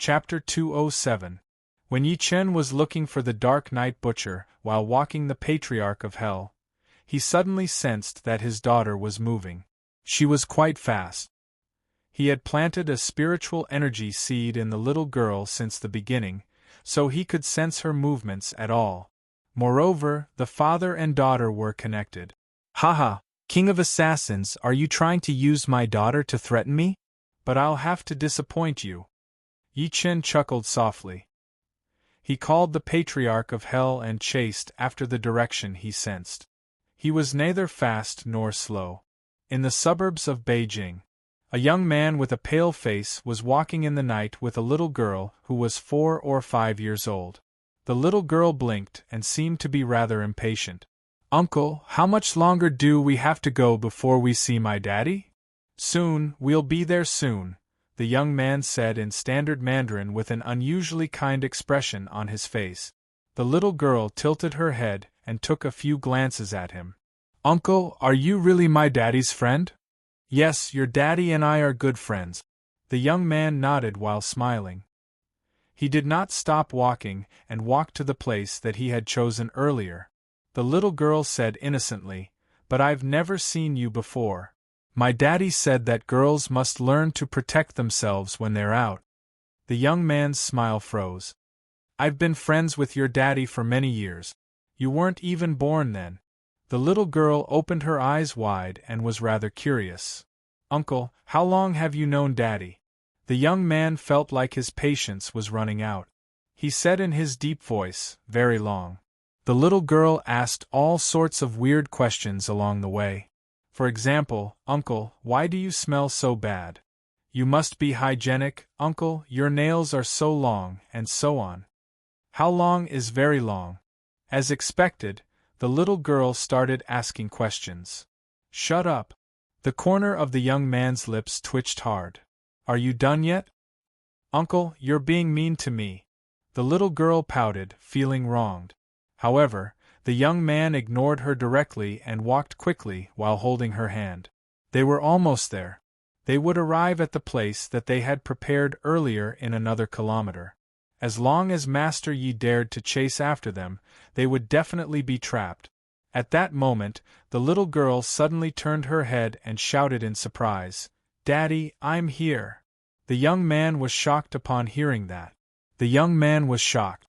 Chapter 207. When Yi Chen was looking for the Dark Night Butcher while walking the Patriarch of Hell, he suddenly sensed that his daughter was moving. She was quite fast. He had planted a spiritual energy seed in the little girl since the beginning, so he could sense her movements at all. Moreover, the father and daughter were connected. "Haha, King of Assassins, are you trying to use my daughter to threaten me? But I'll have to disappoint you." Yi Chen chuckled softly. He called the Patriarch of Hell and chased after the direction he sensed. He was neither fast nor slow. In the suburbs of Beijing, a young man with a pale face was walking in the night with a little girl who was 4 or 5 years old. The little girl blinked and seemed to be rather impatient. "Uncle, how much longer do we have to go before we see my daddy?" "Soon, we'll be there soon," the young man said in standard Mandarin with an unusually kind expression on his face. The little girl tilted her head and took a few glances at him. "Uncle, are you really my daddy's friend?" "Yes, your daddy and I are good friends." The young man nodded while smiling. He did not stop walking and walked to the place that he had chosen earlier. The little girl said innocently, "But I've never seen you before. My daddy said that girls must learn to protect themselves when they're out." The young man's smile froze. "I've been friends with your daddy for many years. You weren't even born then." The little girl opened her eyes wide and was rather curious. "Uncle, how long have you known Daddy?" The young man felt like his patience was running out. He said in his deep voice, "Very long." The little girl asked all sorts of weird questions along the way. For example, "Uncle, why do you smell so bad?" "You must be hygienic, Uncle, your nails are so long," and so on. "How long is very long?" As expected, the little girl started asking questions. "Shut up." The corner of the young man's lips twitched hard. "Are you done yet?" "Uncle, you're being mean to me." The little girl pouted, feeling wronged. However, the young man ignored her directly and walked quickly while holding her hand. They were almost there. They would arrive at the place that they had prepared earlier in another kilometer. As long as Master Yi dared to chase after them, they would definitely be trapped. At that moment, the little girl suddenly turned her head and shouted in surprise, "Daddy, I'm here!" The young man was shocked upon hearing that. The young man was shocked.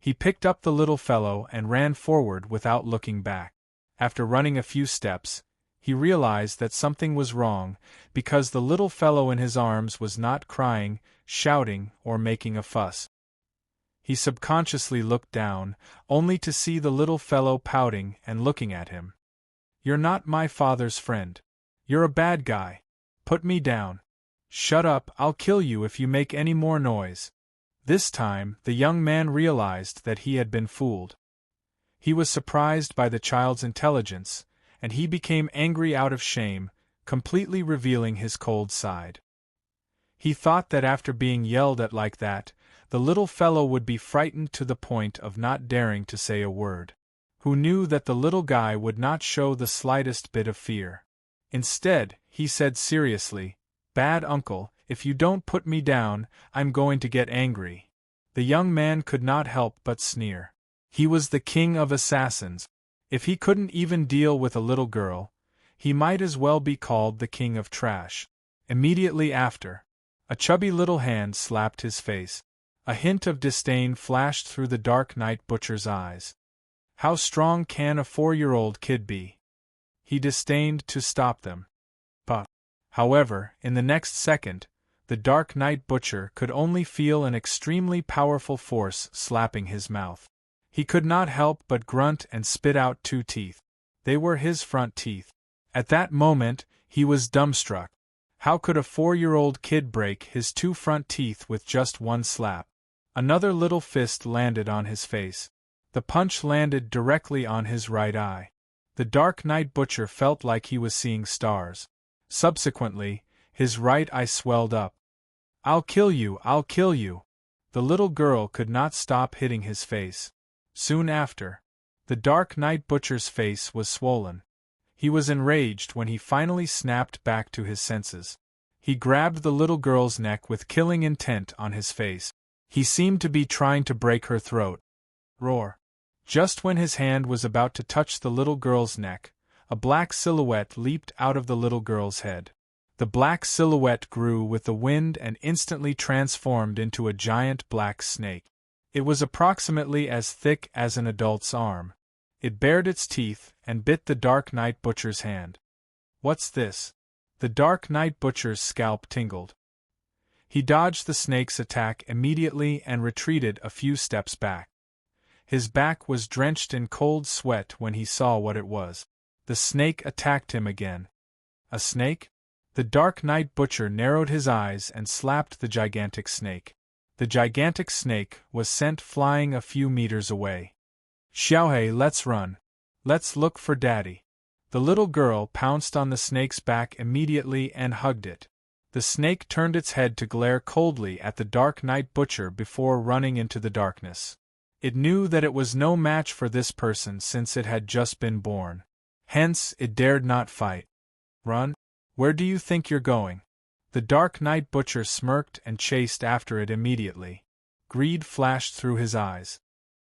He picked up the little fellow and ran forward without looking back. After running a few steps, he realized that something was wrong, because the little fellow in his arms was not crying, shouting, or making a fuss. He subconsciously looked down, only to see the little fellow pouting and looking at him. "You're not my father's friend. You're a bad guy. Put me down." "Shut up, I'll kill you if you make any more noise." This time, the young man realized that he had been fooled. He was surprised by the child's intelligence, and he became angry out of shame, completely revealing his cold side. He thought that after being yelled at like that, the little fellow would be frightened to the point of not daring to say a word. Who knew that the little guy would not show the slightest bit of fear? Instead, he said seriously, "Bad uncle, if you don't put me down, I'm going to get angry." The young man could not help but sneer. He was the king of assassins. If he couldn't even deal with a little girl, he might as well be called the king of trash. Immediately after, a chubby little hand slapped his face. A hint of disdain flashed through the Dark Night Butcher's eyes. How strong can a 4-year-old kid be? He disdained to stop them. But, however, in the next second, the Dark Night Butcher could only feel an extremely powerful force slapping his mouth. He could not help but grunt and spit out 2 teeth. They were his front teeth. At that moment, he was dumbstruck. How could a 4-year-old kid break his 2 front teeth with just one slap? Another little fist landed on his face. The punch landed directly on his right eye. The Dark Night Butcher felt like he was seeing stars. Subsequently, his right eye swelled up. "I'll kill you, I'll kill you!" The little girl could not stop hitting his face. Soon after, the Dark Night Butcher's face was swollen. He was enraged when he finally snapped back to his senses. He grabbed the little girl's neck with killing intent on his face. He seemed to be trying to break her throat. Roar. Just when his hand was about to touch the little girl's neck, a black silhouette leaped out of the little girl's head. The black silhouette grew with the wind and instantly transformed into a giant black snake. It was approximately as thick as an adult's arm. It bared its teeth and bit the Dark Knight Butcher's hand. What's this? The Dark Knight Butcher's scalp tingled. He dodged the snake's attack immediately and retreated a few steps back. His back was drenched in cold sweat when he saw what it was. The snake attacked him again. A snake? The Dark Knight Butcher narrowed his eyes and slapped the gigantic snake. The gigantic snake was sent flying a few meters away. Xiaohei, let's run. Let's look for Daddy. The little girl pounced on the snake's back immediately and hugged it. The snake turned its head to glare coldly at the Dark Knight Butcher before running into the darkness. It knew that it was no match for this person since it had just been born. Hence, it dared not fight. Run? Where do you think you're going? The Dark Knight Butcher smirked and chased after it immediately. Greed flashed through his eyes.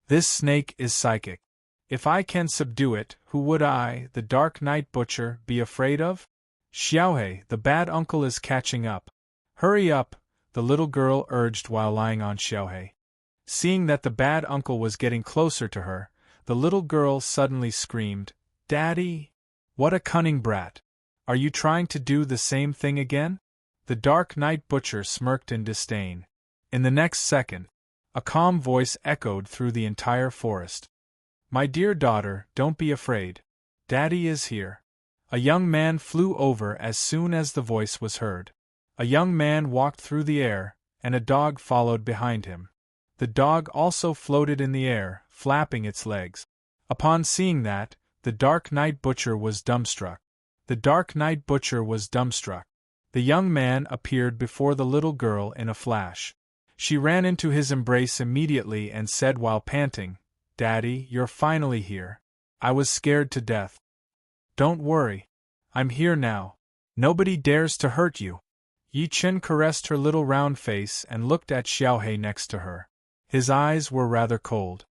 This snake is psychic. If I can subdue it, who would I, the Dark Knight Butcher, be afraid of? Xiaohei, the bad uncle is catching up. Hurry up, the little girl urged while lying on Xiaohei. Seeing that the bad uncle was getting closer to her, the little girl suddenly screamed, Daddy! What a cunning brat! Are you trying to do the same thing again? The Dark Knight Butcher smirked in disdain. In the next second, a calm voice echoed through the entire forest. My dear daughter, don't be afraid. Daddy is here. A young man flew over as soon as the voice was heard. A young man walked through the air, and a dog followed behind him. The dog also floated in the air, flapping its legs. Upon seeing that, the Dark Knight Butcher was dumbstruck. The Dark Knight Butcher was dumbstruck. The young man appeared before the little girl in a flash. She ran into his embrace immediately and said while panting, Daddy, you're finally here. I was scared to death. Don't worry. I'm here now. Nobody dares to hurt you. Yi Chen caressed her little round face and looked at Xiaohei next to her. His eyes were rather cold.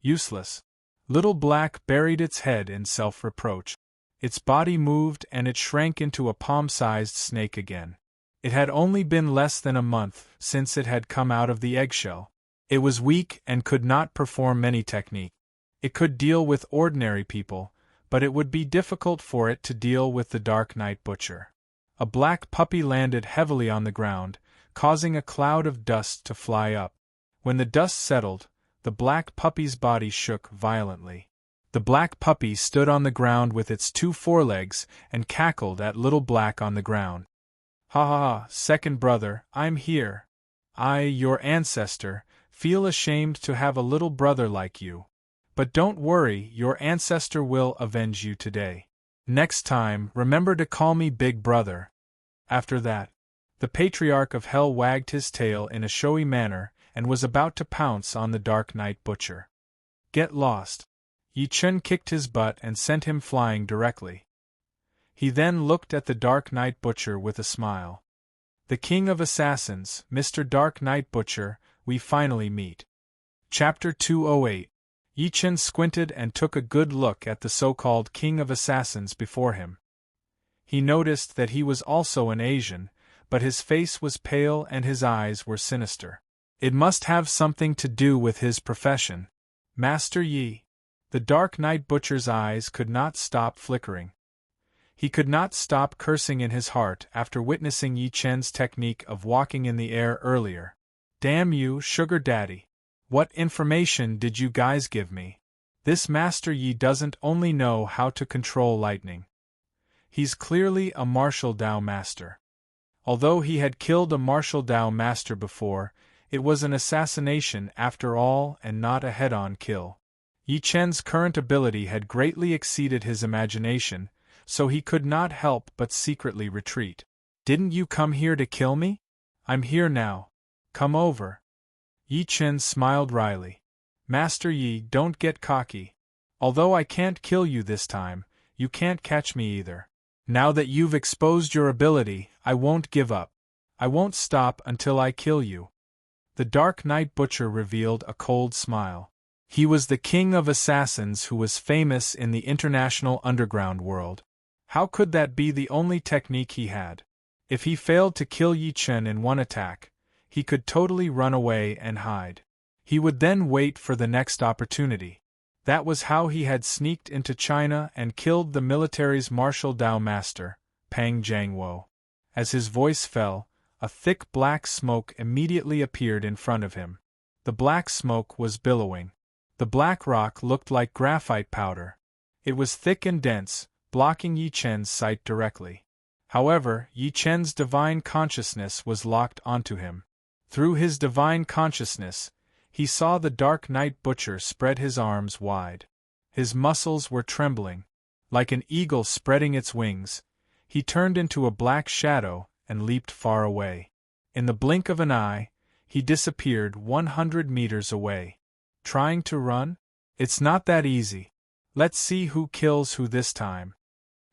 Useless. Little Black buried its head in self-reproach. Its body moved and it shrank into a palm-sized snake again. It had only been less than a month since it had come out of the eggshell. It was weak and could not perform many techniques. It could deal with ordinary people, but it would be difficult for it to deal with the Dark Knight Butcher. A black puppy landed heavily on the ground, causing a cloud of dust to fly up. When the dust settled, the black puppy's body shook violently. The black puppy stood on the ground with its two forelegs and cackled at Little Black on the ground. Ha ha ha, second brother, I'm here. I, your ancestor, feel ashamed to have a little brother like you. But don't worry, your ancestor will avenge you today. Next time, remember to call me Big Brother. After that, the Patriarch of Hell wagged his tail in a showy manner and was about to pounce on the Dark Knight Butcher. Get lost. Yi Chen kicked his butt and sent him flying directly. He then looked at the Dark Knight Butcher with a smile. The King of Assassins, Mr. Dark Knight Butcher, we finally meet. Chapter 208. Yi Chen squinted and took a good look at the so-called King of Assassins before him. He noticed that he was also an Asian, but his face was pale and his eyes were sinister. It must have something to do with his profession. Master Yi. The Dark Knight Butcher's eyes could not stop flickering. He could not stop cursing in his heart after witnessing Yi Chen's technique of walking in the air earlier. Damn you, Sugar Daddy. What information did you guys give me? This Master Yi doesn't only know how to control lightning. He's clearly a martial Dao master. Although he had killed a martial Dao master before, it was an assassination after all and not a head-on kill. Yi Chen's current ability had greatly exceeded his imagination, so he could not help but secretly retreat. Didn't you come here to kill me? I'm here now. Come over. Yi Chen smiled wryly. Master Yi, don't get cocky. Although I can't kill you this time, you can't catch me either. Now that you've exposed your ability, I won't give up. I won't stop until I kill you. The Dark Knight Butcher revealed a cold smile. He was the king of assassins who was famous in the international underground world. How could that be the only technique he had? If he failed to kill Yi Chen in one attack, he could totally run away and hide. He would then wait for the next opportunity. That was how he had sneaked into China and killed the military's martial Dao master, Pang Jiangwo. As his voice fell, a thick black smoke immediately appeared in front of him. The black smoke was billowing. The black rock looked like graphite powder. It was thick and dense, blocking Yi Chen's sight directly. However, Yi Chen's divine consciousness was locked onto him. Through his divine consciousness, he saw the Dark Knight Butcher spread his arms wide. His muscles were trembling. Like an eagle spreading its wings, he turned into a black shadow and leaped far away. In the blink of an eye, he disappeared 100 meters away. Trying to run? It's not that easy. Let's see who kills who this time.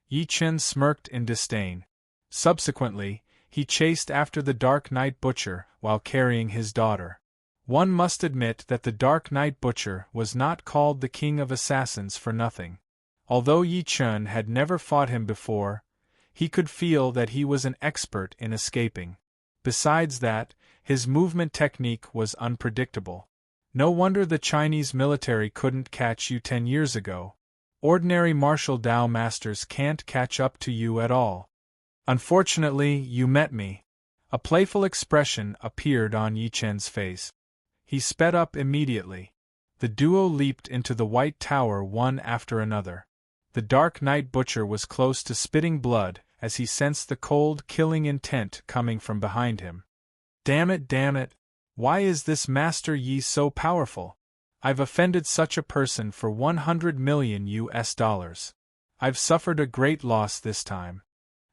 Yi Chen smirked in disdain. Subsequently, he chased after the Dark Knight Butcher while carrying his daughter. One must admit that the Dark Knight Butcher was not called the King of Assassins for nothing. Although Yi Chen had never fought him before, he could feel that he was an expert in escaping. Besides that, his movement technique was unpredictable. No wonder the Chinese military couldn't catch you 10 years ago. Ordinary martial Dao masters can't catch up to you at all. Unfortunately, you met me. A playful expression appeared on Yi Chen's face. He sped up immediately. The duo leaped into the White Tower one after another. The Dark Knight Butcher was close to spitting blood as he sensed the cold, killing intent coming from behind him. Damn it! Why is this Master Yi so powerful? I've offended such a person for $100 million. I've suffered a great loss this time.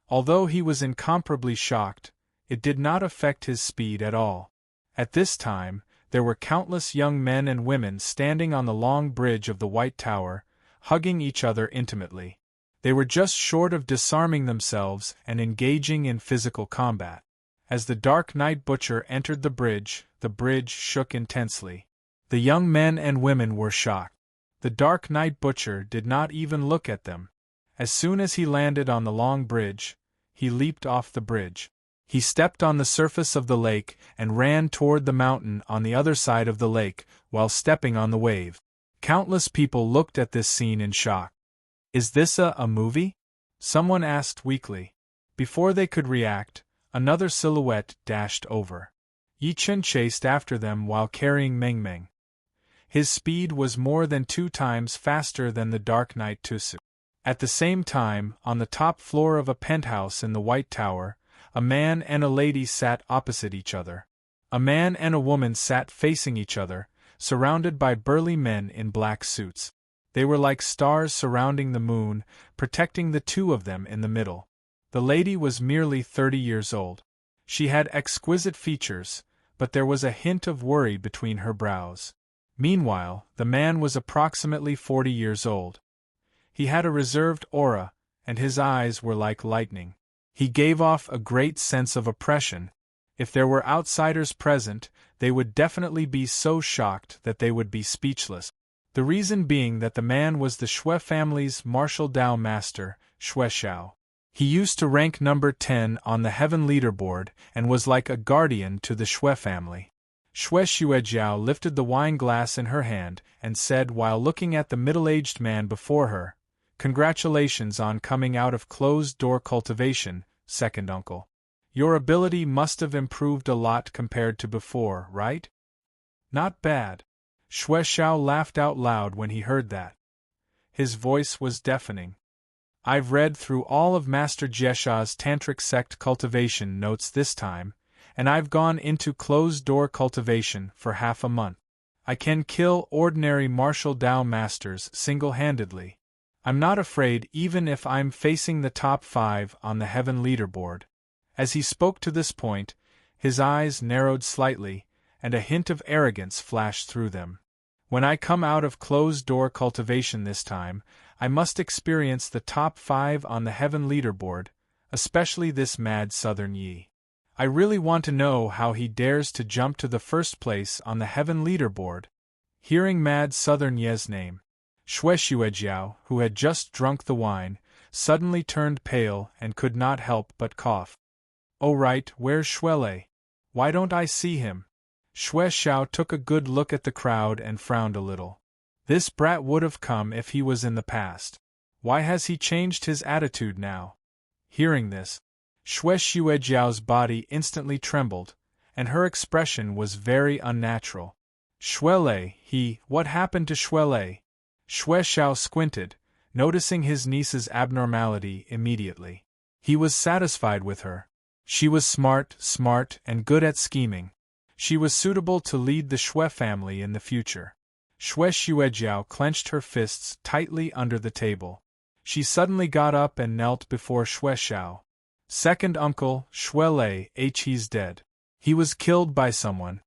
Although he was incomparably shocked, it did not affect his speed at all. At this time, there were countless young men and women standing on the long bridge of the White Tower, hugging each other intimately. They were just short of disarming themselves and engaging in physical combat. As the Dark Knight Butcher entered the bridge shook intensely. The young men and women were shocked. The Dark Knight Butcher did not even look at them. As soon as he landed on the long bridge, he leaped off the bridge. He stepped on the surface of the lake and ran toward the mountain on the other side of the lake while stepping on the wave. Countless people looked at this scene in shock. Is this a movie? Someone asked weakly. Before they could react, another silhouette dashed over. Yi Chen chased after them while carrying Meng Meng. His speed was more than 2 times faster than the Dark Knight Tusu. At the same time, on the top floor of a penthouse in the White Tower, a man and a lady sat opposite each other. A man and a woman sat facing each other, surrounded by burly men in black suits. They were like stars surrounding the moon, protecting the two of them in the middle. The lady was merely 30 years old. She had exquisite features, but there was a hint of worry between her brows. Meanwhile, the man was approximately 40 years old. He had a reserved aura, and his eyes were like lightning. He gave off a great sense of oppression. If there were outsiders present, they would definitely be so shocked that they would be speechless. The reason being that the man was the Xue family's martial Dao master, Xue Xiao. He used to rank number 10 on the heaven leaderboard and was like a guardian to the Xue family. Xue Xuejiao lifted the wine glass in her hand and said while looking at the middle-aged man before her, "Congratulations on coming out of closed-door cultivation, second uncle. Your ability must have improved a lot compared to before, right?" "Not bad." Xue Xiao laughed out loud when he heard that. His voice was deafening. "I've read through all of Master Jiesha's Tantric sect cultivation notes this time, and I've gone into closed-door cultivation for half a month. I can kill ordinary martial Dao masters single-handedly. I'm not afraid even if I'm facing the top 5 on the heaven leaderboard." As he spoke to this point, his eyes narrowed slightly, and a hint of arrogance flashed through them. "When I come out of closed-door cultivation this time, I must experience the top 5 on the heaven leaderboard. especially this mad Southern Yi. I really want to know how he dares to jump to the first place on the heaven leaderboard. Hearing mad Southern Ye's name, Shuejiao, who had just drunk the wine, suddenly turned pale and could not help but cough. Oh right, where's Shuele? Why don't I see him? Shuexiao took a good look at the crowd and frowned a little. This brat would have come if he was in the past. Why has he changed his attitude now? Hearing this, Shuejiao's body instantly trembled, and her expression was very unnatural. Shuele, what happened to Shuele? Shuexiao squinted, noticing his niece's abnormality immediately. He was satisfied with her. She was smart, and good at scheming. She was suitable to lead the Shui family in the future. Shuejiao clenched her fists tightly under the table. She suddenly got up and knelt before Shuexiao. Second uncle, Shuele, he's dead. He was killed by someone.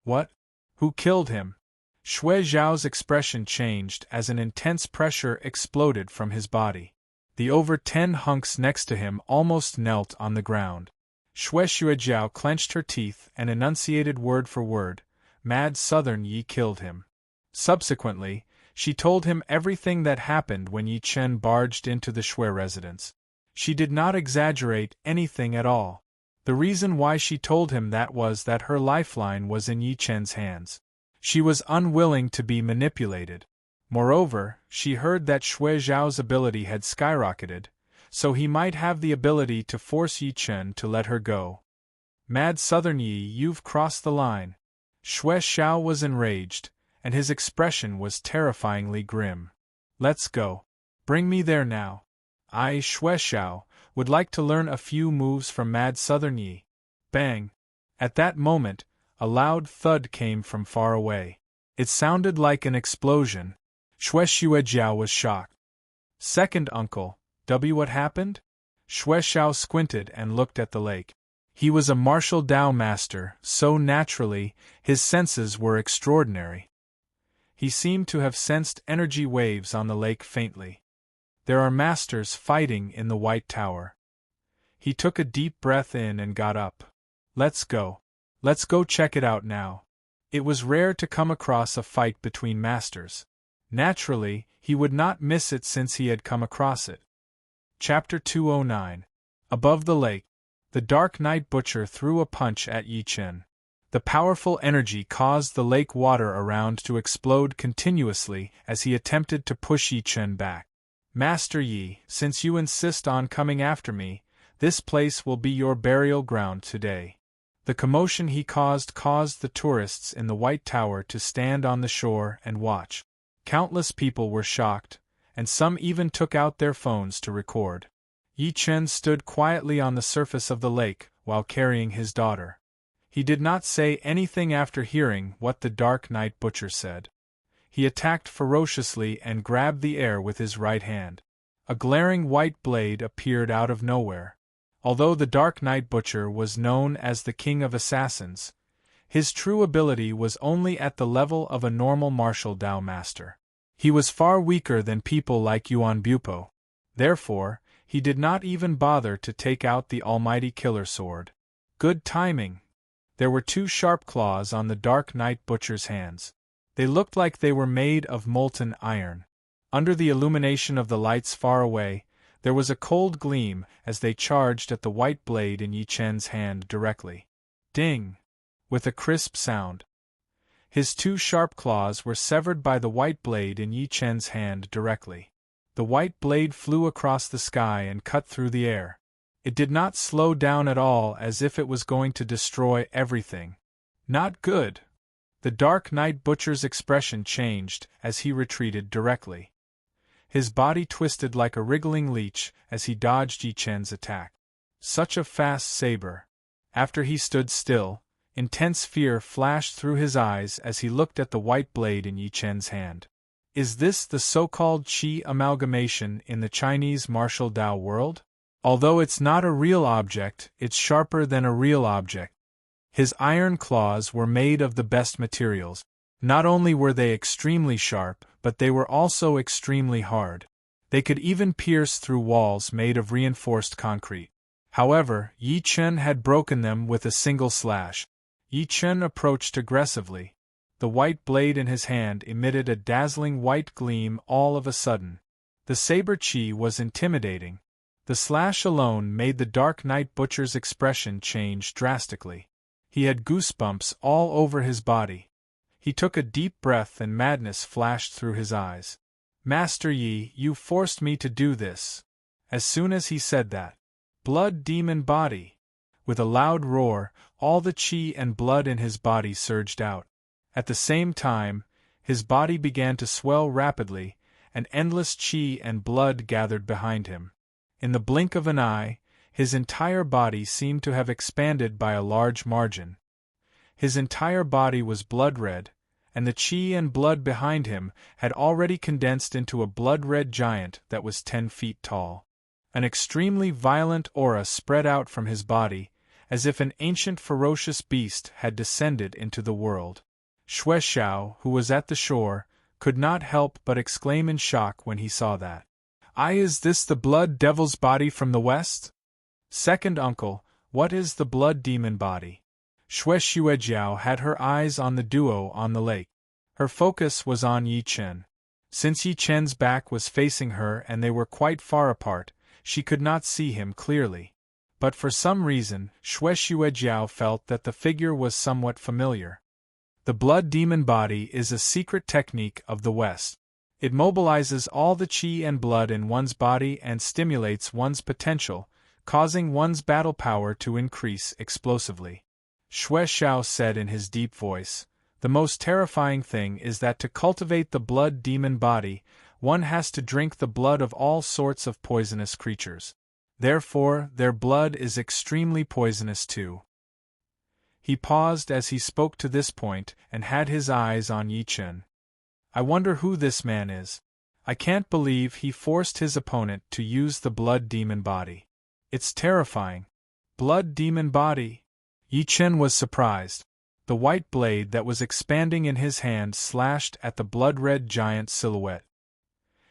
What? Who killed him? Shuejiao's expression changed as an intense pressure exploded from his body. The over 10 hunks next to him almost knelt on the ground. Shuejiao clenched her teeth and enunciated word for word, Mad Southern Yi killed him. Subsequently, she told him everything that happened when Yi Chen barged into the Shui residence. She did not exaggerate anything at all. The reason why she told him that was that her lifeline was in Yi Chen's hands. She was unwilling to be manipulated. Moreover, she heard that Shuejiao's ability had skyrocketed, so he might have the ability to force Yi Chen to let her go. Mad Southern Yi, you've crossed the line. Shuexiao was enraged, and his expression was terrifyingly grim. Let's go. Bring me there now. I, Shuexiao, would like to learn a few moves from Mad Southern Yi. Bang! At that moment, a loud thud came from far away. It sounded like an explosion. Shuejiao was shocked. Second uncle, what happened? Shuexiao squinted and looked at the lake. He was a martial Dao master, so naturally, his senses were extraordinary. He seemed to have sensed energy waves on the lake faintly. There are masters fighting in the White Tower. He took a deep breath in and got up. Let's go. Let's go check it out now. It was rare to come across a fight between masters. Naturally, he would not miss it since he had come across it. Chapter 209. Above the lake, the Dark Night Butcher threw a punch at Yi Chen. The powerful energy caused the lake water around to explode continuously as he attempted to push Yi Chen back. Master Yi, since you insist on coming after me, this place will be your burial ground today. The commotion he caused the tourists in the White Tower to stand on the shore and watch. Countless people were shocked, and some even took out their phones to record. Yi Chen stood quietly on the surface of the lake while carrying his daughter. He did not say anything after hearing what the Dark Night Butcher said. He attacked ferociously and grabbed the air with his right hand. A glaring white blade appeared out of nowhere. Although the Dark Night Butcher was known as the King of Assassins, his true ability was only at the level of a normal martial Dao master. He was far weaker than people like Yuan Bupo. Therefore, he did not even bother to take out the almighty killer sword. Good timing. There were 2 sharp claws on the Dark Night Butcher's hands. They looked like they were made of molten iron. Under the illumination of the lights far away, there was a cold gleam as they charged at the white blade in Yi Chen's hand directly. Ding! With a crisp sound. His 2 sharp claws were severed by the white blade in Yi Chen's hand directly. The white blade flew across the sky and cut through the air. It did not slow down at all, as if it was going to destroy everything. Not good. The Dark Night Butcher's expression changed as he retreated directly. His body twisted like a wriggling leech as he dodged Yi Chen's attack. Such a fast saber. After he stood still, intense fear flashed through his eyes as he looked at the white blade in Yi Chen's hand. Is this the so-called Qi amalgamation in the Chinese martial Dao world? Although it's not a real object, it's sharper than a real object. His iron claws were made of the best materials. Not only were they extremely sharp, but they were also extremely hard. They could even pierce through walls made of reinforced concrete. However, Yi Chen had broken them with a single slash. Yi Chen approached aggressively. The white blade in his hand emitted a dazzling white gleam all of a sudden. The saber chi was intimidating. The slash alone made the Dark Knight Butcher's expression change drastically. He had goosebumps all over his body. He took a deep breath and madness flashed through his eyes. "Master Yi, you forced me to do this." As soon as he said that, "Blood demon body!" With a loud roar, all the chi and blood in his body surged out. At the same time, his body began to swell rapidly, and endless chi and blood gathered behind him. In the blink of an eye, his entire body seemed to have expanded by a large margin. His entire body was blood-red, and the chi and blood behind him had already condensed into a blood-red giant that was 10 feet tall. An extremely violent aura spread out from his body, as if an ancient ferocious beast had descended into the world. Xue Xiao, who was at the shore, could not help but exclaim in shock when he saw that. Is this the blood devil's body from the west? Second uncle, what is the blood demon body? Xue Xuejiao had her eyes on the duo on the lake. Her focus was on Yi Chen. Since Yi Chen's back was facing her and they were quite far apart, she could not see him clearly. But for some reason, Xue Xuejiao felt that the figure was somewhat familiar. The blood demon body is a secret technique of the West. It mobilizes all the chi and blood in one's body and stimulates one's potential, causing one's battle power to increase explosively. Xue Xiao said in his deep voice, "The most terrifying thing is that to cultivate the blood demon body, one has to drink the blood of all sorts of poisonous creatures. Therefore, their blood is extremely poisonous too." He paused as he spoke to this point and had his eyes on Yi Chen. "I wonder who this man is. I can't believe he forced his opponent to use the blood demon body. It's terrifying. Blood demon body?" Yi Chen was surprised. The white blade that was expanding in his hand slashed at the blood-red giant silhouette.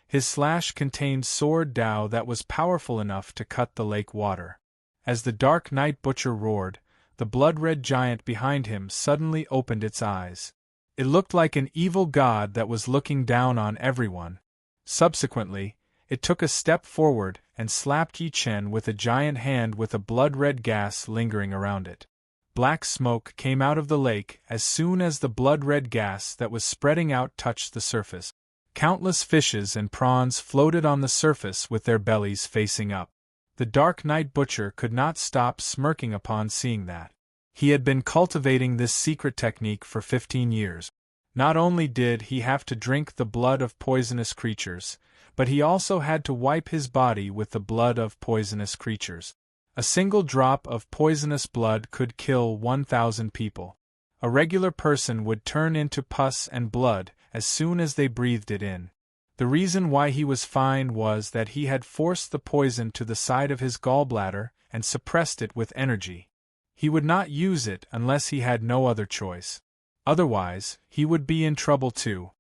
His slash contained sword Dao that was powerful enough to cut the lake water. As the Dark Knight Butcher roared, the blood-red giant behind him suddenly opened its eyes. It looked like an evil god that was looking down on everyone. Subsequently, it took a step forward and slapped Yi Chen with a giant hand with a blood-red gas lingering around it. Black smoke came out of the lake as soon as the blood-red gas that was spreading out touched the surface. Countless fishes and prawns floated on the surface with their bellies facing up. The Dark Knight Butcher could not stop smirking upon seeing that. He had been cultivating this secret technique for 15 years. Not only did he have to drink the blood of poisonous creatures, but he also had to wipe his body with the blood of poisonous creatures. A single drop of poisonous blood could kill 1,000 people. A regular person would turn into pus and blood as soon as they breathed it in. The reason why he was fine was that he had forced the poison to the side of his gallbladder and suppressed it with energy. He would not use it unless he had no other choice. Otherwise, he would be in trouble too.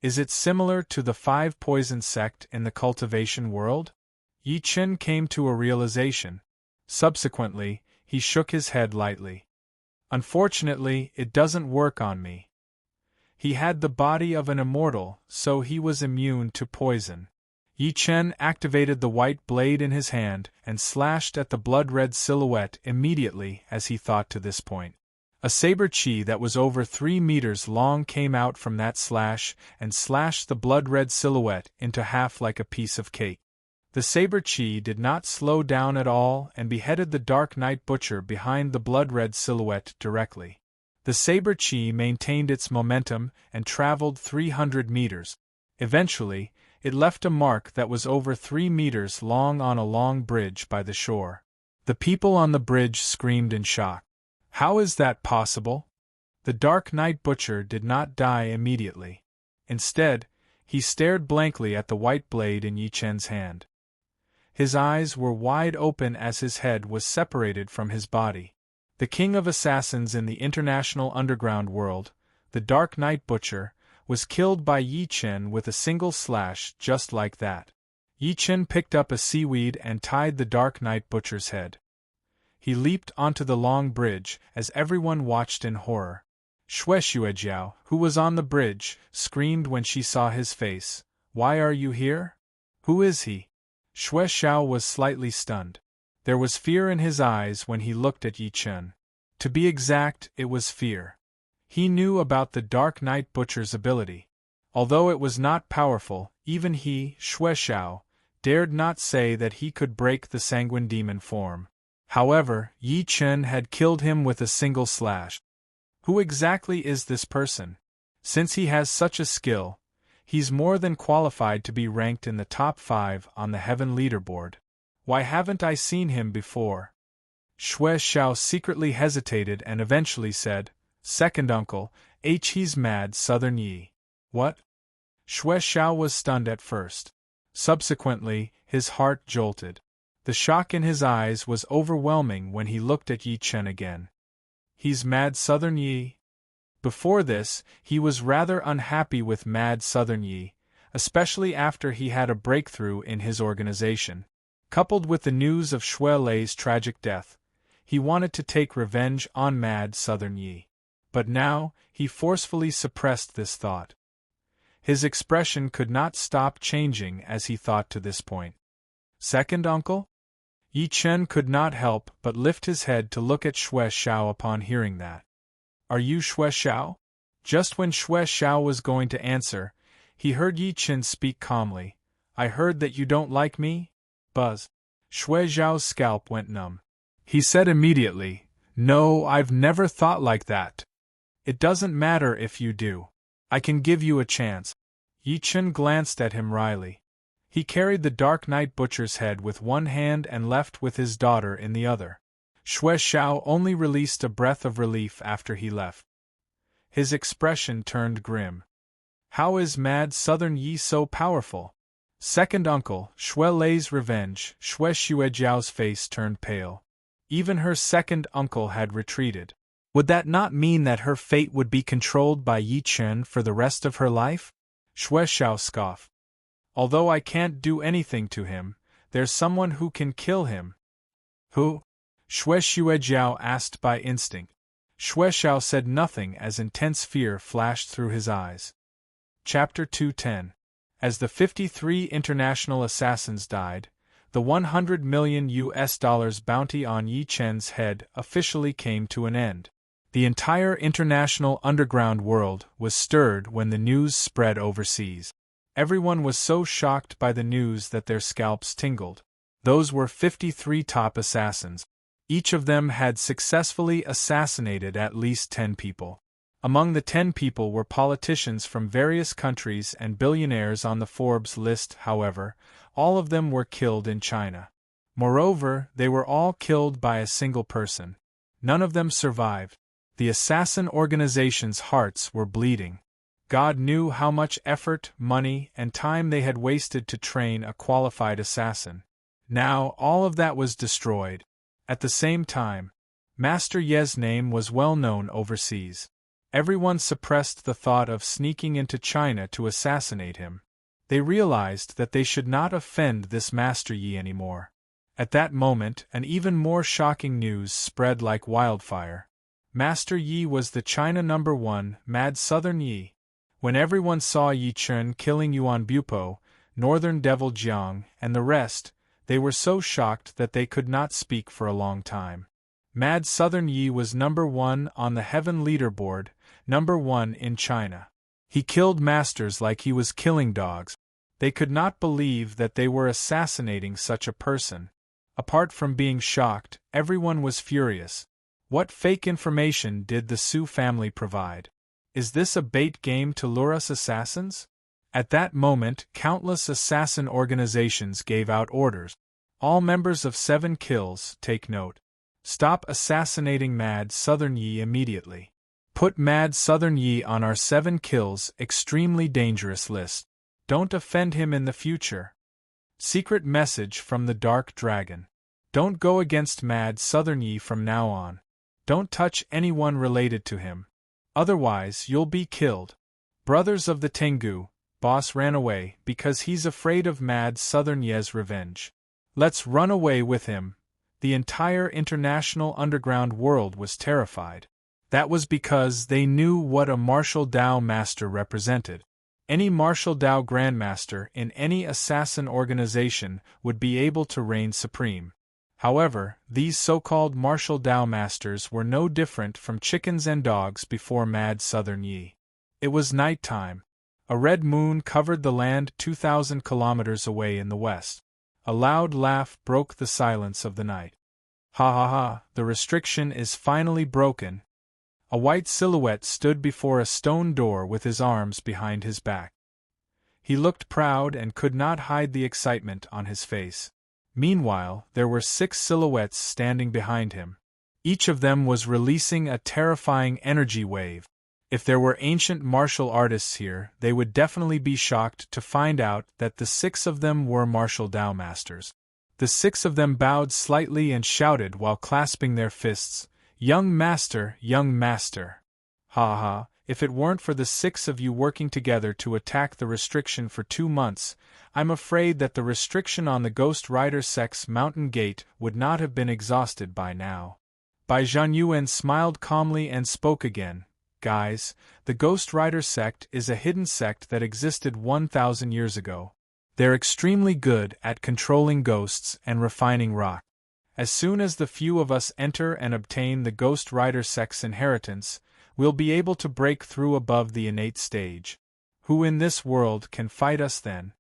Is it similar to the 5 poison sect in the cultivation world? Yi Chen came to a realization. Subsequently, he shook his head lightly. Unfortunately, it doesn't work on me. He had the body of an immortal, so he was immune to poison. Yi Chen activated the white blade in his hand and slashed at the blood-red silhouette immediately as he thought to this point. A saber chi that was over 3 meters long came out from that slash and slashed the blood-red silhouette into half like a piece of cake. The saber chi did not slow down at all and beheaded the Dark Knight Butcher behind the blood-red silhouette directly. The saber chi maintained its momentum and traveled 300 meters. Eventually, it left a mark that was over 3 meters long on a long bridge by the shore. The people on the bridge screamed in shock. How is that possible? The Dark Knight Butcher did not die immediately. Instead, he stared blankly at the white blade in Yi Chen's hand. His eyes were wide open as his head was separated from his body. The king of assassins in the international underground world, the Dark Knight Butcher, was killed by Yi Chen with a single slash just like that. Yi Chen picked up a seaweed and tied the Dark Knight Butcher's head. He leaped onto the long bridge as everyone watched in horror. Xuexiaojiao, who was on the bridge, screamed when she saw his face. "Why are you here? Who is he?" Xuexiao was slightly stunned. There was fear in his eyes when he looked at Yi Chen. To be exact, it was fear. He knew about the Dark Night Butcher's ability. Although it was not powerful, even he, Xuexiao, dared not say that he could break the sanguine demon form. However, Yi Chen had killed him with a single slash. Who exactly is this person? Since he has such a skill, he's more than qualified to be ranked in the top 5 on the heaven leaderboard. Why haven't I seen him before? Xuexiao secretly hesitated and eventually said, "Second uncle, he's mad Southern Yi." What? Xuexiao was stunned at first. Subsequently, his heart jolted. The shock in his eyes was overwhelming when he looked at Yi Chen again. He's mad Southern Yi? Before this, he was rather unhappy with mad Southern Yi, especially after he had a breakthrough in his organization. Coupled with the news of Xue Lei's tragic death, he wanted to take revenge on mad Southern Yi. But now, he forcefully suppressed this thought. His expression could not stop changing as he thought to this point. Second uncle? Yi Chen could not help but lift his head to look at Xuexiao upon hearing that. Are you Xuexiao? Just when Xuexiao was going to answer, he heard Yi Chen speak calmly. I heard that you don't like me? Buzz. Xuexiao's scalp went numb. He said immediately, No, I've never thought like that. It doesn't matter if you do. I can give you a chance. Yi Chen glanced at him wryly. He carried the Dark Night Butcher's head with one hand and left with his daughter in the other. Xuexiao only released a breath of relief after he left. His expression turned grim. How is mad Southern Yi so powerful? Second uncle, Xue Lei's revenge. Xuexiaojiao's face turned pale. Even her second uncle had retreated. Would that not mean that her fate would be controlled by Yi Chen for the rest of her life? Xuexiao scoffed. Although I can't do anything to him, there's someone who can kill him. Who? Xuexiaojiao asked by instinct. Xuexiao said nothing as intense fear flashed through his eyes. Chapter 210. As the 53 international assassins died, the $100 million bounty on Yi Chen's head officially came to an end. The entire international underground world was stirred when the news spread overseas. Everyone was so shocked by the news that their scalps tingled. Those were 53 top assassins. Each of them had successfully assassinated at least 10 people. Among the 10 people were politicians from various countries and billionaires on the Forbes list. However, all of them were killed in China. Moreover, they were all killed by a single person. None of them survived. The assassin organization's hearts were bleeding. God knew how much effort, money, and time they had wasted to train a qualified assassin. Now, all of that was destroyed. At the same time, Master Ye's name was well known overseas. Everyone suppressed the thought of sneaking into China to assassinate him. They realized that they should not offend this Master Yi anymore. At that moment, an even more shocking news spread like wildfire. Master Yi was the China #1, mad Southern Yi. When everyone saw Yi Chen killing Yuan Bupo, Northern Devil Jiang, and the rest, they were so shocked that they could not speak for a long time. Mad Southern Yi was #1 on the Heaven Leaderboard, #1 in China. He killed masters like he was killing dogs. They could not believe that they were assassinating such a person. Apart from being shocked, everyone was furious. What fake information did the Su family provide? Is this a bait game to lure us assassins? At that moment, countless assassin organizations gave out orders. All members of 7 Kills, take note. Stop assassinating Mad Southern Yi immediately. Put Mad Southern Yi on our 7 Kills extremely dangerous list. Don't offend him in the future. Secret message from the Dark Dragon. Don't go against Mad Southern Yi from now on. Don't touch anyone related to him. Otherwise you'll be killed. Brothers of the Tengu, boss ran away because he's afraid of Mad Southern Yi's revenge. Let's run away with him. The entire international underground world was terrified. That was because they knew what a martial Dao master represented. Any martial Dao grandmaster in any assassin organization would be able to reign supreme. However, these so-called martial Dao masters were no different from chickens and dogs before mad southern Yi. It was night time. A red moon covered the land 2,000 kilometers away in the west. A loud laugh broke the silence of the night. Ha ha ha, the restriction is finally broken. A white silhouette stood before a stone door with his arms behind his back. He looked proud and could not hide the excitement on his face. Meanwhile, there were 6 silhouettes standing behind him. Each of them was releasing a terrifying energy wave. If there were ancient martial artists here, they would definitely be shocked to find out that the 6 of them were martial Dao masters. The 6 of them bowed slightly and shouted while clasping their fists, young master, young master. Ha ha, if it weren't for the 6 of you working together to attack the restriction for 2 months, I'm afraid that the restriction on the Ghost Rider sect's mountain gate would not have been exhausted by now. Bai Zhanyuan smiled calmly and spoke again. Guys, the Ghost Rider sect is a hidden sect that existed 1,000 years ago. They're extremely good at controlling ghosts and refining rock. As soon as the few of us enter and obtain the Ghost Rider sect's inheritance, we'll be able to break through above the innate stage. Who in this world can fight us then?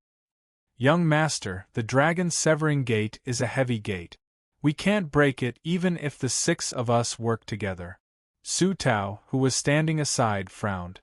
Young master, the dragon severing gate is a heavy gate. We can't break it even if the 6 of us work together. Su Tao, who was standing aside, frowned.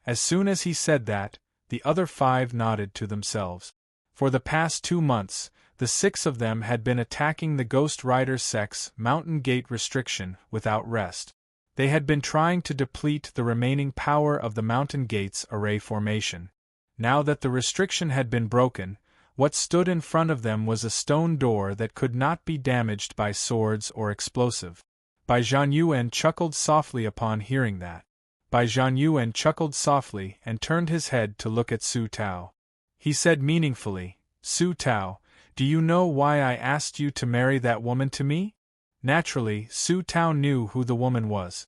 As soon as he said that, the other 5 nodded to themselves. For the past 2 months, the 6 of them had been attacking the Ghost Rider sect's mountain gate restriction without rest. They had been trying to deplete the remaining power of the mountain gate's array formation. Now that the restriction had been broken, what stood in front of them was a stone door that could not be damaged by swords or explosive. Bai Zhanyuan chuckled softly upon hearing that. Bai Zhanyuan chuckled softly and turned his head to look at Su Tao. He said meaningfully, Su Tao, do you know why I asked you to marry that woman to me? Naturally, Su Tao knew who the woman was.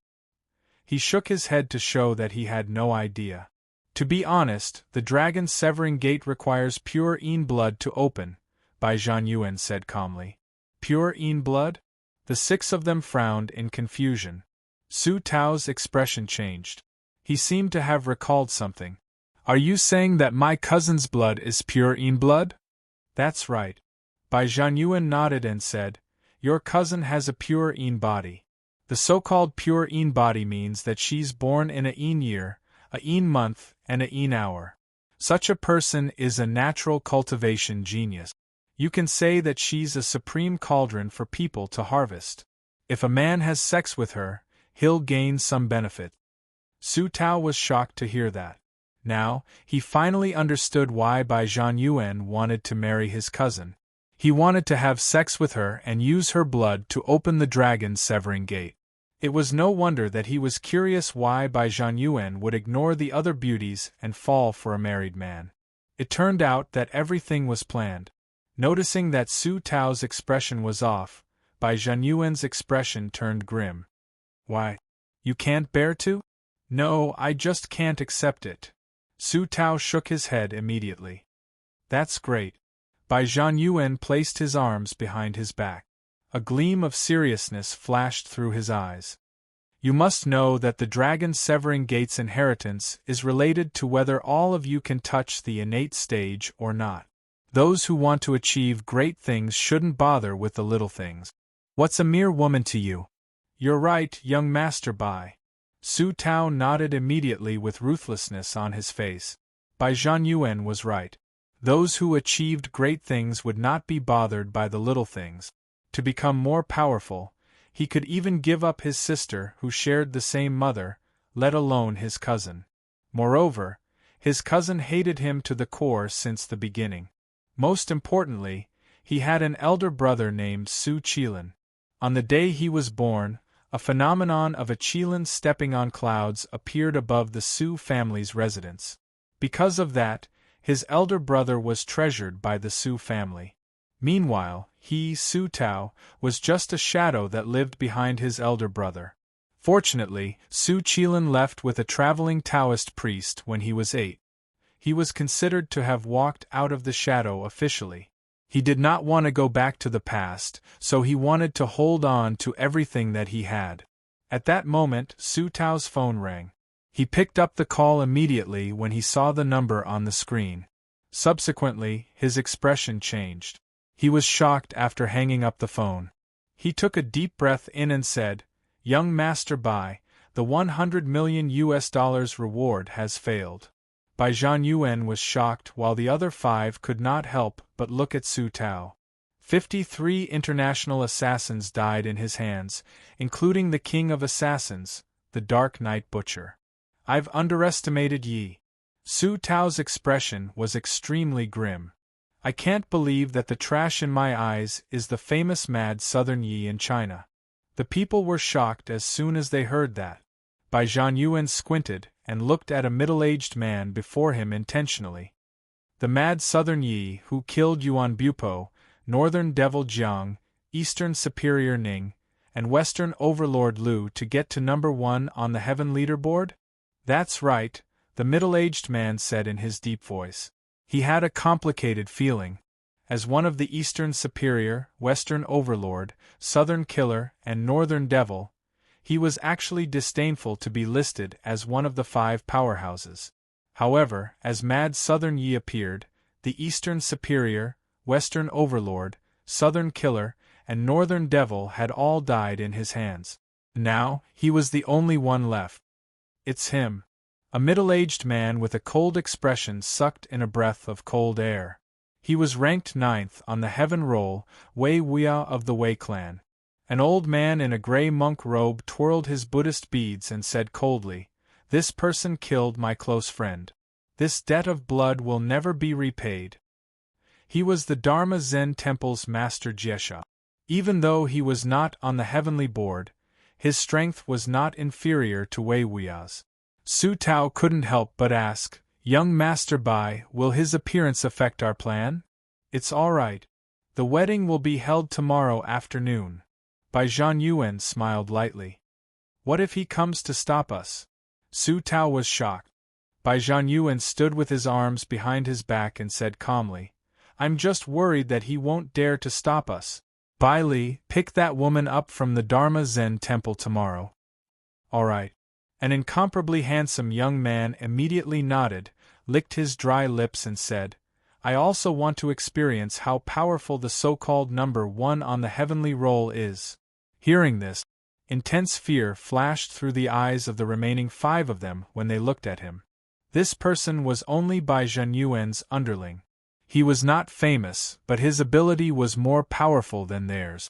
He shook his head to show that he had no idea. To be honest, the dragon severing gate requires pure Yin blood to open, Bai Zhanyuan said calmly. Pure Yin blood? The 6 of them frowned in confusion. Su Tao's expression changed. He seemed to have recalled something. Are you saying that my cousin's blood is pure Yin blood? That's right. Bai Zhanyuan nodded and said, your cousin has a pure Yin body. The so-called pure Yin body means that she's born in a Yin year, a Yin month, and a Yin hour. Such a person is a natural cultivation genius. You can say that she's a supreme cauldron for people to harvest. If a man has sex with her, he'll gain some benefit. Su Tao was shocked to hear that. Now, he finally understood why Bai Zhanyuan wanted to marry his cousin. He wanted to have sex with her and use her blood to open the dragon severing gate. It was no wonder that he was curious why Bai Zhanyuan would ignore the other beauties and fall for a married man. It turned out that everything was planned. Noticing that Su Tao's expression was off, Bai Zhanyuan's expression turned grim. Why? You can't bear to? No, I just can't accept it. Su Tao shook his head immediately. That's great. Bai Zhanyuan placed his arms behind his back. A gleam of seriousness flashed through his eyes. You must know that the dragon severing gate's inheritance is related to whether all of you can touch the innate stage or not. Those who want to achieve great things shouldn't bother with the little things. What's a mere woman to you? You're right, young Master Bai. Su Tao nodded immediately with ruthlessness on his face. Bai Zhanyuan was right. Those who achieved great things would not be bothered by the little things. To become more powerful, he could even give up his sister who shared the same mother, let alone his cousin. Moreover, his cousin hated him to the core since the beginning. Most importantly, he had an elder brother named Su Qilin. On the day he was born, a phenomenon of a Qilin stepping on clouds appeared above the Su family's residence. Because of that, his elder brother was treasured by the Su family. Meanwhile, he, Su Tao, was just a shadow that lived behind his elder brother. Fortunately, Su Qilin left with a traveling Taoist priest when he was 8. He was considered to have walked out of the shadow officially. He did not want to go back to the past, so he wanted to hold on to everything that he had. At that moment, Su Tao's phone rang. He picked up the call immediately when he saw the number on the screen. Subsequently, his expression changed. He was shocked after hanging up the phone. He took a deep breath in and said, "Young Master Bai, the $100 million reward has failed." Bai Zhanyuan was shocked while the other 5 could not help but look at Su Tao. 53 international assassins died in his hands, including the king of assassins, the Dark Knight Butcher. "I've underestimated Yi." Su Tao's expression was extremely grim. "I can't believe that the trash in my eyes is the famous mad Southern Yi in China." The people were shocked as soon as they heard that. Bai Zhanyuan squinted and looked at a middle-aged man before him intentionally. "The mad Southern Yi who killed Yuan Bupo, Northern Devil Jiang, Eastern Superior Ning, and Western Overlord Lu to get to number 1 on the Heaven Leaderboard?" "That's right," the middle-aged man said in his deep voice. He had a complicated feeling. As one of the Eastern Superior, Western Overlord, Southern Killer, and Northern Devil, he was actually disdainful to be listed as one of the 5 powerhouses. However, as Mad Southern Yi appeared, the Eastern Superior, Western Overlord, Southern Killer, and Northern Devil had all died in his hands. Now, he was the only one left. "It's him." A middle-aged man with a cold expression sucked in a breath of cold air. He was ranked 9th on the Heaven Roll, Wei Wuya of the Wei clan. An old man in a gray monk robe twirled his Buddhist beads and said coldly, "This person killed my close friend. This debt of blood will never be repaid." He was the Dharma Zen Temple's Master Jiesha. Even though he was not on the heavenly board, his strength was not inferior to Wei Wuya's. Su Tao couldn't help but ask, "Young Master Bai, will his appearance affect our plan?" "It's all right. The wedding will be held tomorrow afternoon." Bai Zhanyuan smiled lightly. "What if he comes to stop us?" Su Tao was shocked. Bai Zhanyuan stood with his arms behind his back and said calmly, "I'm just worried that he won't dare to stop us. Bai Li, pick that woman up from the Dharma Zen Temple tomorrow." "All right." An incomparably handsome young man immediately nodded, licked his dry lips and said, "I also want to experience how powerful the so-called number 1 on the heavenly roll is." Hearing this, intense fear flashed through the eyes of the remaining 5 of them when they looked at him. This person was only Bai Zhanyuan's underling. He was not famous, but his ability was more powerful than theirs.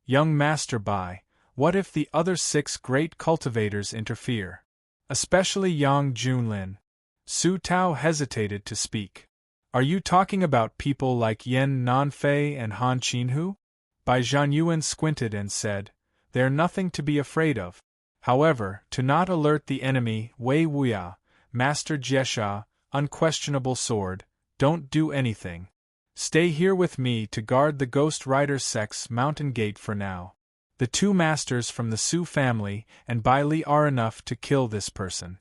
"Young Master Bai, what if the other 6 great cultivators interfere? Especially Yang Junlin." Su Tao hesitated to speak. "Are you talking about people like Yan Nanfei and Han Qinhu?" Bai Zhanyuan squinted and said, "They're nothing to be afraid of. However, to not alert the enemy, Wei Wuya, Master Jiesha, unquestionable sword, don't do anything. Stay here with me to guard the Ghost Rider Sect's mountain gate for now. The 2 masters from the Su family and Bai Li are enough to kill this person."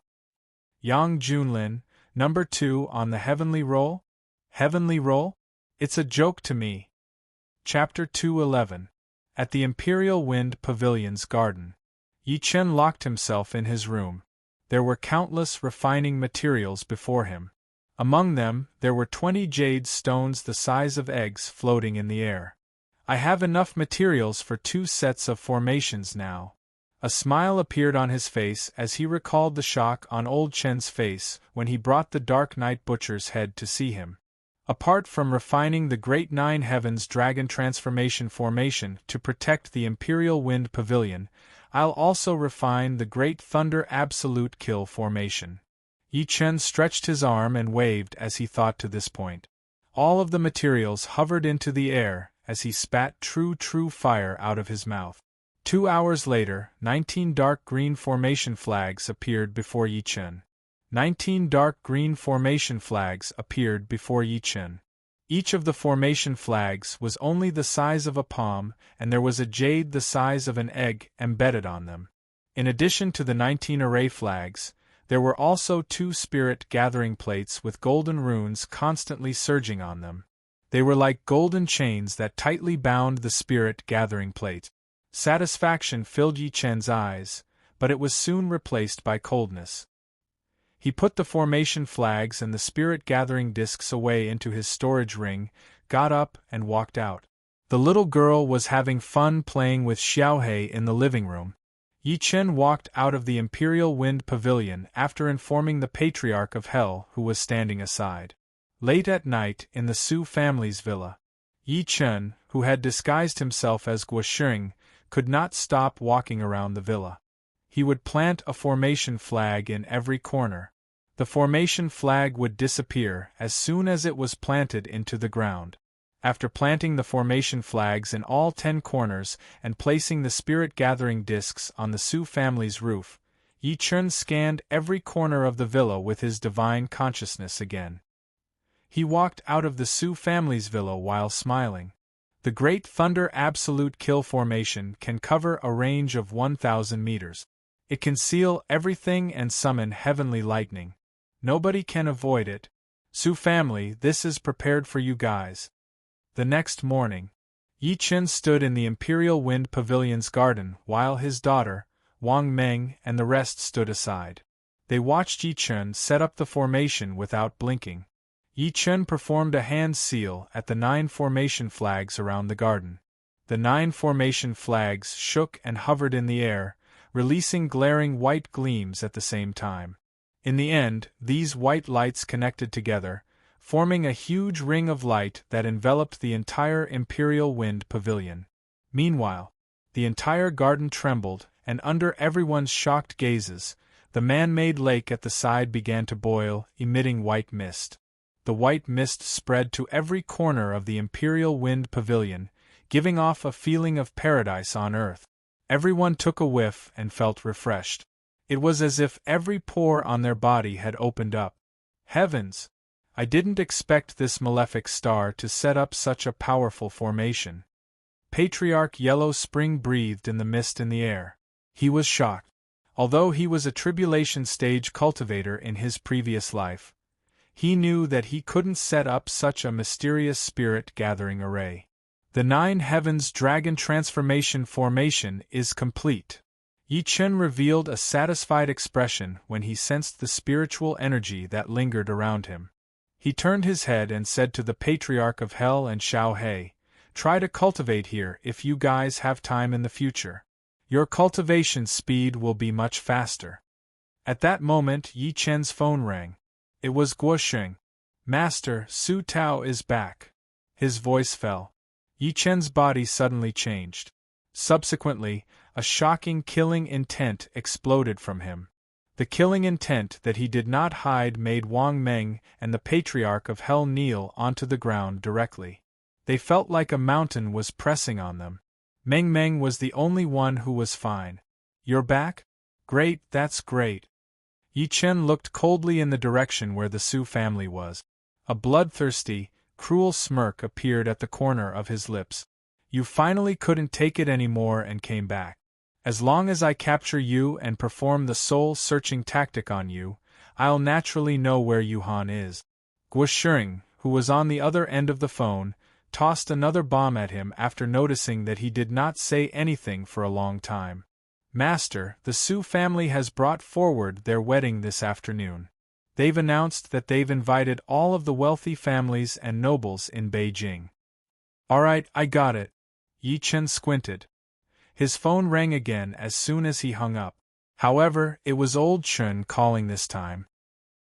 "Yang Junlin, number 2 on the heavenly roll? Heavenly roll? It's a joke to me." Chapter 211. At the Imperial Wind Pavilion's garden. Yi Chen locked himself in his room. There were countless refining materials before him. Among them, there were 20 jade stones the size of eggs floating in the air. "I have enough materials for 2 sets of formations now." A smile appeared on his face as he recalled the shock on old Chen's face when he brought the Dark Knight Butcher's head to see him. "Apart from refining the Great 9 Heavens Dragon Transformation Formation to protect the Imperial Wind Pavilion, I'll also refine the Great Thunder Absolute Kill Formation." Yi Chen stretched his arm and waved as he thought to this point. All of the materials hovered into the air as he spat true fire out of his mouth. 2 hours later, 19 dark green formation flags appeared before Yi Chen. 19 dark green formation flags appeared before Yi Chen. Each of the formation flags was only the size of a palm, and there was a jade the size of an egg embedded on them. In addition to the 19 array flags, there were also 2 spirit gathering plates with golden runes constantly surging on them. They were like golden chains that tightly bound the spirit gathering plate. Satisfaction filled Yi Chen's eyes, but it was soon replaced by coldness. He put the formation flags and the spirit gathering discs away into his storage ring, got up, and walked out. The little girl was having fun playing with Xiaohei in the living room. Yi Chen walked out of the Imperial Wind Pavilion after informing the Patriarch of Hell, who was standing aside. Late at night, in the Su family's villa, Yi Chen, who had disguised himself as Guosheng, could not stop walking around the villa. He would plant a formation flag in every corner. The formation flag would disappear as soon as it was planted into the ground. After planting the formation flags in all 10 corners and placing the spirit-gathering discs on the Su family's roof, Yi Chen scanned every corner of the villa with his divine consciousness again. He walked out of the Su family's villa while smiling. The Great Thunder Absolute Kill Formation can cover a range of 1,000 meters. It can seal everything and summon heavenly lightning. Nobody can avoid it. Su family, this is prepared for you guys. The next morning, Yi Chen stood in the Imperial Wind Pavilion's garden while his daughter, Wang Meng, and the rest stood aside. They watched Yi Chen set up the formation without blinking. Yi Chen performed a hand seal at the 9 formation flags around the garden. The 9 formation flags shook and hovered in the air, releasing glaring white gleams at the same time. In the end, these white lights connected together, forming a huge ring of light that enveloped the entire Imperial Wind Pavilion. Meanwhile, the entire garden trembled, and under everyone's shocked gazes, the man-made lake at the side began to boil, emitting white mist. The white mist spread to every corner of the Imperial Wind Pavilion, giving off a feeling of paradise on earth. Everyone took a whiff and felt refreshed. It was as if every pore on their body had opened up. Heavens! I didn't expect this malefic star to set up such a powerful formation. Patriarch Yellow Spring breathed in the mist in the air. He was shocked. Although he was a tribulation stage cultivator in his previous life, he knew that he couldn't set up such a mysterious spirit-gathering array. The 9 Heavens Dragon Transformation Formation is complete. Yi Chen revealed a satisfied expression when he sensed the spiritual energy that lingered around him. He turned his head and said to the Patriarch of Hell and Xiaohei, "Try to cultivate here if you guys have time in the future. Your cultivation speed will be much faster." At that moment Yi Chen's phone rang. It was Guosheng. "Master, Su Tao is back." His voice fell. Yi Chen's body suddenly changed. Subsequently, a shocking killing intent exploded from him. The killing intent that he did not hide made Wang Meng and the Patriarch of Hell kneel onto the ground directly. They felt like a mountain was pressing on them. Meng was the only one who was fine. "You're back? Great, that's great." Yi Chen looked coldly in the direction where the Su family was. A bloodthirsty, cruel smirk appeared at the corner of his lips. "You finally couldn't take it anymore and came back. As long as I capture you and perform the soul-searching tactic on you, I'll naturally know where Yuhan is." Guosheng, who was on the other end of the phone, tossed another bomb at him after noticing that he did not say anything for a long time. "Master, the Su family has brought forward their wedding this afternoon. They've announced that they've invited all of the wealthy families and nobles in Beijing." "Alright, I got it." Yi Chen squinted. His phone rang again as soon as he hung up. However, it was old Chen calling this time.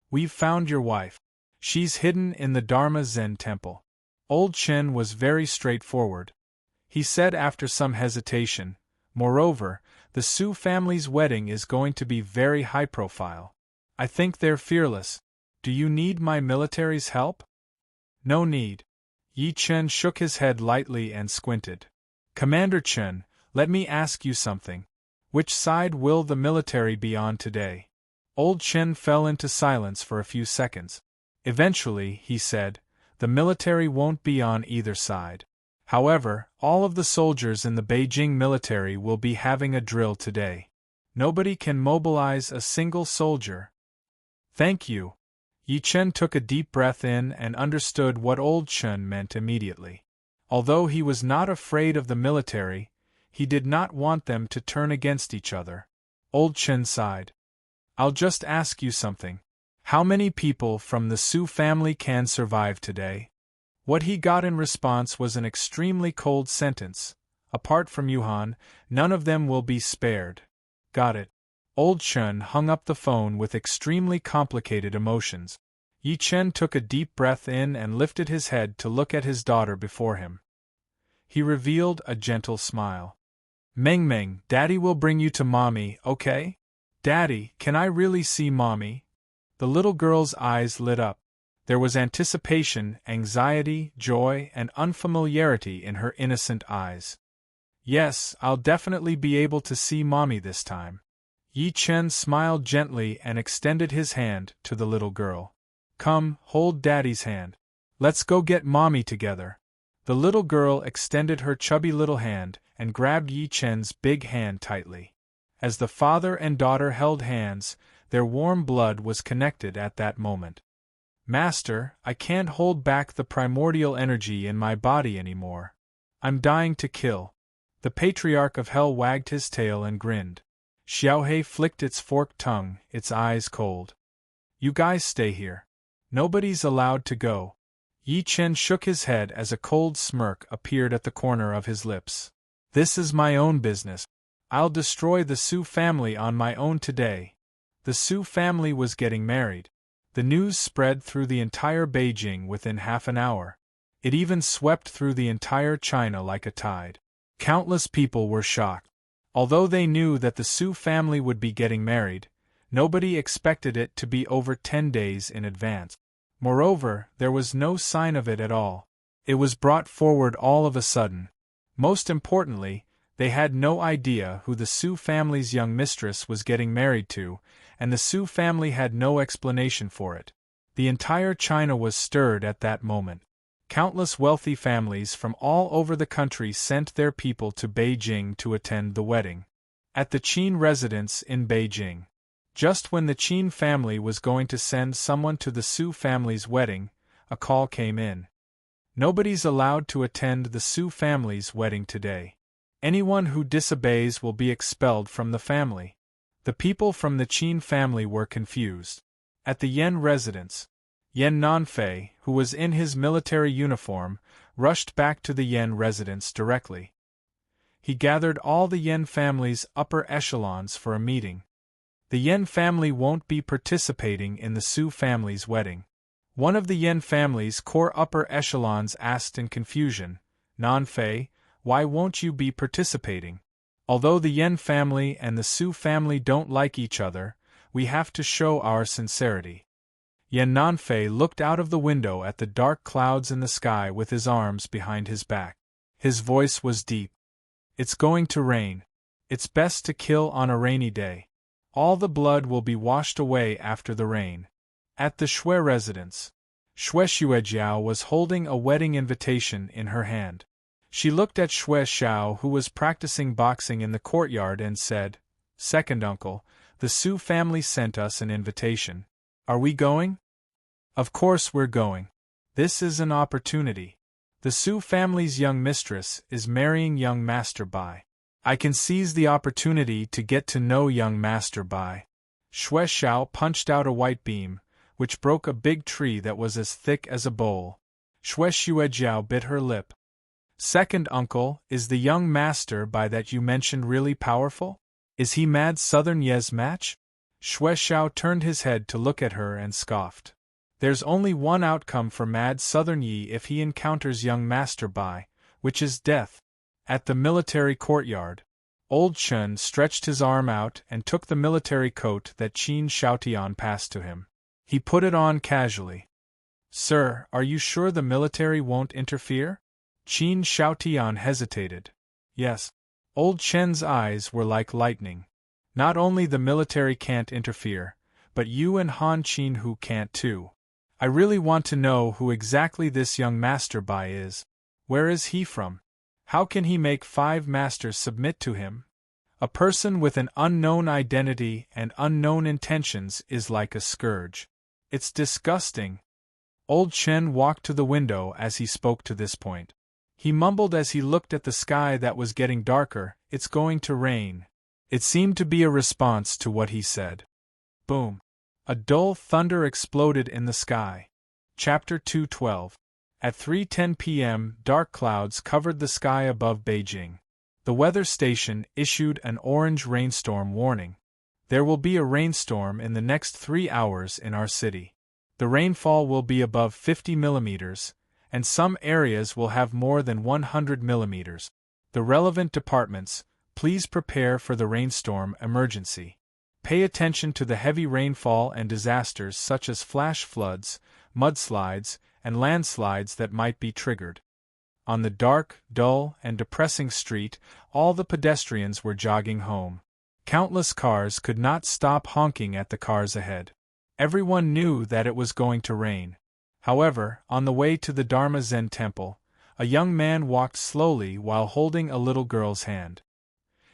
"We've found your wife. She's hidden in the Dharma Zen temple." Old Chen was very straightforward. He said after some hesitation, "Moreover, the Su family's wedding is going to be very high profile. I think they're fearless. Do you need my military's help?" "No need." Yi Chen shook his head lightly and squinted. "Commander Chen, let me ask you something. Which side will the military be on today?" Old Chen fell into silence for a few seconds. Eventually, he said, The military won't be on either side. However, all of the soldiers in the Beijing military will be having a drill today. Nobody can mobilize a single soldier. Thank you. Yi Chen took a deep breath in and understood what old Chen meant immediately. Although he was not afraid of the military, he did not want them to turn against each other. Old Chen sighed. I'll just ask you something. How many people from the Su family can survive today? What he got in response was an extremely cold sentence. Apart from Yuhan, none of them will be spared. Got it. Old Chen hung up the phone with extremely complicated emotions. Yi Chen took a deep breath in and lifted his head to look at his daughter before him. He revealed a gentle smile. Meng Meng, Daddy will bring you to Mommy, okay? Daddy, can I really see Mommy? The little girl's eyes lit up. There was anticipation, anxiety, joy, and unfamiliarity in her innocent eyes. Yes, I'll definitely be able to see Mommy this time. Yi Chen smiled gently and extended his hand to the little girl. Come, hold Daddy's hand. Let's go get Mommy together. The little girl extended her chubby little hand and grabbed Yi Chen's big hand tightly. As the father and daughter held hands, their warm blood was connected at that moment. Master, I can't hold back the primordial energy in my body anymore. I'm dying to kill. The Patriarch of Hell wagged his tail and grinned. Xiaohei flicked its forked tongue, its eyes cold. You guys stay here. Nobody's allowed to go. Yi Chen shook his head as a cold smirk appeared at the corner of his lips. This is my own business. I'll destroy the Su family on my own today. The Su family was getting married. The news spread through the entire Beijing within half an hour. It even swept through the entire China like a tide. Countless people were shocked. Although they knew that the Su family would be getting married, nobody expected it to be over 10 days in advance. Moreover, there was no sign of it at all. It was brought forward all of a sudden. Most importantly, they had no idea who the Su family's young mistress was getting married to, and the Su family had no explanation for it. The entire China was stirred at that moment. Countless wealthy families from all over the country sent their people to Beijing to attend the wedding. At the Qin residence in Beijing. Just when the Qin family was going to send someone to the Su family's wedding, a call came in. Nobody's allowed to attend the Su family's wedding today. Anyone who disobeys will be expelled from the family. The people from the Qin family were confused. At the Yan residence, Yan Nanfei, who was in his military uniform, rushed back to the Yan residence directly. He gathered all the Yan family's upper echelons for a meeting. The Yan family won't be participating in the Su family's wedding. One of the Yan family's core upper echelons asked in confusion, Nanfei, why won't you be participating? Although the Yan family and the Su family don't like each other, we have to show our sincerity. Yan Nanfei looked out of the window at the dark clouds in the sky with his arms behind his back. His voice was deep. It's going to rain. It's best to kill on a rainy day. All the blood will be washed away after the rain. At the Shui residence, Shui Xuejiao was holding a wedding invitation in her hand. She looked at Shui Xiao, who was practicing boxing in the courtyard, and said, Second uncle, the Su family sent us an invitation. Are we going? Of course we're going. This is an opportunity. The Su family's young mistress is marrying young Master Bai. I can seize the opportunity to get to know young Master Bai. Shui Xiao punched out a white beam, which broke a big tree that was as thick as a bowl. Shui Xuejiao bit her lip. Second uncle, is the young Master Bai that you mentioned really powerful? Is he Mad Southern Ye's match? Shui Xiao turned his head to look at her and scoffed. There's only one outcome for Mad Southern Yi if he encounters young Master Bai, which is death. At the military courtyard, Old Chen stretched his arm out and took the military coat that Qin Xiaotian passed to him. He put it on casually. Sir, are you sure the military won't interfere? Qin Xiaotian hesitated. Yes. Old Chen's eyes were like lightning. Not only the military can't interfere, but you and Han Qinhu can't too. I really want to know who exactly this young Master Bai is. Where is he from? How can he make 5 masters submit to him? A person with an unknown identity and unknown intentions is like a scourge. It's disgusting. Old Chen walked to the window as he spoke to this point. He mumbled as he looked at the sky that was getting darker, "It's going to rain." It seemed to be a response to what he said. Boom! A dull thunder exploded in the sky. Chapter 212. At 3:10 p.m., dark clouds covered the sky above Beijing. The weather station issued an orange rainstorm warning. There will be a rainstorm in the next 3 hours in our city. The rainfall will be above 50 millimeters, and some areas will have more than 100 millimeters. The relevant departments, please prepare for the rainstorm emergency. Pay attention to the heavy rainfall and disasters such as flash floods, mudslides, and landslides that might be triggered. On the dark, dull, and depressing street, all the pedestrians were jogging home. Countless cars could not stop honking at the cars ahead. Everyone knew that it was going to rain. However, on the way to the Dharma Zen temple, a young man walked slowly while holding a little girl's hand.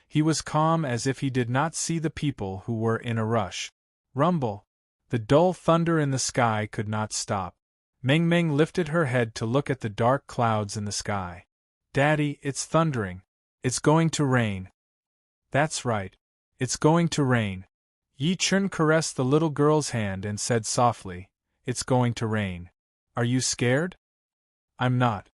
He was calm as if he did not see the people who were in a rush. Rumble! The dull thunder in the sky could not stop. Meng Meng lifted her head to look at the dark clouds in the sky. "Daddy, it's thundering. It's going to rain." "That's right. It's going to rain." Yi Chun caressed the little girl's hand and said softly, "It's going to rain. Are you scared?" "I'm not."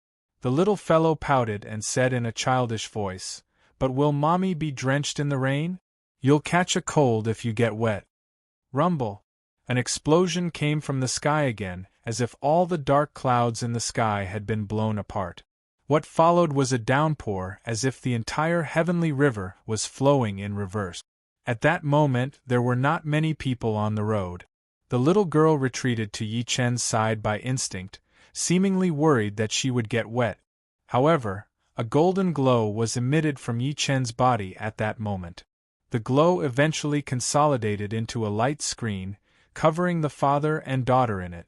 The little fellow pouted and said in a childish voice, "But will Mommy be drenched in the rain? You'll catch a cold if you get wet." Rumble! An explosion came from the sky again, as if all the dark clouds in the sky had been blown apart. What followed was a downpour, as if the entire heavenly river was flowing in reverse. At that moment there were not many people on the road. The little girl retreated to Yi Chen's side by instinct, seemingly worried that she would get wet. However, a golden glow was emitted from Yi Chen's body at that moment. The glow eventually consolidated into a light screen, covering the father and daughter in it.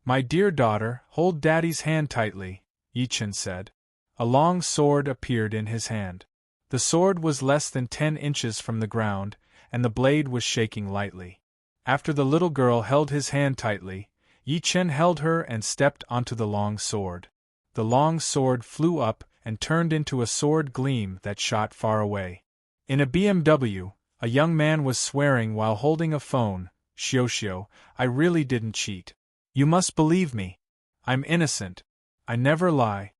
"My dear daughter, hold Daddy's hand tightly," Yi Chen said. A long sword appeared in his hand. The sword was less than 10 inches from the ground, and the blade was shaking lightly. After the little girl held his hand tightly, Yi Chen held her and stepped onto the long sword. The long sword flew up and turned into a sword gleam that shot far away. In a BMW, a young man was swearing while holding a phone. "Xiao, I really didn't cheat. You must believe me. I'm innocent. I never lie."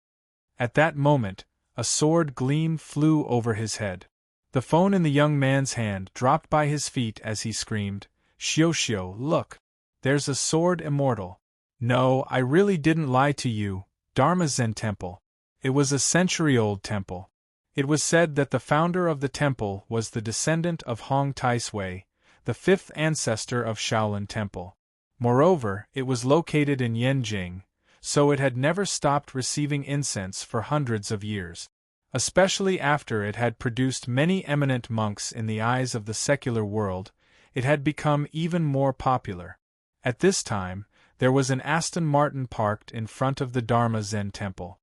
At that moment, a sword gleam flew over his head. The phone in the young man's hand dropped by his feet as he screamed, "Xiao, look! There's a sword immortal. No, I really didn't lie to you, Dharma Zen Temple. It was a century-old temple. It was said that the founder of the temple was the descendant of Hong Tai-sui, the 5th ancestor of Shaolin Temple. Moreover, it was located in Yanjing, so it had never stopped receiving incense for hundreds of years. Especially after it had produced many eminent monks in the eyes of the secular world, it had become even more popular. At this time, there was an Aston Martin parked in front of the Dharma Zen Temple.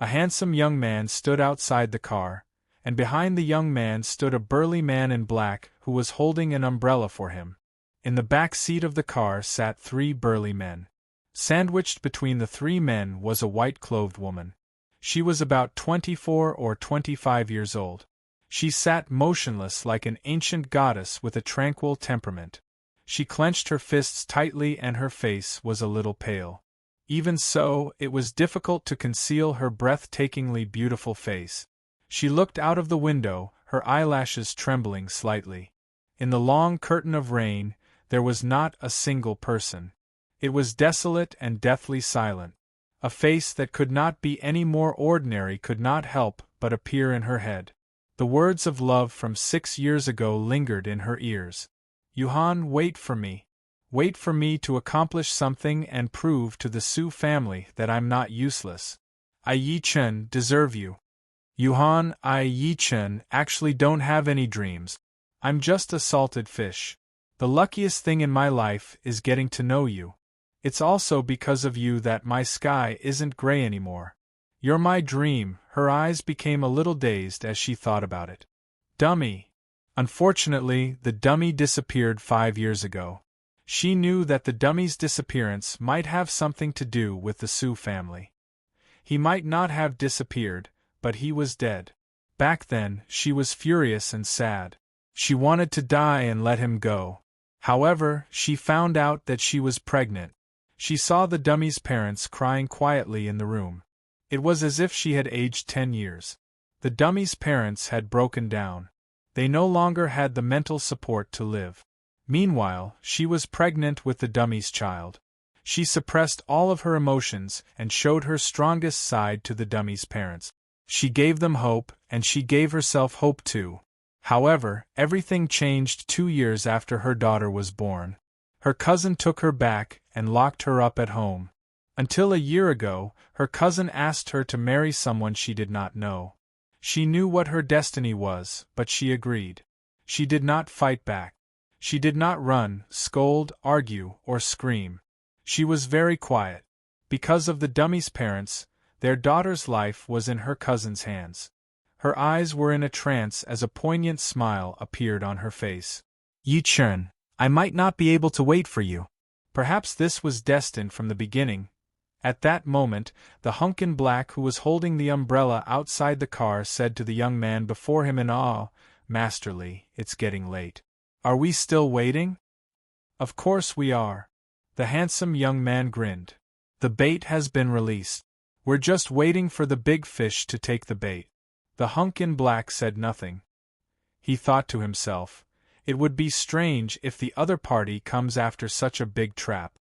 A handsome young man stood outside the car, and behind the young man stood a burly man in black who was holding an umbrella for him. In the back seat of the car sat 3 burly men. Sandwiched between the 3 men was a white-clothed woman. She was about 24 or 25 years old. She sat motionless like an ancient goddess with a tranquil temperament. She clenched her fists tightly and her face was a little pale. Even so, it was difficult to conceal her breathtakingly beautiful face. She looked out of the window, her eyelashes trembling slightly. In the long curtain of rain, there was not a single person. It was desolate and deathly silent. A face that could not be any more ordinary could not help but appear in her head. The words of love from 6 years ago lingered in her ears. "Yuhan, wait for me. Wait for me to accomplish something and prove to the Su family that I'm not useless. I, Yi Chen, deserve you. Yuhan, I, Yi Chen, actually don't have any dreams. I'm just a salted fish. The luckiest thing in my life is getting to know you. It's also because of you that my sky isn't gray anymore. You're my dream. Her eyes became a little dazed as she thought about it. Dummy. Unfortunately, the dummy disappeared 5 years ago. She knew that the dummy's disappearance might have something to do with the Sue family. He might not have disappeared, but he was dead. Back then, she was furious and sad. She wanted to die and let him go. However, she found out that she was pregnant. She saw the dummy's parents crying quietly in the room. It was as if she had aged 10 years. The dummy's parents had broken down. They no longer had the mental support to live. Meanwhile, she was pregnant with the dummy's child. She suppressed all of her emotions and showed her strongest side to the dummy's parents. She gave them hope, and she gave herself hope too. However, everything changed 2 years after her daughter was born. Her cousin took her back and locked her up at home. Until a year ago, her cousin asked her to marry someone she did not know. She knew what her destiny was, but she agreed. She did not fight back. She did not run, scold, argue, or scream. She was very quiet. Because of the dummy's parents, their daughter's life was in her cousin's hands. Her eyes were in a trance as a poignant smile appeared on her face. Yi-chun, I might not be able to wait for you. Perhaps this was destined from the beginning. At that moment, the hunk in black who was holding the umbrella outside the car said to the young man before him in awe, "Masterly, it's getting late. Are we still waiting?" "Of course we are." The handsome young man grinned. "The bait has been released. We're just waiting for the big fish to take the bait." The hunk in black said nothing. He thought to himself, it would be strange if the other party comes after such a big trap.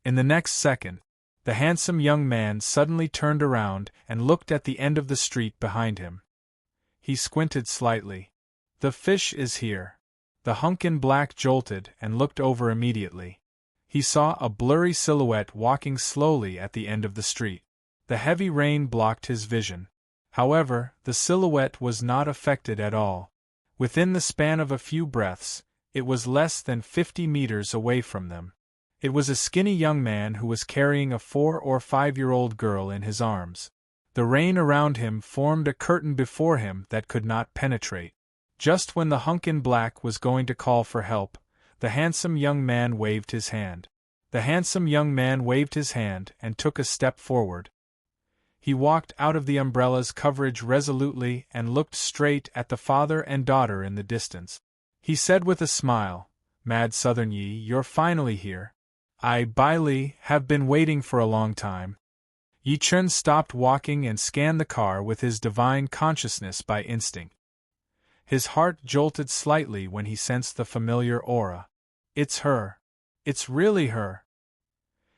In the next second, the handsome young man suddenly turned around and looked at the end of the street behind him. He squinted slightly. "The fish is here." The hunk in black jolted and looked over immediately. He saw a blurry silhouette walking slowly at the end of the street. The heavy rain blocked his vision. However, the silhouette was not affected at all. Within the span of a few breaths, it was less than 50 meters away from them. It was a skinny young man who was carrying a 4 or 5-year-old girl in his arms. The rain around him formed a curtain before him that could not penetrate. Just when the hunk in black was going to call for help, the handsome young man waved his hand. The handsome young man waved his hand and took a step forward. He walked out of the umbrella's coverage resolutely and looked straight at the father and daughter in the distance. He said with a smile, "Mad Southern Yi, you're finally here. I, Bailey, have been waiting for a long time." Yi-chun stopped walking and scanned the car with his divine consciousness by instinct. His heart jolted slightly when he sensed the familiar aura. It's her. It's really her.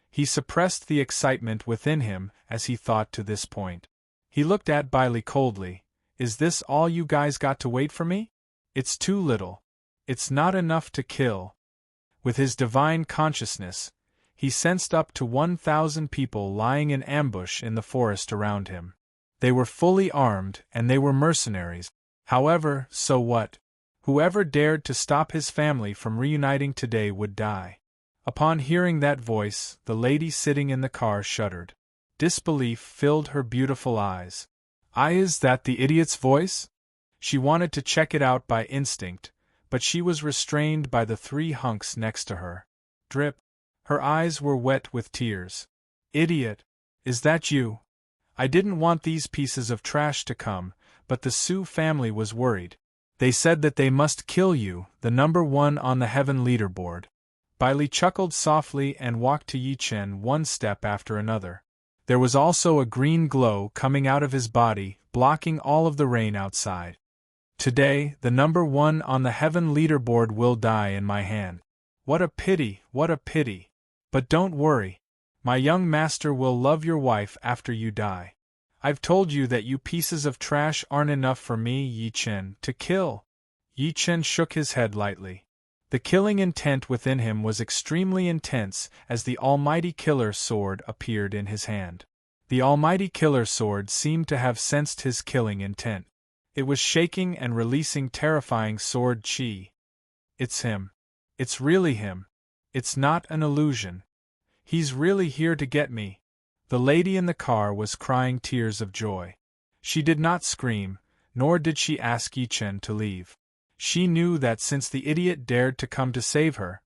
He suppressed the excitement within him as he thought to this point. He looked at Bailey coldly. "Is this all you guys got to wait for me? It's too little. It's not enough to kill." With his divine consciousness, he sensed up to 1,000 people lying in ambush in the forest around him. They were fully armed and they were mercenaries. However, so what? Whoever dared to stop his family from reuniting today would die. Upon hearing that voice, the lady sitting in the car shuddered. Disbelief filled her beautiful eyes. Is that the idiot's voice? She wanted to check it out by instinct, but she was restrained by the 3 hunks next to her. Drip. Her eyes were wet with tears. "Idiot! Is that you? I didn't want these pieces of trash to come, but the Sioux family was worried. They said that they must kill you, the number 1 on the heaven leaderboard." Bailey chuckled softly and walked to Yi-chun one step after another. There was also a green glow coming out of his body, blocking all of the rain outside. "Today, the number 1 on the heaven leaderboard will die in my hand. What a pity, what a pity. But don't worry. My young master will love your wife after you die. I've told you that you pieces of trash aren't enough for me, Yi-chun, to kill." Yi-chun shook his head lightly. The killing intent within him was extremely intense as the almighty killer sword appeared in his hand. The almighty killer sword seemed to have sensed his killing intent. It was shaking and releasing terrifying sword chi. "It's him. It's really him. It's not an illusion." He's really here to get me. The lady in the car was crying tears of joy. She did not scream, nor did she ask Yi Chen to leave. She knew that since the idiot dared to come to save her,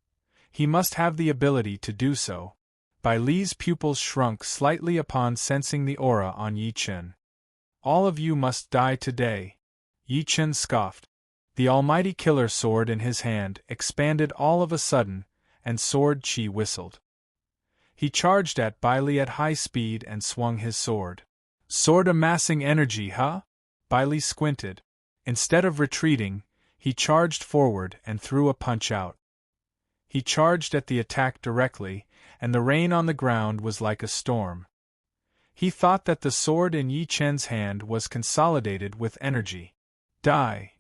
he must have the ability to do so. Bai Li's pupils shrunk slightly upon sensing the aura on Yi Chen. All of you must die today. Yi Chen scoffed. The almighty killer sword in his hand expanded all of a sudden, and Sword Chi whistled. He charged at Bai Li at high speed and swung his sword. Sword amassing energy, huh? Bai Li squinted. Instead of retreating, he charged forward and threw a punch out. He charged at the attack directly, and the rain on the ground was like a storm. He thought that the sword in Yi Chen's hand was consolidated with energy. Die!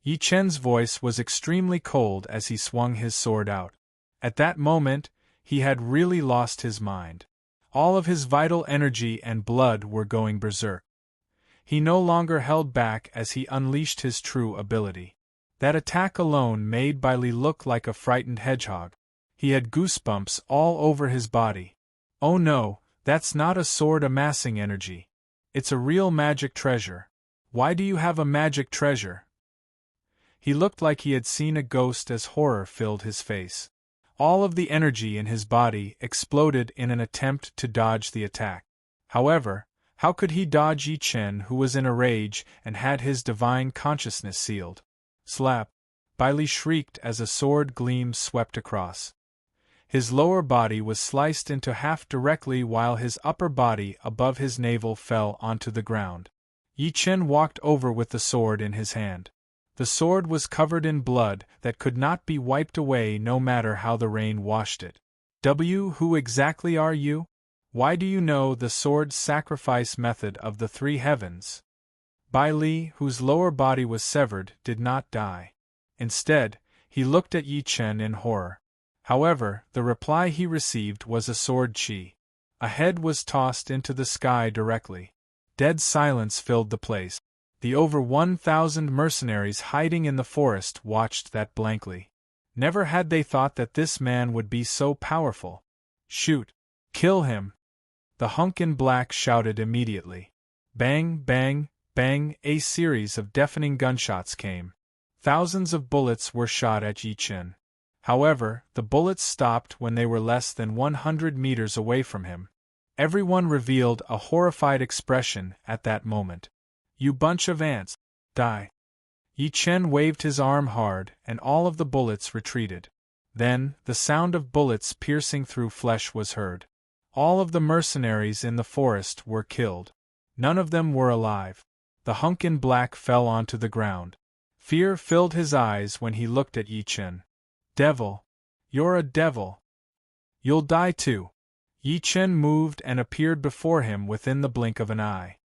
Yi Chen's voice was extremely cold as he swung his sword out. At that moment, he had really lost his mind. All of his vital energy and blood were going berserk. He no longer held back as he unleashed his true ability. That attack alone made Bai Li look like a frightened hedgehog. He had goosebumps all over his body. Oh no, that's not a sword amassing energy. It's a real magic treasure. Why do you have a magic treasure? He looked like he had seen a ghost as horror filled his face. All of the energy in his body exploded in an attempt to dodge the attack. However, how could he dodge Yi Chen, who was in a rage and had his divine consciousness sealed? Slap! Bai Li shrieked as a sword gleam swept across. His lower body was sliced into half directly while his upper body above his navel fell onto the ground. Yi Chen walked over with the sword in his hand. The sword was covered in blood that could not be wiped away no matter how the rain washed it. Who exactly are you? Why do you know the sword sacrifice method of the three heavens? Bai Li, whose lower body was severed, did not die. Instead, he looked at Yi Chen in horror. However, the reply he received was a sword chi. A head was tossed into the sky directly. Dead silence filled the place. The over 1,000 mercenaries hiding in the forest watched that blankly. Never had they thought that this man would be so powerful. Shoot! Kill him! The hunk in black shouted immediately. Bang, bang, bang, a series of deafening gunshots came. Thousands of bullets were shot at Yi Chen. However, the bullets stopped when they were less than 100 meters away from him. Everyone revealed a horrified expression at that moment. You bunch of ants! Die! Yi Chen waved his arm hard, and all of the bullets retreated. Then, the sound of bullets piercing through flesh was heard. All of the mercenaries in the forest were killed. None of them were alive. The hunk in black fell onto the ground. Fear filled his eyes when he looked at Yi Chen. Devil! You're a devil! You'll die too! Yi Chen moved and appeared before him within the blink of an eye.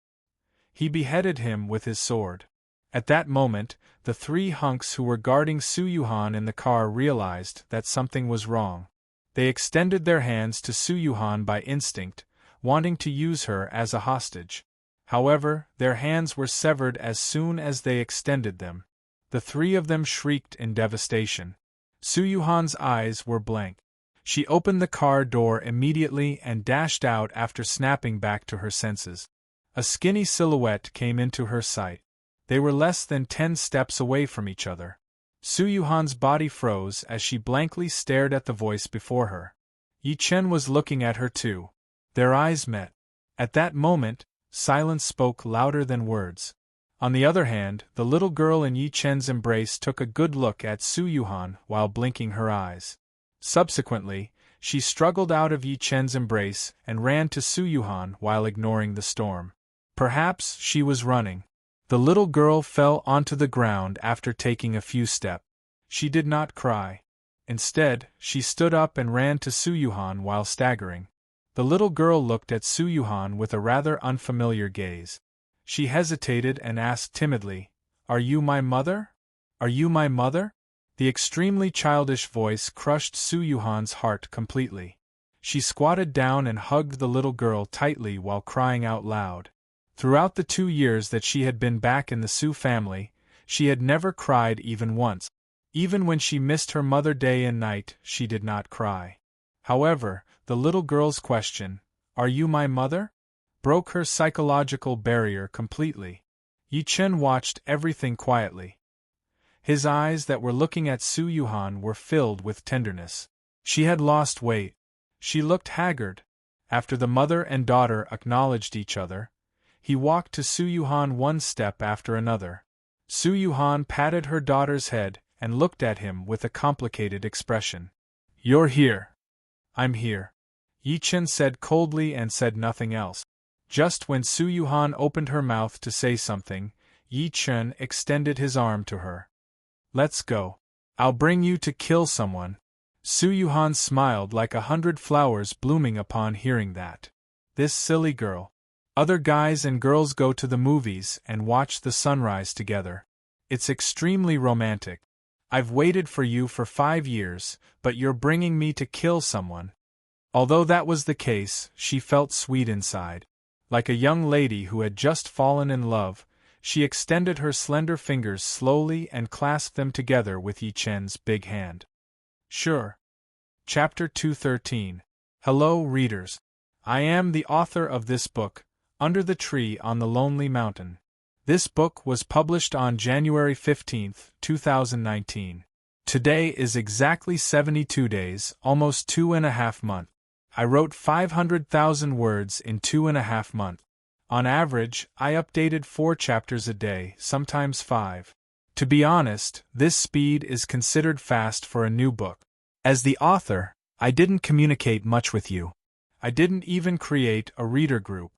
He beheaded him with his sword. At that moment, the three hunks who were guarding Su Yuhan in the car realized that something was wrong. They extended their hands to Su Yuhan by instinct, wanting to use her as a hostage. However, their hands were severed as soon as they extended them. The three of them shrieked in devastation. Su Yuhan's eyes were blank. She opened the car door immediately and dashed out after snapping back to her senses. A skinny silhouette came into her sight. They were less than 10 steps away from each other. Su Yuhan's body froze as she blankly stared at the voice before her. Yi Chen was looking at her too. Their eyes met. At that moment, silence spoke louder than words. On the other hand, the little girl in Yi Chen's embrace took a good look at Su Yuhan while blinking her eyes. Subsequently, she struggled out of Yi Chen's embrace and ran to Su Yuhan while ignoring the storm. Perhaps she was running. The little girl fell onto the ground after taking a few steps. She did not cry. Instead, she stood up and ran to Su Yuhan while staggering. The little girl looked at Su Yuhan with a rather unfamiliar gaze. She hesitated and asked timidly, "Are you my mother? Are you my mother?" The extremely childish voice crushed Su Yuhan's heart completely. She squatted down and hugged the little girl tightly while crying out loud. Throughout the 2 years that she had been back in the Su family, she had never cried even once. Even when she missed her mother day and night, she did not cry. However, the little girl's question, "Are you my mother?" broke her psychological barrier completely. Yi Chen watched everything quietly. His eyes that were looking at Su Yuhan were filled with tenderness. She had lost weight. She looked haggard. After the mother and daughter acknowledged each other, he walked to Su Yuhan one step after another. Su Yuhan patted her daughter's head and looked at him with a complicated expression. "You're here." "I'm here," Yi Chen said coldly and said nothing else. Just when Su Yuhan opened her mouth to say something, Yi Chen extended his arm to her. "Let's go. I'll bring you to kill someone." Su Yuhan smiled like 100 flowers blooming upon hearing that. This silly girl. Other guys and girls go to the movies and watch the sunrise together. It's extremely romantic. I've waited for you for 5 years, but you're bringing me to kill someone. Although that was the case, she felt sweet inside. Like a young lady who had just fallen in love, she extended her slender fingers slowly and clasped them together with Yi Chen's big hand. Sure. Chapter 213. Hello, readers. I am the author of this book, Under the Tree on the Lonely Mountain. This book was published on January 15, 2019. Today is exactly 72 days, almost 2.5 months. I wrote 500,000 words in 2.5 months. On average, I updated 4 chapters a day, sometimes 5. To be honest, this speed is considered fast for a new book. As the author, I didn't communicate much with you. I didn't even create a reader group.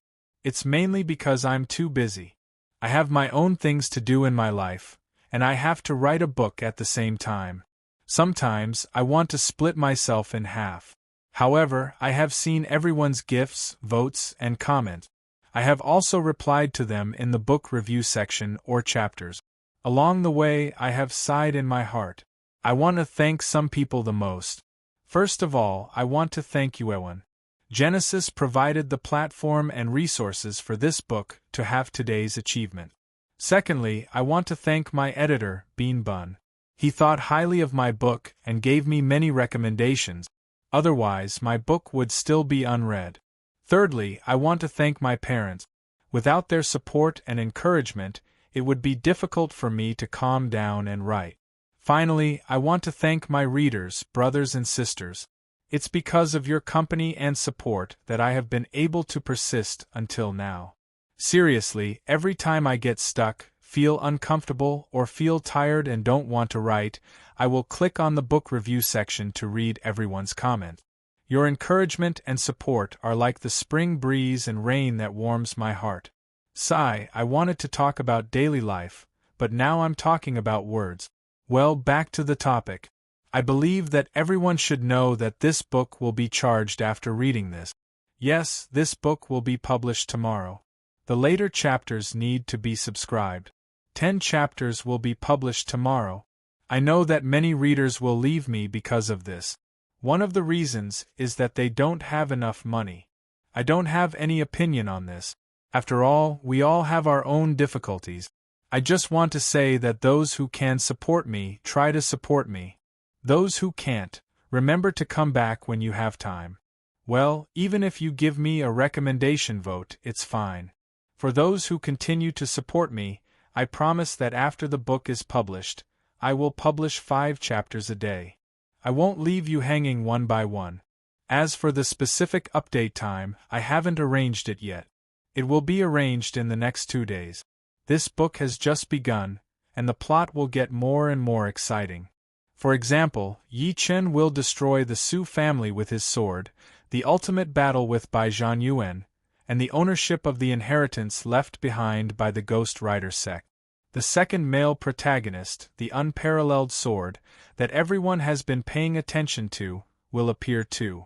It's mainly because I'm too busy. I have my own things to do in my life, and I have to write a book at the same time. Sometimes I want to split myself in half. However, I have seen everyone's gifts, votes, and comments. I have also replied to them in the book review section or chapters. Along the way, I have sighed in my heart. I want to thank some people the most. First of all, I want to thank Yuewen. Genesis provided the platform and resources for this book to have today's achievement. Secondly, I want to thank my editor, Bean Bun. He thought highly of my book and gave me many recommendations. Otherwise, my book would still be unread. Thirdly, I want to thank my parents. Without their support and encouragement, it would be difficult for me to calm down and write. Finally, I want to thank my readers, brothers and sisters. It's because of your company and support that I have been able to persist until now. Seriously, every time I get stuck, feel uncomfortable, or feel tired and don't want to write, I will click on the book review section to read everyone's comment. Your encouragement and support are like the spring breeze and rain that warms my heart. Sigh, I wanted to talk about daily life, but now I'm talking about words. Well, back to the topic. I believe that everyone should know that this book will be charged after reading this. Yes, this book will be published tomorrow. The later chapters need to be subscribed. 10 chapters will be published tomorrow. I know that many readers will leave me because of this. One of the reasons is that they don't have enough money. I don't have any opinion on this. After all, we all have our own difficulties. I just want to say that those who can support me, try to support me. Those who can't, remember to come back when you have time. Well, even if you give me a recommendation vote, it's fine. For those who continue to support me, I promise that after the book is published, I will publish 5 chapters a day. I won't leave you hanging one by one. As for the specific update time, I haven't arranged it yet. It will be arranged in the next 2 days. This book has just begun, and the plot will get more and more exciting. For example, Yi Chen will destroy the Su family with his sword, the ultimate battle with Bai Zhanyuan, and the ownership of the inheritance left behind by the Ghost Rider sect. The second male protagonist, the unparalleled sword, that everyone has been paying attention to, will appear too.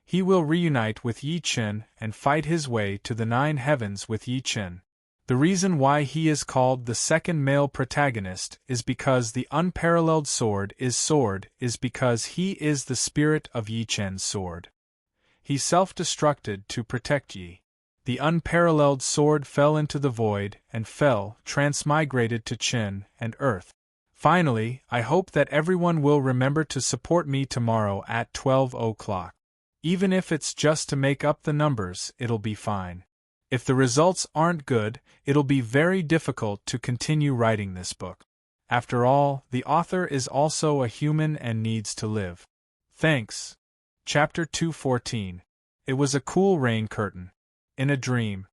He will reunite with Yi Chen and fight his way to the 9 heavens with Yi Chen. The reason why he is called the second male protagonist is because the unparalleled sword is because he is the spirit of Yi Chen's sword. He self-destructed to protect Yi. The unparalleled sword fell into the void and transmigrated to Chen and Earth. Finally, I hope that everyone will remember to support me tomorrow at 12 o'clock. Even if it's just to make up the numbers, it'll be fine. If the results aren't good, it'll be very difficult to continue writing this book. After all, the author is also a human and needs to live. Thanks. Chapter 214. It was a cool rain curtain. In a dream.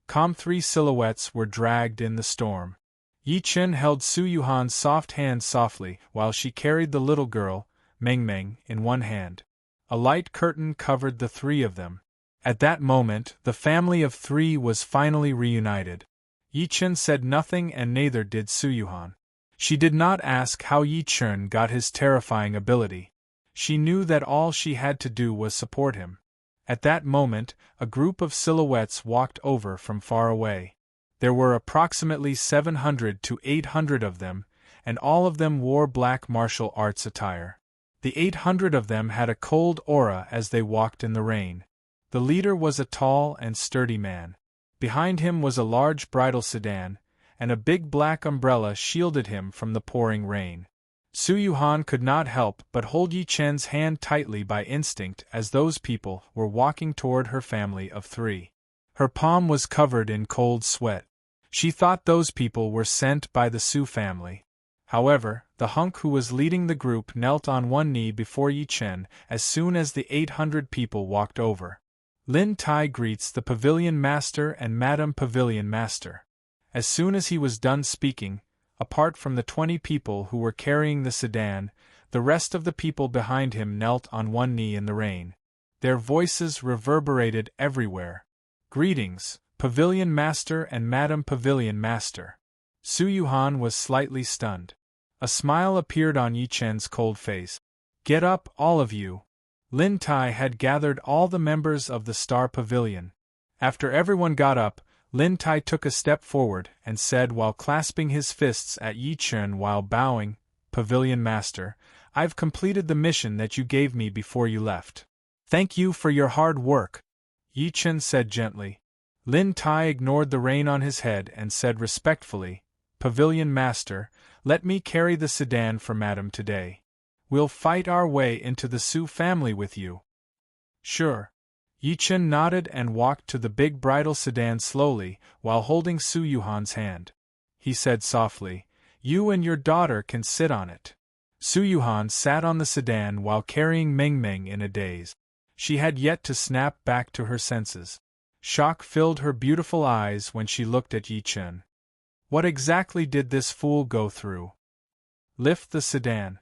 Calm. 3 silhouettes were dragged in the storm. Yi Chen held Su Yuhan's soft hand softly while she carried the little girl, Meng Meng, in one hand. A light curtain covered the three of them. At that moment, the family of three was finally reunited. Yi Chen said nothing and neither did Su Yuhan. She did not ask how Yi Chen got his terrifying ability. She knew that all she had to do was support him. At that moment, a group of silhouettes walked over from far away. There were approximately 700 to 800 of them, and all of them wore black martial arts attire. The 800 of them had a cold aura as they walked in the rain. The leader was a tall and sturdy man. Behind him was a large bridal sedan, and a big black umbrella shielded him from the pouring rain. Su Yuhan could not help but hold Yi Chen's hand tightly by instinct as those people were walking toward her family of three. Her palm was covered in cold sweat. She thought those people were sent by the Su family. However, the hunk who was leading the group knelt on one knee before Yi Chen as soon as the 800 people walked over. Lin Tai greets the Pavilion Master and Madam Pavilion Master. As soon as he was done speaking, apart from the 20 people who were carrying the sedan, the rest of the people behind him knelt on one knee in the rain. Their voices reverberated everywhere. Greetings, Pavilion Master and Madam Pavilion Master. Su Yuhan was slightly stunned. A smile appeared on Yi Chen's cold face. Get up, all of you. Lin Tai had gathered all the members of the Star Pavilion. After everyone got up, Lin Tai took a step forward and said while clasping his fists at Yi Chen while bowing, Pavilion Master, I've completed the mission that you gave me before you left. Thank you for your hard work, Yi Chen said gently. Lin Tai ignored the rain on his head and said respectfully, Pavilion Master, let me carry the sedan for Madam today. We'll fight our way into the Su family with you. Sure. Yi Chen nodded and walked to the big bridal sedan slowly while holding Su Yuhan's hand. He said softly, You and your daughter can sit on it. Su Yuhan sat on the sedan while carrying Meng Meng in a daze. She had yet to snap back to her senses. Shock filled her beautiful eyes when she looked at Yi Chen. What exactly did this fool go through? Lift the sedan.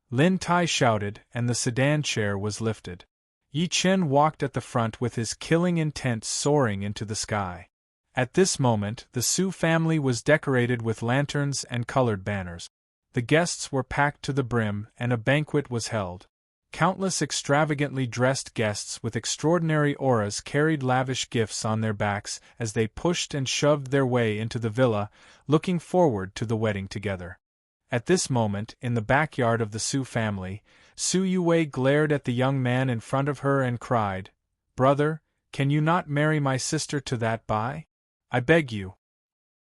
Lin Tai shouted, and the sedan chair was lifted. Yi Chen walked at the front with his killing intent soaring into the sky. At this moment, the Su family was decorated with lanterns and colored banners. The guests were packed to the brim, and a banquet was held. Countless extravagantly dressed guests with extraordinary auras carried lavish gifts on their backs as they pushed and shoved their way into the villa, looking forward to the wedding together. At this moment, in the backyard of the Su family, Su Yue glared at the young man in front of her and cried, Brother, can you not marry my sister to that Bai? I beg you.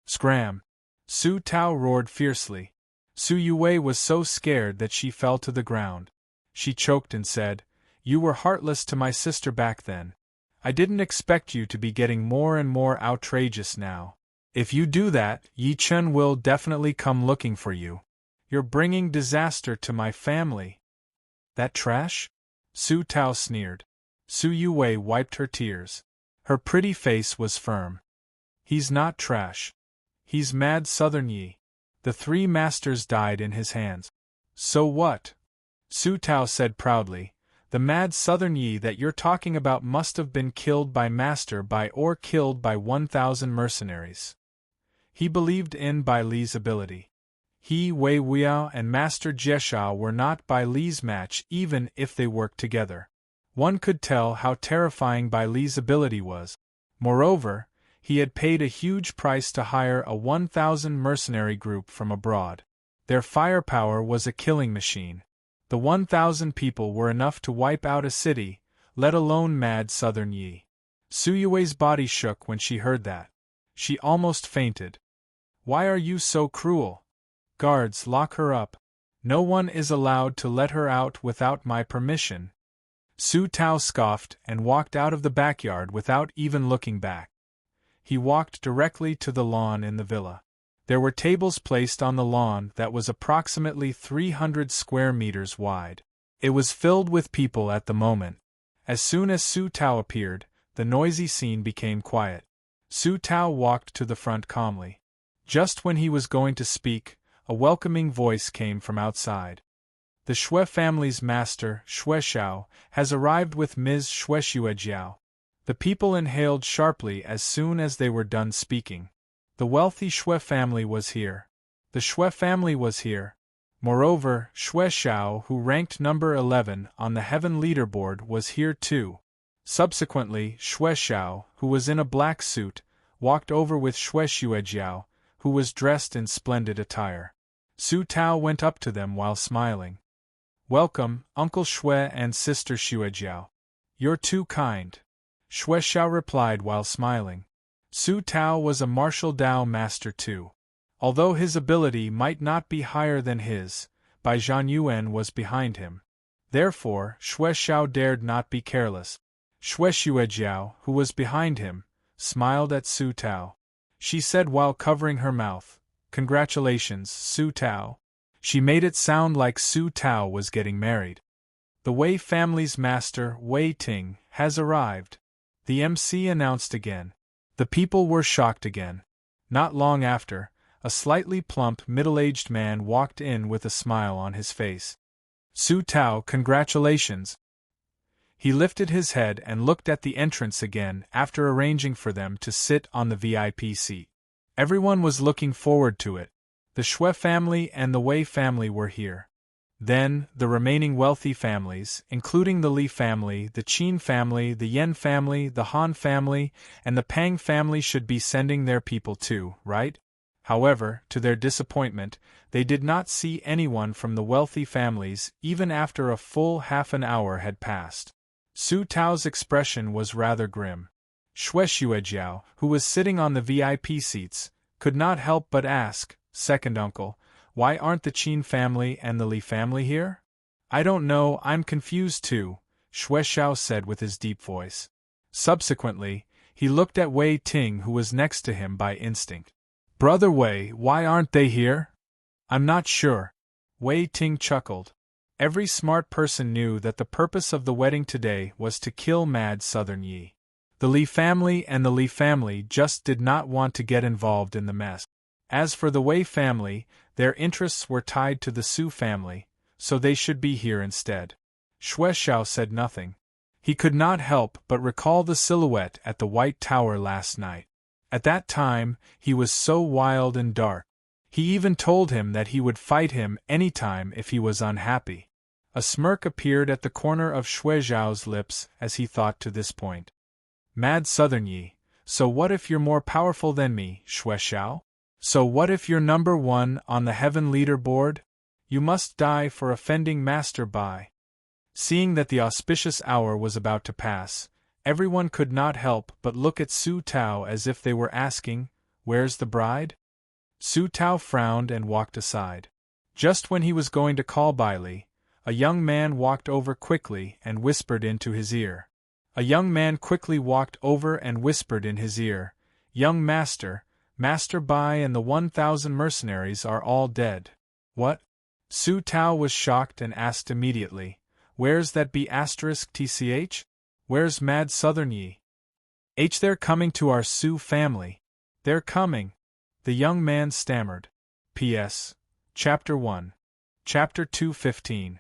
Scram! Su Tao roared fiercely. Su Yue was so scared that she fell to the ground. She choked and said, You were heartless to my sister back then. I didn't expect you to be getting more and more outrageous now. If you do that, Yi Chen will definitely come looking for you. You're bringing disaster to my family. That trash? Su Tao sneered. Su Yue wiped her tears. Her pretty face was firm. He's not trash. He's mad Southern Yi. The three masters died in his hands. So what? Su Tao said proudly, The mad Southern Yi that you're talking about must have been killed by Master Bai or killed by 1,000 mercenaries. He believed in Bai Li's ability. He, Wei Wuya, and Master Jieshao were not Bai Li's match even if they worked together. One could tell how terrifying Bai Li's ability was. Moreover, he had paid a huge price to hire a 1,000 mercenary group from abroad. Their firepower was a killing machine. The 1,000 people were enough to wipe out a city, let alone mad Southern Yi. Su Yue's body shook when she heard that. She almost fainted. Why are you so cruel? Guards, lock her up. No one is allowed to let her out without my permission. Su Tao scoffed and walked out of the backyard without even looking back. He walked directly to the lawn in the villa. There were tables placed on the lawn that was approximately 300 square meters wide. It was filled with people at the moment. As soon as Su Tao appeared, the noisy scene became quiet. Su Tao walked to the front calmly. Just when he was going to speak, a welcoming voice came from outside. The Shui family's master, Shui Xiao, has arrived with Ms. Shui Xuejiao. The people inhaled sharply as soon as they were done speaking. The wealthy Shui family was here. The Shui family was here. Moreover, Shui Xiao, who ranked number 11 on the heaven leaderboard, was here too. Subsequently, Shui Xiao, who was in a black suit, walked over with Shui Xuejiao, who was dressed in splendid attire. Su Tao went up to them while smiling. "Welcome, Uncle Shui and Sister Xuejiao. You're too kind," Shui Xiao replied while smiling. Su Tao was a martial Dao master too. Although his ability might not be higher than his, Bai Zhanyuan was behind him. Therefore, Shui Xiao dared not be careless. Shui Xuejiao, who was behind him, smiled at Su Tao. She said while covering her mouth, "Congratulations, Su Tao." She made it sound like Su Tao was getting married. "The Wei family's master, Wei Ting, has arrived," the MC announced again. The people were shocked again. Not long after, a slightly plump middle-aged man walked in with a smile on his face. "Su Tao, congratulations." He lifted his head and looked at the entrance again after arranging for them to sit on the VIP seat. Everyone was looking forward to it. The Shui family and the Wei family were here. Then, the remaining wealthy families, including the Li family, the Qin family, the Yan family, the Han family, and the Pang family should be sending their people too, right? However, to their disappointment, they did not see anyone from the wealthy families even after a full half an hour had passed. Su Tao's expression was rather grim. Shui Xuejiao, who was sitting on the VIP seats, could not help but ask, "Second uncle, why aren't the Qin family and the Li family here?" "I don't know, I'm confused too," Shui Xiao said with his deep voice. Subsequently, he looked at Wei Ting, who was next to him by instinct. "Brother Wei, why aren't they here?" "I'm not sure." Wei Ting chuckled. Every smart person knew that the purpose of the wedding today was to kill Mad Southern Yi. The Li family and the Li family just did not want to get involved in the mess. As for the Wei family, their interests were tied to the Su family, so they should be here instead. Shui Xiao said nothing. He could not help but recall the silhouette at the White Tower last night. At that time, he was so wild and dark. He even told him that he would fight him any time if he was unhappy. A smirk appeared at the corner of Shui Xiao's lips as he thought to this point. "Mad Southern Yi, so what if you're more powerful than me, Shui Xiao? So what if you're number 1 on the heaven leaderboard? You must die for offending Master Bai." Seeing that the auspicious hour was about to pass, everyone could not help but look at Su Tao as if they were asking, "Where's the bride?" Su Tao frowned and walked aside. Just when he was going to call Bai Li, a young man walked over quickly and whispered into his ear. A young man quickly walked over and whispered in his ear, "Young master, Master Bai and the 1,000 mercenaries are all dead." "What?" Su Tao was shocked and asked immediately, "Where's that B***tch? Where's Mad Southern Yi?" "They're coming to our Su family. They're coming," the young man stammered. P.S. Chapter 1. Chapter 2:15.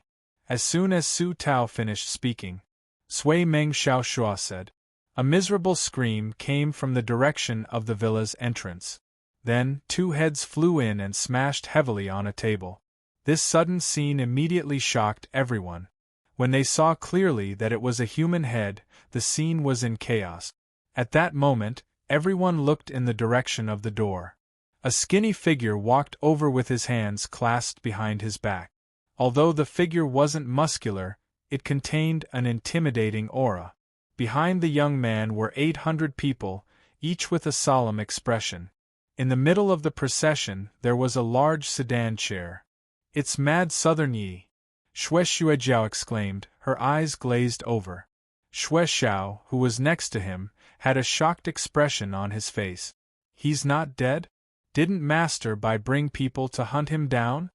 As soon as Su Tao finished speaking, Sui Meng Xiao Shua said. A miserable scream came from the direction of the villa's entrance. Then, 2 heads flew in and smashed heavily on a table. This sudden scene immediately shocked everyone. When they saw clearly that it was a human head, the scene was in chaos. At that moment, everyone looked in the direction of the door. A skinny figure walked over with his hands clasped behind his back. Although the figure wasn't muscular, it contained an intimidating aura. Behind the young man were 800 people, each with a solemn expression. In the middle of the procession there was a large sedan chair. "It's Mad Southern Yi." Xue Xuejiao exclaimed, her eyes glazed over. Xue Xiao, who was next to him, had a shocked expression on his face. He's not dead? Didn't Master Bai bring people to hunt him down?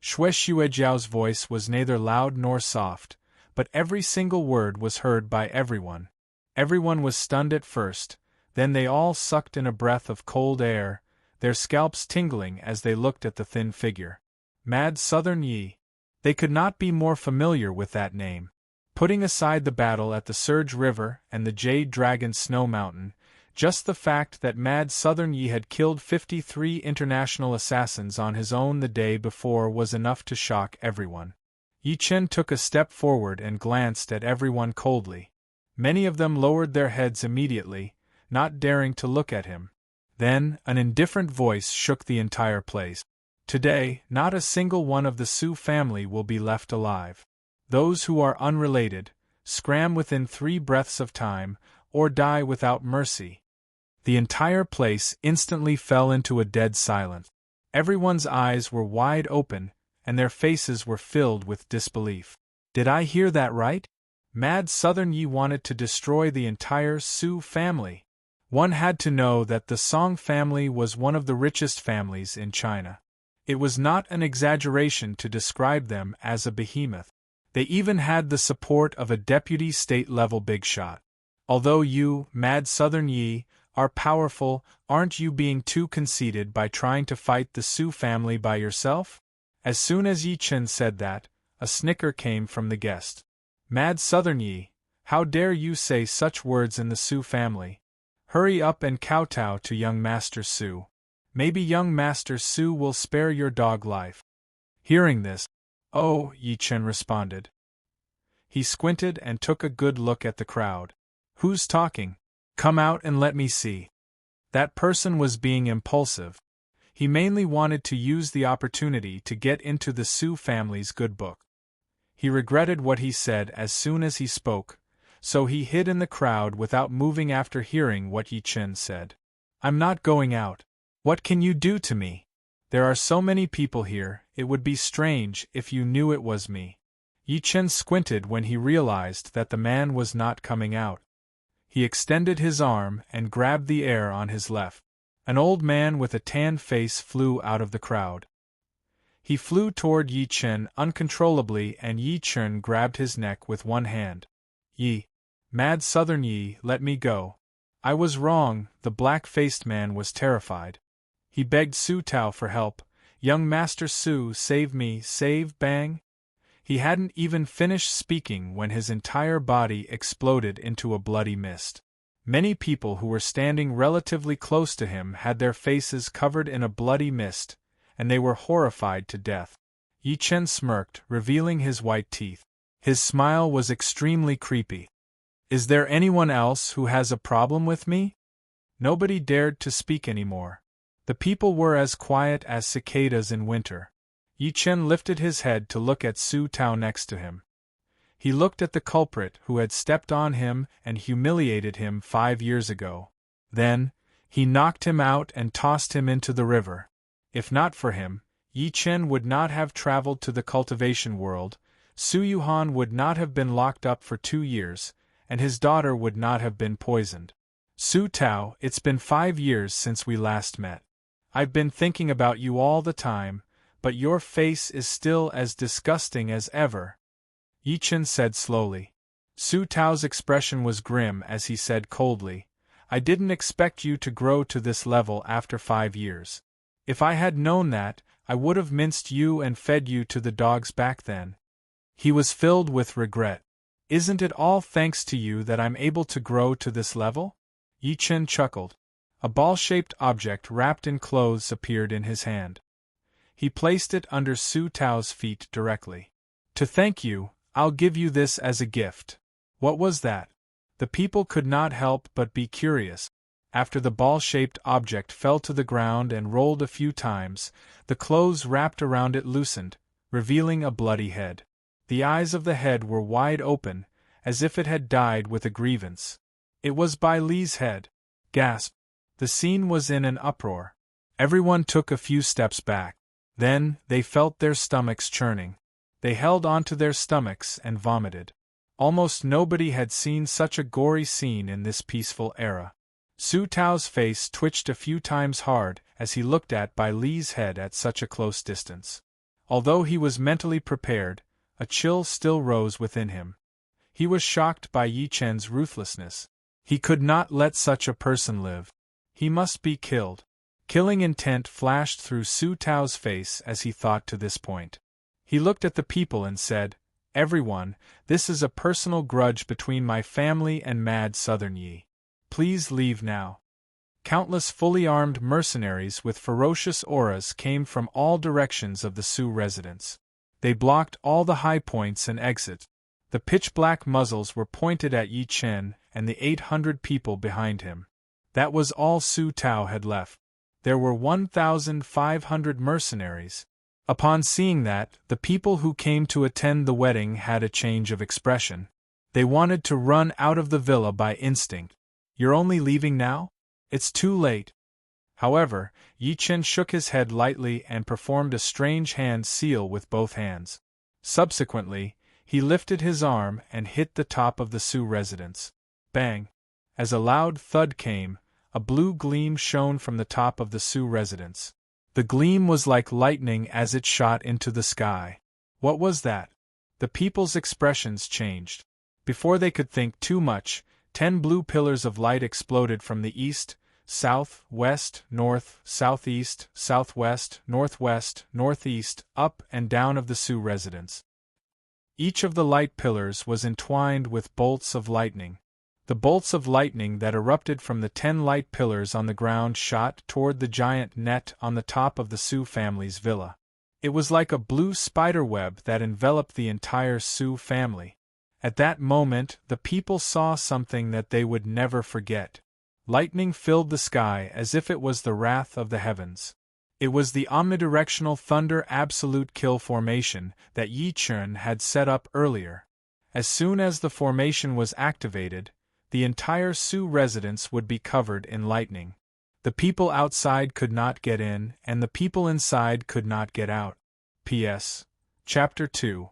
Xue Xuejiao's voice was neither loud nor soft, but every single word was heard by everyone. Everyone was stunned at first, then they all sucked in a breath of cold air, their scalps tingling as they looked at the thin figure. Mad Southern Yi. They could not be more familiar with that name. Putting aside the battle at the Surge River and the Jade Dragon Snow Mountain, just the fact that Mad Southern Yi had killed 53 international assassins on his own the day before was enough to shock everyone. Yi Chen took a step forward and glanced at everyone coldly. Many of them lowered their heads immediately, not daring to look at him. Then, an indifferent voice shook the entire place. Today, not a single one of the Su family will be left alive. Those who are unrelated, scram within 3 breaths of time, or die without mercy. The entire place instantly fell into a dead silence. Everyone's eyes were wide open, and their faces were filled with disbelief. Did I hear that right? Mad Southern Yi wanted to destroy the entire Su family. One had to know that the Song family was one of the richest families in China. It was not an exaggeration to describe them as a behemoth. They even had the support of a deputy state-level big shot. Although you, Mad Southern Yi, are powerful, aren't you being too conceited by trying to fight the Su family by yourself? As soon as Yi Chen said that, a snicker came from the guest. Mad Southern Yi, how dare you say such words in the Su family? Hurry up and kowtow to young Master Su. Maybe young Master Su will spare your dog life. Hearing this, oh, Yi Chen responded. He squinted and took a good look at the crowd. Who's talking? Come out and let me see. That person was being impulsive. He mainly wanted to use the opportunity to get into the Su family's good book. He regretted what he said as soon as he spoke, so he hid in the crowd without moving after hearing what Yi Chen said. I'm not going out. What can you do to me? There are so many people here, it would be strange if you knew it was me. Yi Chen squinted when he realized that the man was not coming out. He extended his arm and grabbed the air on his left. An old man with a tan face flew out of the crowd. He flew toward Yi Chen uncontrollably and Yi Chen grabbed his neck with one hand. Yi. Mad Southern Yi, let me go. I was wrong, the black-faced man was terrified. He begged Su Tao for help. Young Master Su, save me, save Bang. He hadn't even finished speaking when his entire body exploded into a bloody mist. Many people who were standing relatively close to him had their faces covered in a bloody mist, and they were horrified to death. Yi Chen smirked, revealing his white teeth. His smile was extremely creepy. Is there anyone else who has a problem with me? Nobody dared to speak anymore. The people were as quiet as cicadas in winter. Yi Chen lifted his head to look at Su Tao next to him. He looked at the culprit who had stepped on him and humiliated him 5 years ago. Then, he knocked him out and tossed him into the river. If not for him, Yi Chen would not have traveled to the cultivation world, Su Yuhan would not have been locked up for 2 years, and his daughter would not have been poisoned. Su Tao, it's been 5 years since we last met. I've been thinking about you all the time, but your face is still as disgusting as ever. Yi Chen said slowly. Su Tao's expression was grim as he said coldly, I didn't expect you to grow to this level after 5 years. If I had known that, I would have minced you and fed you to the dogs back then. He was filled with regret. Isn't it all thanks to you that I'm able to grow to this level? Yi Chen chuckled. A ball-shaped object wrapped in clothes appeared in his hand. He placed it under Su Tao's feet directly. To thank you, I'll give you this as a gift. What was that? The people could not help but be curious. After the ball-shaped object fell to the ground and rolled a few times, the clothes wrapped around it loosened, revealing a bloody head. The eyes of the head were wide open, as if it had died with a grievance. It was Bai Li's head. Gasp! The scene was in an uproar. Everyone took a few steps back. Then, they felt their stomachs churning. They held onto their stomachs and vomited. Almost nobody had seen such a gory scene in this peaceful era. Su Tao's face twitched a few times hard as he looked at Bai Li's head at such a close distance. Although he was mentally prepared, a chill still rose within him. He was shocked by Yi Chen's ruthlessness. He could not let such a person live. He must be killed. Killing intent flashed through Su Tao's face as he thought to this point. He looked at the people and said, "Everyone, this is a personal grudge between my family and Mad Southern Yi. Please leave now." Countless fully armed mercenaries with ferocious auras came from all directions of the Su residence. They blocked all the high points and exits. The pitch-black muzzles were pointed at Yi Chen and the 800 people behind him. That was all Su Tao had left. There were 1,500 mercenaries. Upon seeing that, the people who came to attend the wedding had a change of expression. They wanted to run out of the villa by instinct. "You're only leaving now? It's too late." However, Yi Chen shook his head lightly and performed a strange hand seal with both hands. Subsequently, he lifted his arm and hit the top of the Su residence. Bang! As a loud thud came, a blue gleam shone from the top of the Su residence. The gleam was like lightning as it shot into the sky. What was that? The people's expressions changed. Before they could think too much, 10 blue pillars of light exploded from the east, south, west, north, southeast, southwest, northwest, northeast, up and down of the Su residence. Each of the light pillars was entwined with bolts of lightning. The bolts of lightning that erupted from the 10 light pillars on the ground shot toward the giant net on the top of the Su family's villa. It was like a blue spider web that enveloped the entire Su family. At that moment, the people saw something that they would never forget. Lightning filled the sky as if it was the wrath of the heavens. It was the omnidirectional thunder absolute kill formation that Yi Chen had set up earlier. As soon as the formation was activated, the entire Su residence would be covered in lightning. The people outside could not get in, and the people inside could not get out. P.S. Chapter 2.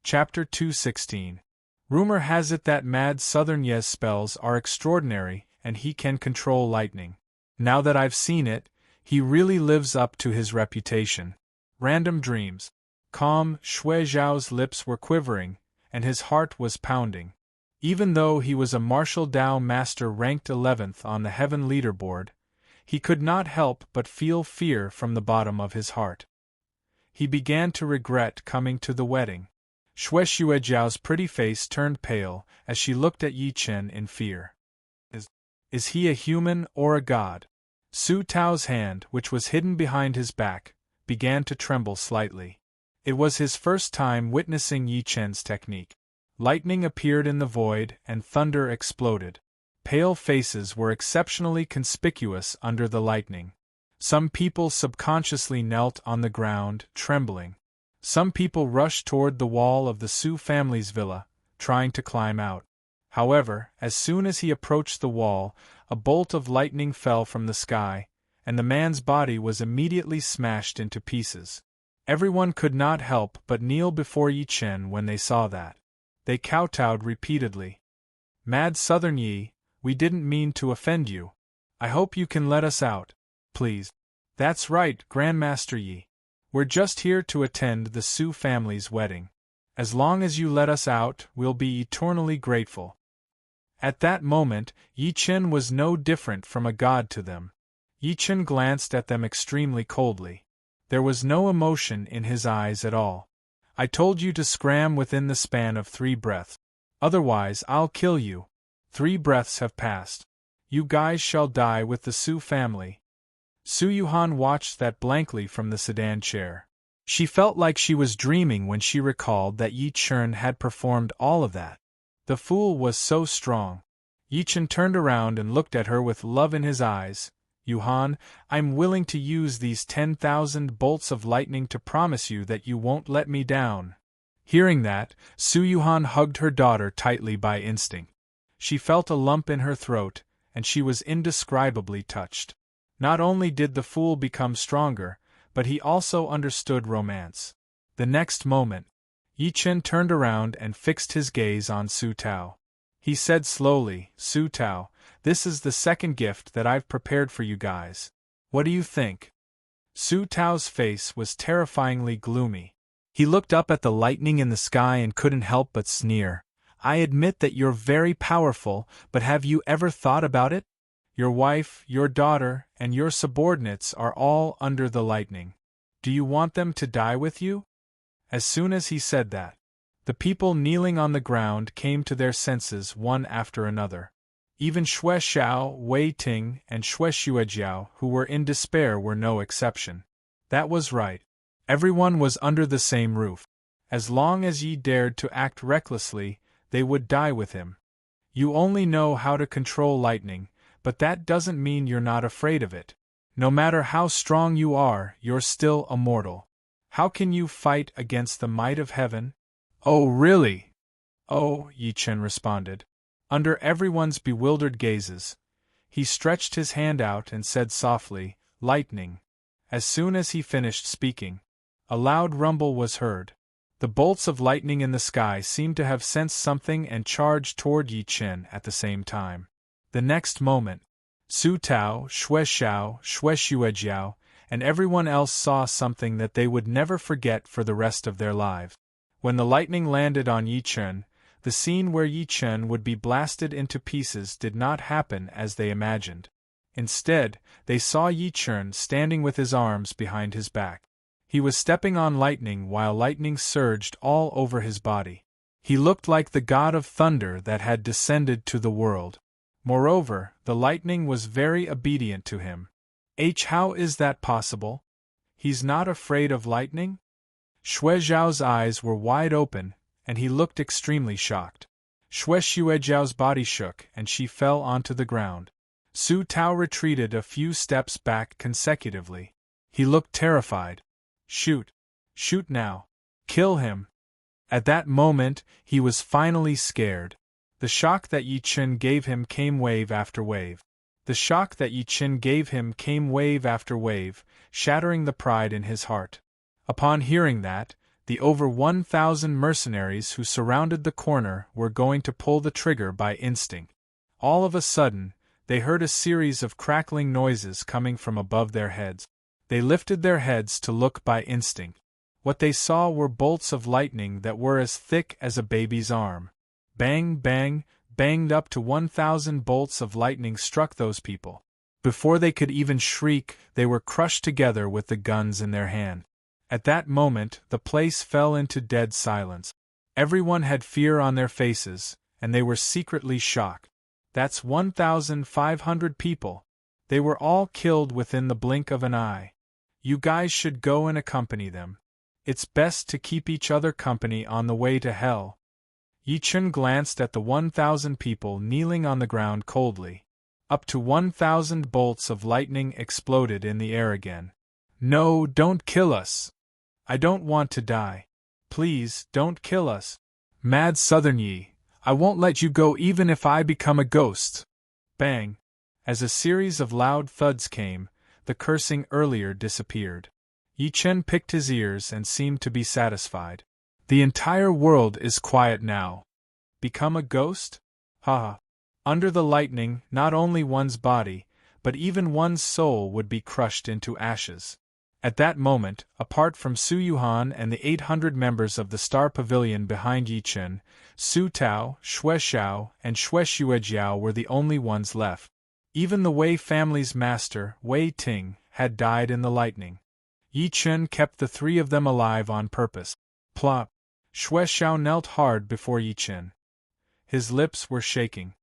Chapter 2:16. Rumor has it that Mad Southern Ye's spells are extraordinary, and he can control lightning. Now that I've seen it, he really lives up to his reputation. Random dreams. Calm, Shui Zhao's lips were quivering, and his heart was pounding. Even though he was a martial Dao master ranked 11th on the heaven leaderboard, he could not help but feel fear from the bottom of his heart. He began to regret coming to the wedding. Shui Zhao's pretty face turned pale as she looked at Yi Chen in fear. Is he a human or a god? Su Tao's hand, which was hidden behind his back, began to tremble slightly. It was his first time witnessing Yi Chen's technique. Lightning appeared in the void and thunder exploded. Pale faces were exceptionally conspicuous under the lightning. Some people subconsciously knelt on the ground, trembling. Some people rushed toward the wall of the Su family's villa, trying to climb out. However, as soon as he approached the wall, a bolt of lightning fell from the sky, and the man's body was immediately smashed into pieces. Everyone could not help but kneel before Yi Chen when they saw that. They kowtowed repeatedly. "Mad Southern Yi, we didn't mean to offend you. I hope you can let us out, please." "That's right, Grandmaster Yi. We're just here to attend the Su family's wedding. As long as you let us out, we'll be eternally grateful." At that moment, Yi Chen was no different from a god to them. Yi Chen glanced at them extremely coldly. There was no emotion in his eyes at all. "I told you to scram within the span of 3 breaths. Otherwise I'll kill you. 3 breaths have passed. You guys shall die with the Su family." Su Yuhan watched that blankly from the sedan chair. She felt like she was dreaming when she recalled that Yi Chen had performed all of that. The fool was so strong. Yi Chen turned around and looked at her with love in his eyes. "Yuhan, I'm willing to use these 10,000 bolts of lightning to promise you that you won't let me down." Hearing that, Su Yuhan hugged her daughter tightly by instinct. She felt a lump in her throat, and she was indescribably touched. Not only did the fool become stronger, but he also understood romance. The next moment, Yi Chen turned around and fixed his gaze on Su Tao. He said slowly, Su Tao, this is the second gift that I've prepared for you guys. What do you think? Su Tao's face was terrifyingly gloomy. He looked up at the lightning in the sky and couldn't help but sneer. I admit that you're very powerful, but have you ever thought about it? Your wife, your daughter, and your subordinates are all under the lightning. Do you want them to die with you? As soon as he said that, the people kneeling on the ground came to their senses one after another. Even Xue Xiao, Wei Ting, and Xue Xuejiao, who were in despair, were no exception. That was right. Everyone was under the same roof. As long as Yi dared to act recklessly, they would die with him. You only know how to control lightning, but that doesn't mean you're not afraid of it. No matter how strong you are, you're still a mortal. How can you fight against the might of heaven? Oh, really? Oh, Yi Chen responded. Under everyone's bewildered gazes, he stretched his hand out and said softly, lightning. As soon as he finished speaking, a loud rumble was heard. The bolts of lightning in the sky seemed to have sensed something and charged toward Yi Chen at the same time. The next moment, Su Tao, Xue Xiao, Xue Xuejiao, and everyone else saw something that they would never forget for the rest of their lives. When the lightning landed on Yi Chen, the scene where Yi Chen would be blasted into pieces did not happen as they imagined. Instead, they saw Yi Chen standing with his arms behind his back. He was stepping on lightning while lightning surged all over his body. He looked like the god of thunder that had descended to the world. Moreover, the lightning was very obedient to him. How is that possible? He's not afraid of lightning? Xue Zhao's eyes were wide open, and he looked extremely shocked. Xue Xuejiao's body shook and she fell onto the ground. Su Tao retreated a few steps back consecutively. He looked terrified. Shoot! Shoot now! Kill him! At that moment, he was finally scared. The shock that Yi Chen gave him came wave after wave. The shock that Yi Chen gave him came wave after wave, shattering the pride in his heart. Upon hearing that, the over 1,000 mercenaries who surrounded the corner were going to pull the trigger by instinct. All of a sudden, they heard a series of crackling noises coming from above their heads. They lifted their heads to look by instinct. What they saw were bolts of lightning that were as thick as a baby's arm. Bang, bang, banged up to 1,000 bolts of lightning struck those people. Before they could even shriek, they were crushed together with the guns in their hand. At that moment, the place fell into dead silence. Everyone had fear on their faces, and they were secretly shocked. That's 1,500 people. They were all killed within the blink of an eye. You guys should go and accompany them. It's best to keep each other company on the way to hell. Yi Chen glanced at the 1,000 people kneeling on the ground coldly. Up to 1,000 bolts of lightning exploded in the air again. No, don't kill us. I don't want to die. Please, don't kill us. Mad Southern Yi, I won't let you go even if I become a ghost. Bang! As a series of loud thuds came, the cursing earlier disappeared. Yi Chen picked his ears and seemed to be satisfied. The entire world is quiet now. Become a ghost? Ha! Under the lightning, not only one's body, but even one's soul would be crushed into ashes. At that moment, apart from Su Yuhan and the 800 members of the Star Pavilion behind Yi Chen, Su Tao, Xue Xiao, and Xue Xuejiao were the only ones left. Even the Wei family's master, Wei Ting, had died in the lightning. Yi Chen kept the three of them alive on purpose. Plop! Xue Xiao knelt hard before Yi Chen. His lips were shaking.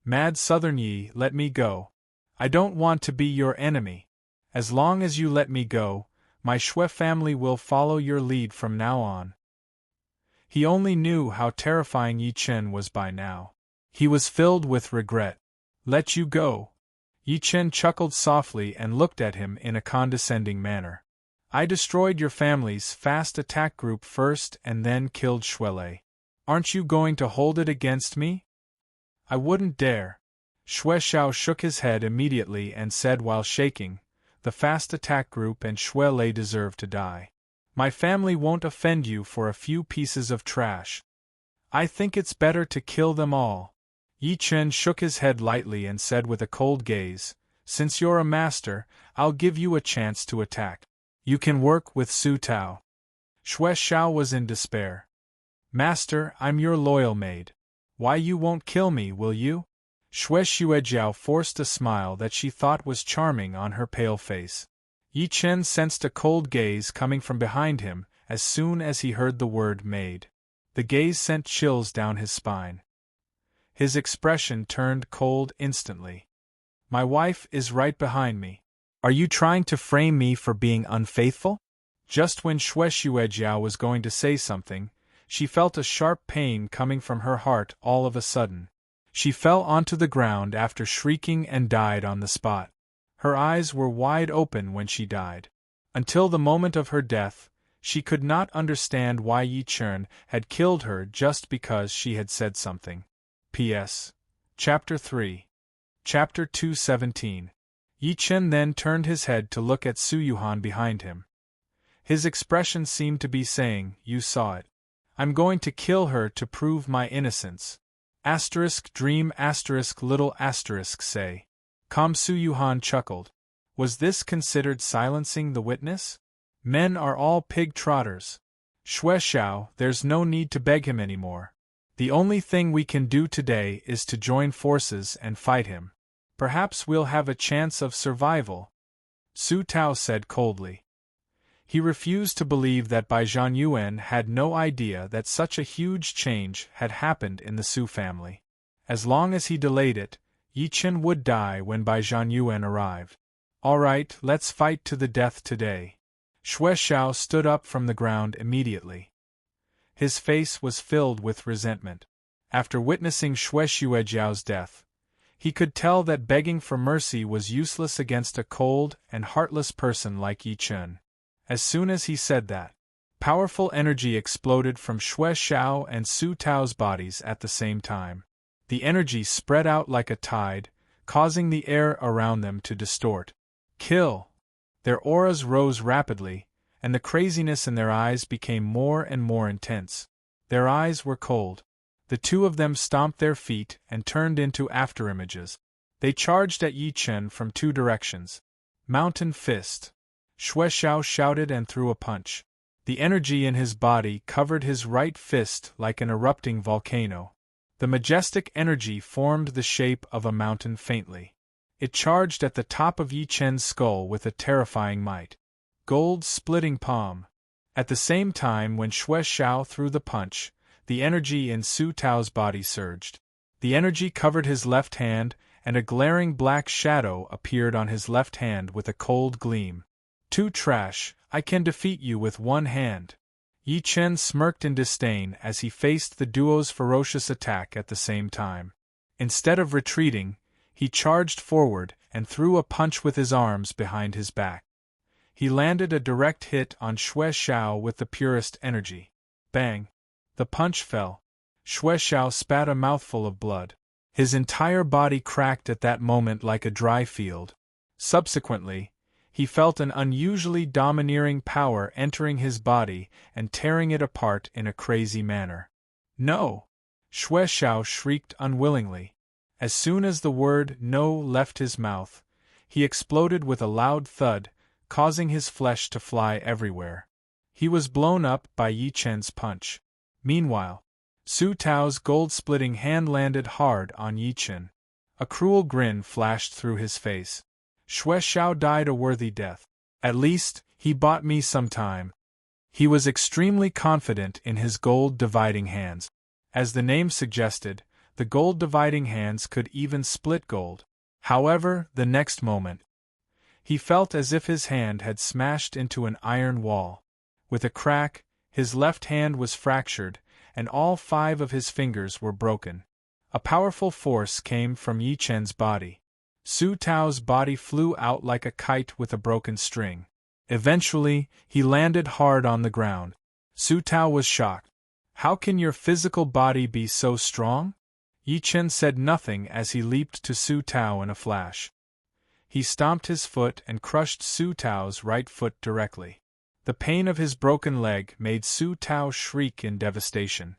Mad Southern Yi, let me go. I don't want to be your enemy. As long as you let me go, my Xue family will follow your lead from now on. He only knew how terrifying Yi Chen was by now. He was filled with regret. Let you go? Yi Chen chuckled softly and looked at him in a condescending manner. I destroyed your family's fast attack group first and then killed Xuelei. Aren't you going to hold it against me? I wouldn't dare. Xue Xiao shook his head immediately and said while shaking, the fast attack group and Xuelei deserve to die. My family won't offend you for a few pieces of trash. I think it's better to kill them all. Yi Chen shook his head lightly and said with a cold gaze, Since you're a master, I'll give you a chance to attack. You can work with Su Tao. Xue Xiao was in despair. Master, I'm your loyal maid. Why you won't kill me, will you? Xue Xuejiao forced a smile that she thought was charming on her pale face. Yi Chen sensed a cold gaze coming from behind him as soon as he heard the word maid. The gaze sent chills down his spine. His expression turned cold instantly. My wife is right behind me. Are you trying to frame me for being unfaithful? Just when Xue Xuejiao was going to say something, she felt a sharp pain coming from her heart all of a sudden. She fell onto the ground after shrieking and died on the spot. Her eyes were wide open when she died. Until the moment of her death, she could not understand why Yi Chen had killed her just because she had said something. P.S. Chapter 3. Chapter 217. Yi Chen then turned his head to look at Su Yuhan behind him. His expression seemed to be saying, You saw it. I'm going to kill her to prove my innocence. Dream little say. Su Yuhan chuckled. Was this considered silencing the witness? Men are all pig trotters. Xue Xiao, there's no need to beg him anymore. The only thing we can do today is to join forces and fight him. Perhaps we'll have a chance of survival. Su Tao said coldly. He refused to believe that Bai Zhanyuan had no idea that such a huge change had happened in the Su family. As long as he delayed it, Yi Chen would die when Bai Zhanyuan arrived. All right, let's fight to the death today. Xue Xiao stood up from the ground immediately. His face was filled with resentment. After witnessing Xue Xuejiao's death, he could tell that begging for mercy was useless against a cold and heartless person like Yi Chen. As soon as he said that, powerful energy exploded from Xue Xiao and Su Tao's bodies at the same time. The energy spread out like a tide, causing the air around them to distort. Kill! Their auras rose rapidly, and the craziness in their eyes became more and more intense. Their eyes were cold. The two of them stomped their feet and turned into afterimages. They charged at Yi Chen from two directions. Mountain Fist. Xue Xiao shouted and threw a punch. The energy in his body covered his right fist like an erupting volcano. The majestic energy formed the shape of a mountain faintly. It charged at the top of Yi Chen's skull with a terrifying might. Gold-splitting palm. At the same time when Xue Xiao threw the punch, the energy in Su Tao's body surged. The energy covered his left hand, and a glaring black shadow appeared on his left hand with a cold gleam. Too trash, I can defeat you with one hand. Yi Chen smirked in disdain as he faced the duo's ferocious attack at the same time. Instead of retreating, he charged forward and threw a punch with his arms behind his back. He landed a direct hit on Xue Xiao with the purest energy. Bang! The punch fell. Xue Xiao spat a mouthful of blood. His entire body cracked at that moment like a dry field. Subsequently, he felt an unusually domineering power entering his body and tearing it apart in a crazy manner. No! Xue Xiao shrieked unwillingly. As soon as the word no left his mouth, he exploded with a loud thud, causing his flesh to fly everywhere. He was blown up by Yi Chen's punch. Meanwhile, Su Tao's gold-splitting hand landed hard on Yi Chen. A cruel grin flashed through his face. Xue Xiao died a worthy death. At least, he bought me some time. He was extremely confident in his gold-dividing hands. As the name suggested, the gold-dividing hands could even split gold. However, the next moment, he felt as if his hand had smashed into an iron wall. With a crack, his left hand was fractured, and all 5 of his fingers were broken. A powerful force came from Yi Chen's body. Su Tao's body flew out like a kite with a broken string. Eventually, he landed hard on the ground. Su Tao was shocked. How can your physical body be so strong? Yi Chen said nothing as he leaped to Su Tao in a flash. He stomped his foot and crushed Su Tao's right foot directly. The pain of his broken leg made Su Tao shriek in devastation.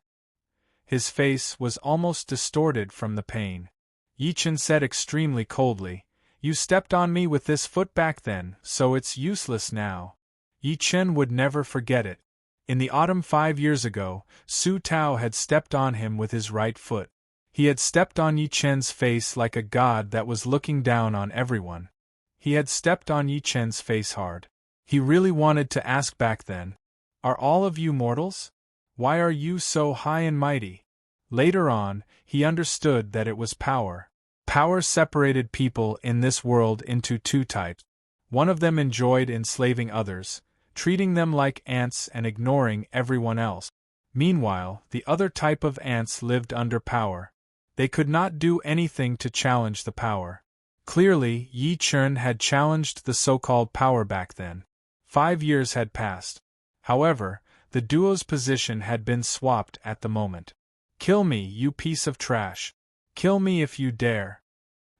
His face was almost distorted from the pain. Yi Chen said extremely coldly, "You stepped on me with this foot back then, so it's useless now." Yi Chen would never forget it. In the autumn 5 years ago, Su Tao had stepped on him with his right foot. He had stepped on Yi Chen's face like a god that was looking down on everyone. He had stepped on Yi Chen's face hard. He really wanted to ask back then, "Are all of you mortals? Why are you so high and mighty?" Later on, he understood that it was power. Power separated people in this world into two types. One of them enjoyed enslaving others, treating them like ants and ignoring everyone else. Meanwhile, the other type of ants lived under power. They could not do anything to challenge the power. Clearly, Yi Chen had challenged the so-called power back then. 5 years had passed. However, the duo's position had been swapped at the moment. "Kill me, you piece of trash! Kill me if you dare!"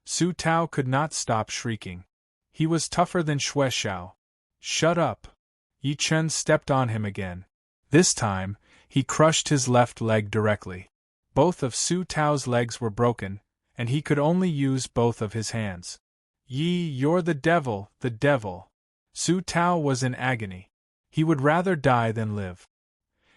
Su Tao could not stop shrieking. He was tougher than Xue Xiao. "Shut up!" Yi Chen stepped on him again. This time, he crushed his left leg directly. Both of Su Tao's legs were broken, and he could only use both of his hands. "Yi, you're the devil, the devil!" Su Tao was in agony. He would rather die than live.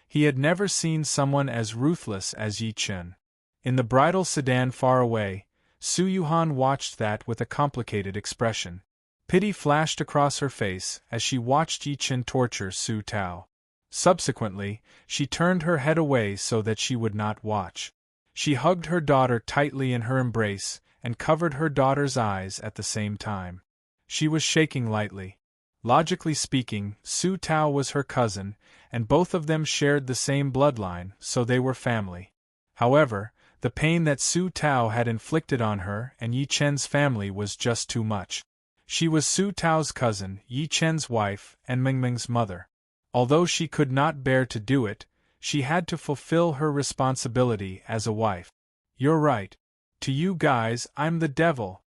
He had never seen someone as ruthless as Yi Chen. In the bridal sedan far away, Su Yuhan watched that with a complicated expression. Pity flashed across her face as she watched Yi Chen torture Su Tao. Subsequently, she turned her head away so that she would not watch. She hugged her daughter tightly in her embrace and covered her daughter's eyes at the same time. She was shaking lightly. Logically speaking, Su Tao was her cousin, and both of them shared the same bloodline, so they were family. However, the pain that Su Tao had inflicted on her and Yi Chen's family was just too much. She was Su Tao's cousin, Yi Chen's wife, and Mingming's mother. Although she could not bear to do it, she had to fulfill her responsibility as a wife. "You're right. To you guys, I'm the devil."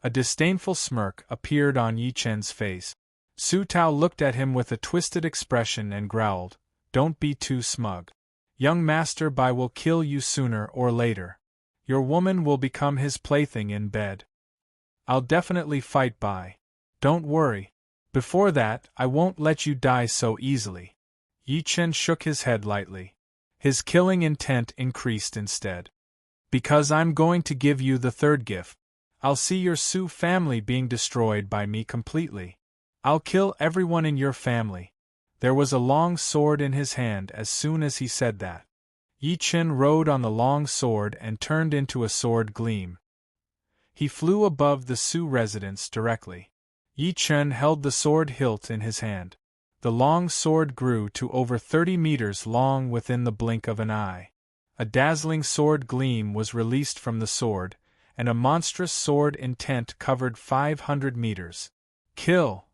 A disdainful smirk appeared on Yi Chen's face. Su Tao looked at him with a twisted expression and growled, "Don't be too smug. Young Master Bai will kill you sooner or later. Your woman will become his plaything in bed. I'll definitely fight Bai. Don't worry. Before that, I won't let you die so easily." Yi Chen shook his head lightly. His killing intent increased instead. "Because I'm going to give you the third gift. I'll see your Su family being destroyed by me completely. I'll kill everyone in your family." There was a long sword in his hand as soon as he said that. Yi Chen rode on the long sword and turned into a sword gleam. He flew above the Su residence directly. Yi Chen held the sword hilt in his hand. The long sword grew to over 30 meters long within the blink of an eye. A dazzling sword gleam was released from the sword, and a monstrous sword intent covered 500 meters. "Kill!"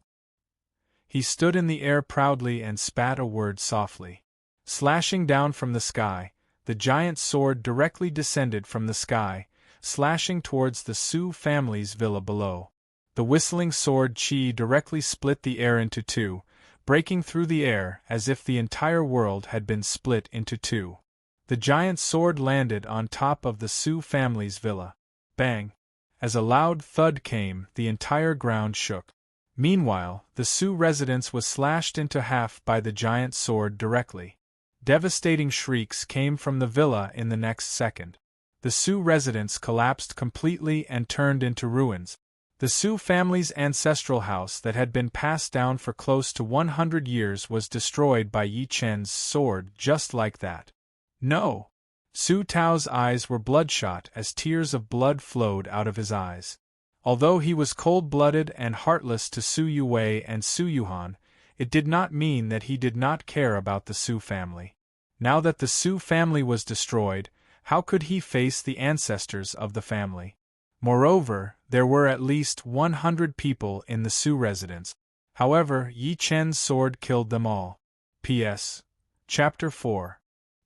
He stood in the air proudly and spat a word softly. Slashing down from the sky, the giant sword directly descended from the sky, slashing towards the Su family's villa below. The whistling sword chi directly split the air into two, breaking through the air as if the entire world had been split into two. The giant sword landed on top of the Su family's villa. Bang! As a loud thud came, the entire ground shook. Meanwhile, the Su residence was slashed into half by the giant sword directly. Devastating shrieks came from the villa in the next second. The Su residence collapsed completely and turned into ruins. The Su family's ancestral house that had been passed down for close to 100 years was destroyed by Yi Chen's sword just like that. No! Su Tao's eyes were bloodshot as tears of blood flowed out of his eyes. Although he was cold-blooded and heartless to Su Yuwei and Su Yuhan, it did not mean that he did not care about the Su family. Now that the Su family was destroyed, how could he face the ancestors of the family? Moreover, there were at least 100 people in the Su residence. However, Yi Chen's sword killed them all. P.S. Chapter 4.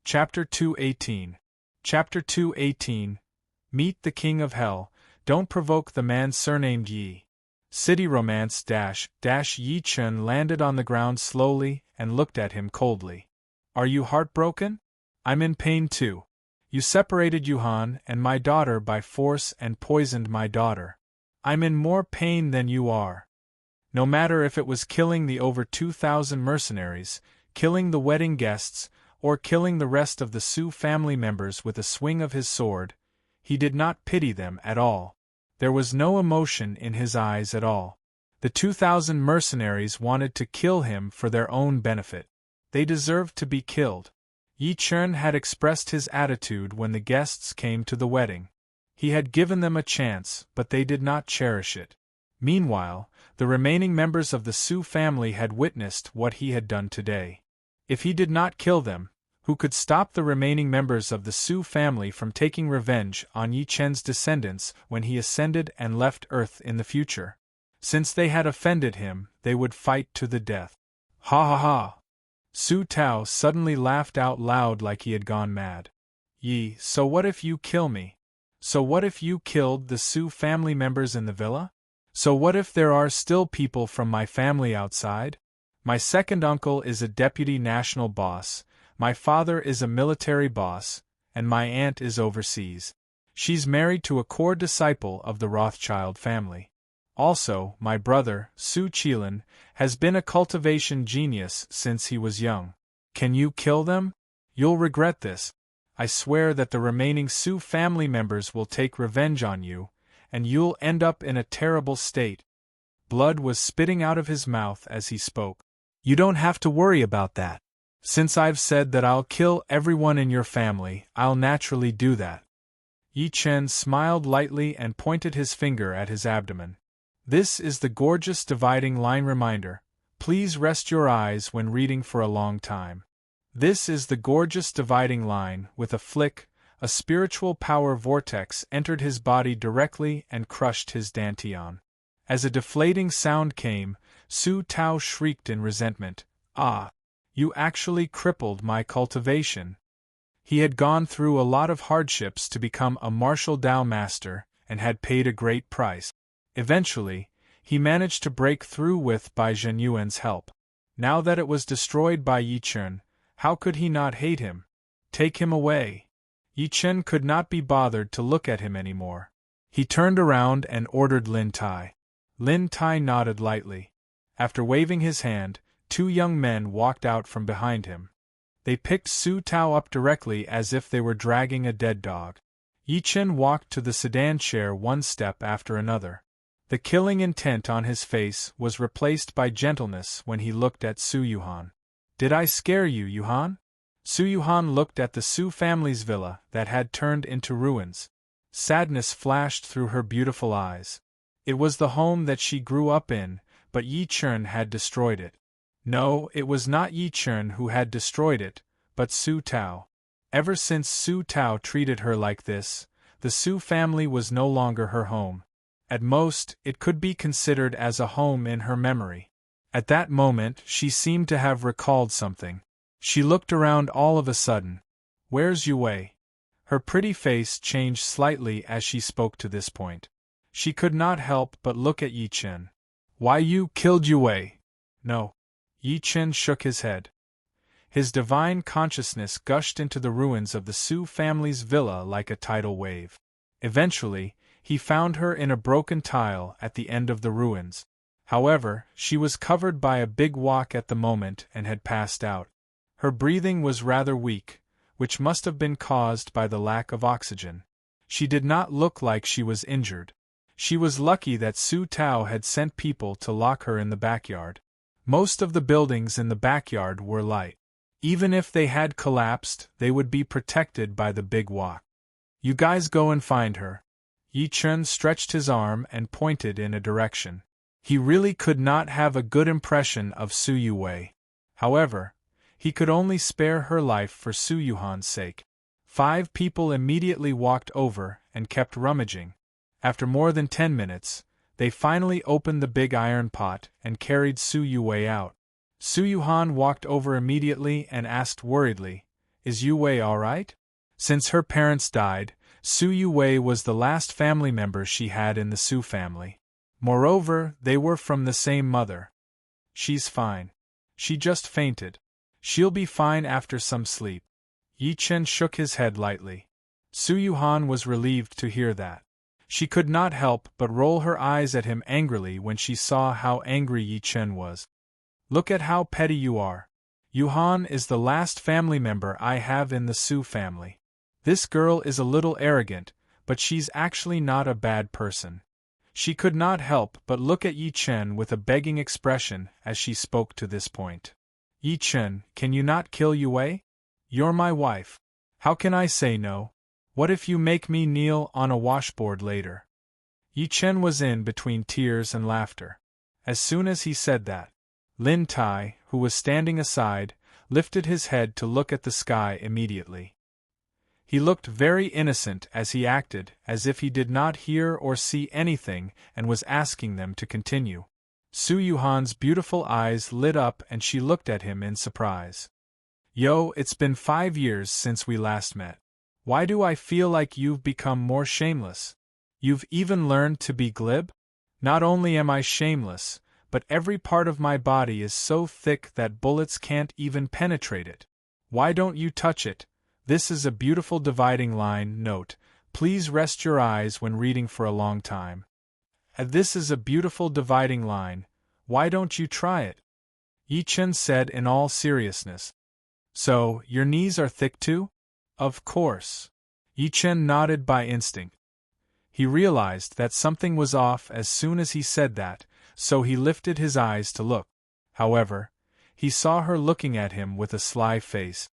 Chapter 218. Chapter 218. Meet the King of Hell. Don't provoke the man surnamed Yi. City romance Yi Chen landed on the ground slowly and looked at him coldly. Are you heartbroken? I'm in pain too. You separated Yuhan and my daughter by force and poisoned my daughter. I'm in more pain than you are. No matter if it was killing the over 2,000 mercenaries, killing the wedding guests, or killing the rest of the Su family members with a swing of his sword, he did not pity them at all. There was no emotion in his eyes at all. The 2,000 mercenaries wanted to kill him for their own benefit. They deserved to be killed. Yi Chen had expressed his attitude when the guests came to the wedding. He had given them a chance, but they did not cherish it. Meanwhile, the remaining members of the Su family had witnessed what he had done today. If he did not kill them, who could stop the remaining members of the Su family from taking revenge on Yi Chen's descendants when he ascended and left Earth in the future? Since they had offended him, they would fight to the death. Ha ha ha! Su Tao suddenly laughed out loud like he had gone mad. Yi, so what if you kill me? So what if you killed the Su family members in the villa? So what if there are still people from my family outside? My second uncle is a deputy national boss, my father is a military boss, and my aunt is overseas. She's married to a core disciple of the Rothschild family. Also, my brother, Su Qilin, has been a cultivation genius since he was young. Can you kill them? You'll regret this. I swear that the remaining Su family members will take revenge on you, and you'll end up in a terrible state. Blood was spitting out of his mouth as he spoke. You don't have to worry about that. Since I've said that I'll kill everyone in your family, I'll naturally do that. Yi Chen smiled lightly and pointed his finger at his abdomen. This is the gorgeous dividing line reminder. Please rest your eyes when reading for a long time. This is the gorgeous dividing line. With a flick, a spiritual power vortex entered his body directly and crushed his dantian. As a deflating sound came, Su Tao shrieked in resentment. Ah! You actually crippled my cultivation. He had gone through a lot of hardships to become a martial Dao master, and had paid a great price. Eventually, he managed to break through with Bai Zhenyuan's help. Now that it was destroyed by Yi Chen, how could he not hate him? Take him away. Yi Chen could not be bothered to look at him anymore. He turned around and ordered Lin Tai. Lin Tai nodded lightly. After waving his hand, 2 young men walked out from behind him. They picked Su Tao up directly as if they were dragging a dead dog. Yi Chen walked to the sedan chair one step after another. The killing intent on his face was replaced by gentleness when he looked at Su Yuhan. Did I scare you, Yuhan? Su Yuhan looked at the Su family's villa that had turned into ruins. Sadness flashed through her beautiful eyes. It was the home that she grew up in, but Yi Chen had destroyed it. No, it was not Yi Chen who had destroyed it, but Su Tao. Ever since Su Tao treated her like this, the Su family was no longer her home. At most, it could be considered as a home in her memory. At that moment, she seemed to have recalled something. She looked around all of a sudden. Where's Yue? Her pretty face changed slightly as she spoke to this point. She could not help but look at Yi Chen. Why, you killed Yue? No. Yi Chen shook his head. His divine consciousness gushed into the ruins of the Su family's villa like a tidal wave. Eventually, he found her in a broken tile at the end of the ruins. However, she was covered by a big wok at the moment and had passed out. Her breathing was rather weak, which must have been caused by the lack of oxygen. She did not look like she was injured. She was lucky that Su Tao had sent people to lock her in the backyard. Most of the buildings in the backyard were light. Even if they had collapsed, they would be protected by the big wok. You guys go and find her. Yi Chen stretched his arm and pointed in a direction. He really could not have a good impression of Su Yue. However, he could only spare her life for Su Yuhan's sake. 5 people immediately walked over and kept rummaging. After more than 10 minutes, they finally opened the big iron pot and carried Su Yue out. Su Yuhan walked over immediately and asked worriedly, Is Yue all right? Since her parents died, Su Yue was the last family member she had in the Su family. Moreover, they were from the same mother. She's fine. She just fainted. She'll be fine after some sleep. Yi Chen shook his head lightly. Su Yuhan was relieved to hear that. She could not help but roll her eyes at him angrily when she saw how angry Yi Chen was. Look at how petty you are. Yuhan is the last family member I have in the Su family. This girl is a little arrogant, but she's actually not a bad person. She could not help but look at Yi Chen with a begging expression as she spoke to this point. Yi Chen, can you not kill Yue? You're my wife. How can I say no? What if you make me kneel on a washboard later? Yi Chen was in between tears and laughter. As soon as he said that, Lin Tai, who was standing aside, lifted his head to look at the sky immediately. He looked very innocent as he acted as if he did not hear or see anything and was asking them to continue. Su Yuhan's beautiful eyes lit up and she looked at him in surprise. Yo, it's been 5 years since we last met. Why do I feel like you've become more shameless? You've even learned to be glib? Not only am I shameless, but every part of my body is so thick that bullets can't even penetrate it. Why don't you touch it? This is a beautiful dividing line. Note, please rest your eyes when reading for a long time. This is a beautiful dividing line. Why don't you try it? Yi Chen said in all seriousness. So, your knees are thick too? Of course. Yi Chen nodded by instinct. He realized that something was off as soon as he said that, so he lifted his eyes to look. However, he saw her looking at him with a sly face.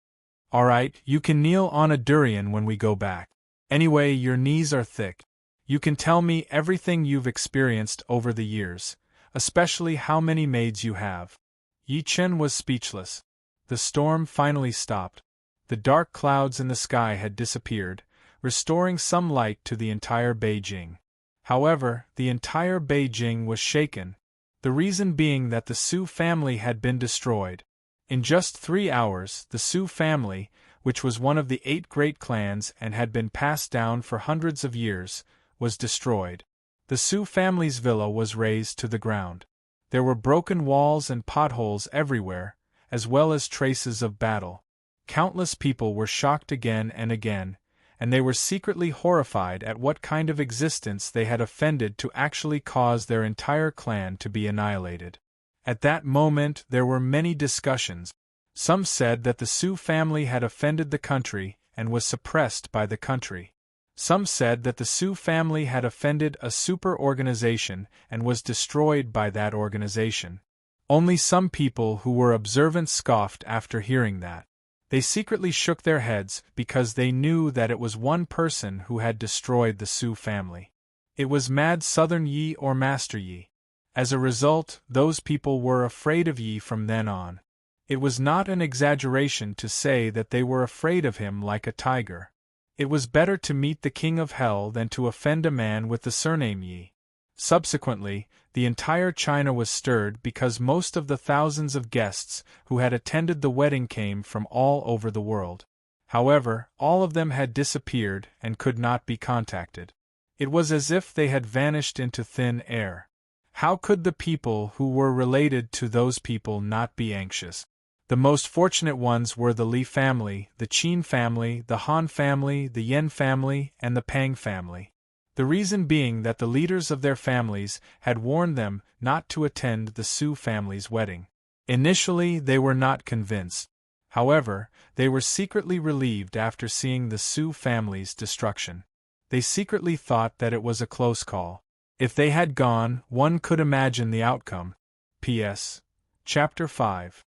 Alright, you can kneel on a durian when we go back. Anyway, your knees are thick. You can tell me everything you've experienced over the years, especially how many maids you have. Yi Chen was speechless. The storm finally stopped. The dark clouds in the sky had disappeared, restoring some light to the entire Beijing. However, the entire Beijing was shaken, the reason being that the Su family had been destroyed. In just 3 hours, the Su family, which was one of the 8 great clans and had been passed down for hundreds of years, was destroyed. The Su family's villa was razed to the ground. There were broken walls and potholes everywhere, as well as traces of battle. Countless people were shocked again and again, and they were secretly horrified at what kind of existence they had offended to actually cause their entire clan to be annihilated. At that moment there were many discussions. Some said that the Su family had offended the country and was suppressed by the country. Some said that the Su family had offended a super organization and was destroyed by that organization. Only some people who were observant scoffed after hearing that. They secretly shook their heads because they knew that it was one person who had destroyed the Su family. It was Mad Southern Yi or Master Yi. As a result, those people were afraid of Yi from then on. It was not an exaggeration to say that they were afraid of him like a tiger. It was better to meet the King of Hell than to offend a man with the surname Yi. Subsequently, the entire China was stirred because most of the thousands of guests who had attended the wedding came from all over the world. However, all of them had disappeared and could not be contacted. It was as if they had vanished into thin air. How could the people who were related to those people not be anxious? The most fortunate ones were the Li family, the Qin family, the Han family, the Yen family, and the Pang family. The reason being that the leaders of their families had warned them not to attend the Su family's wedding. Initially, they were not convinced. However, they were secretly relieved after seeing the Su family's destruction. They secretly thought that it was a close call. If they had gone, one could imagine the outcome. P.S. Chapter 5.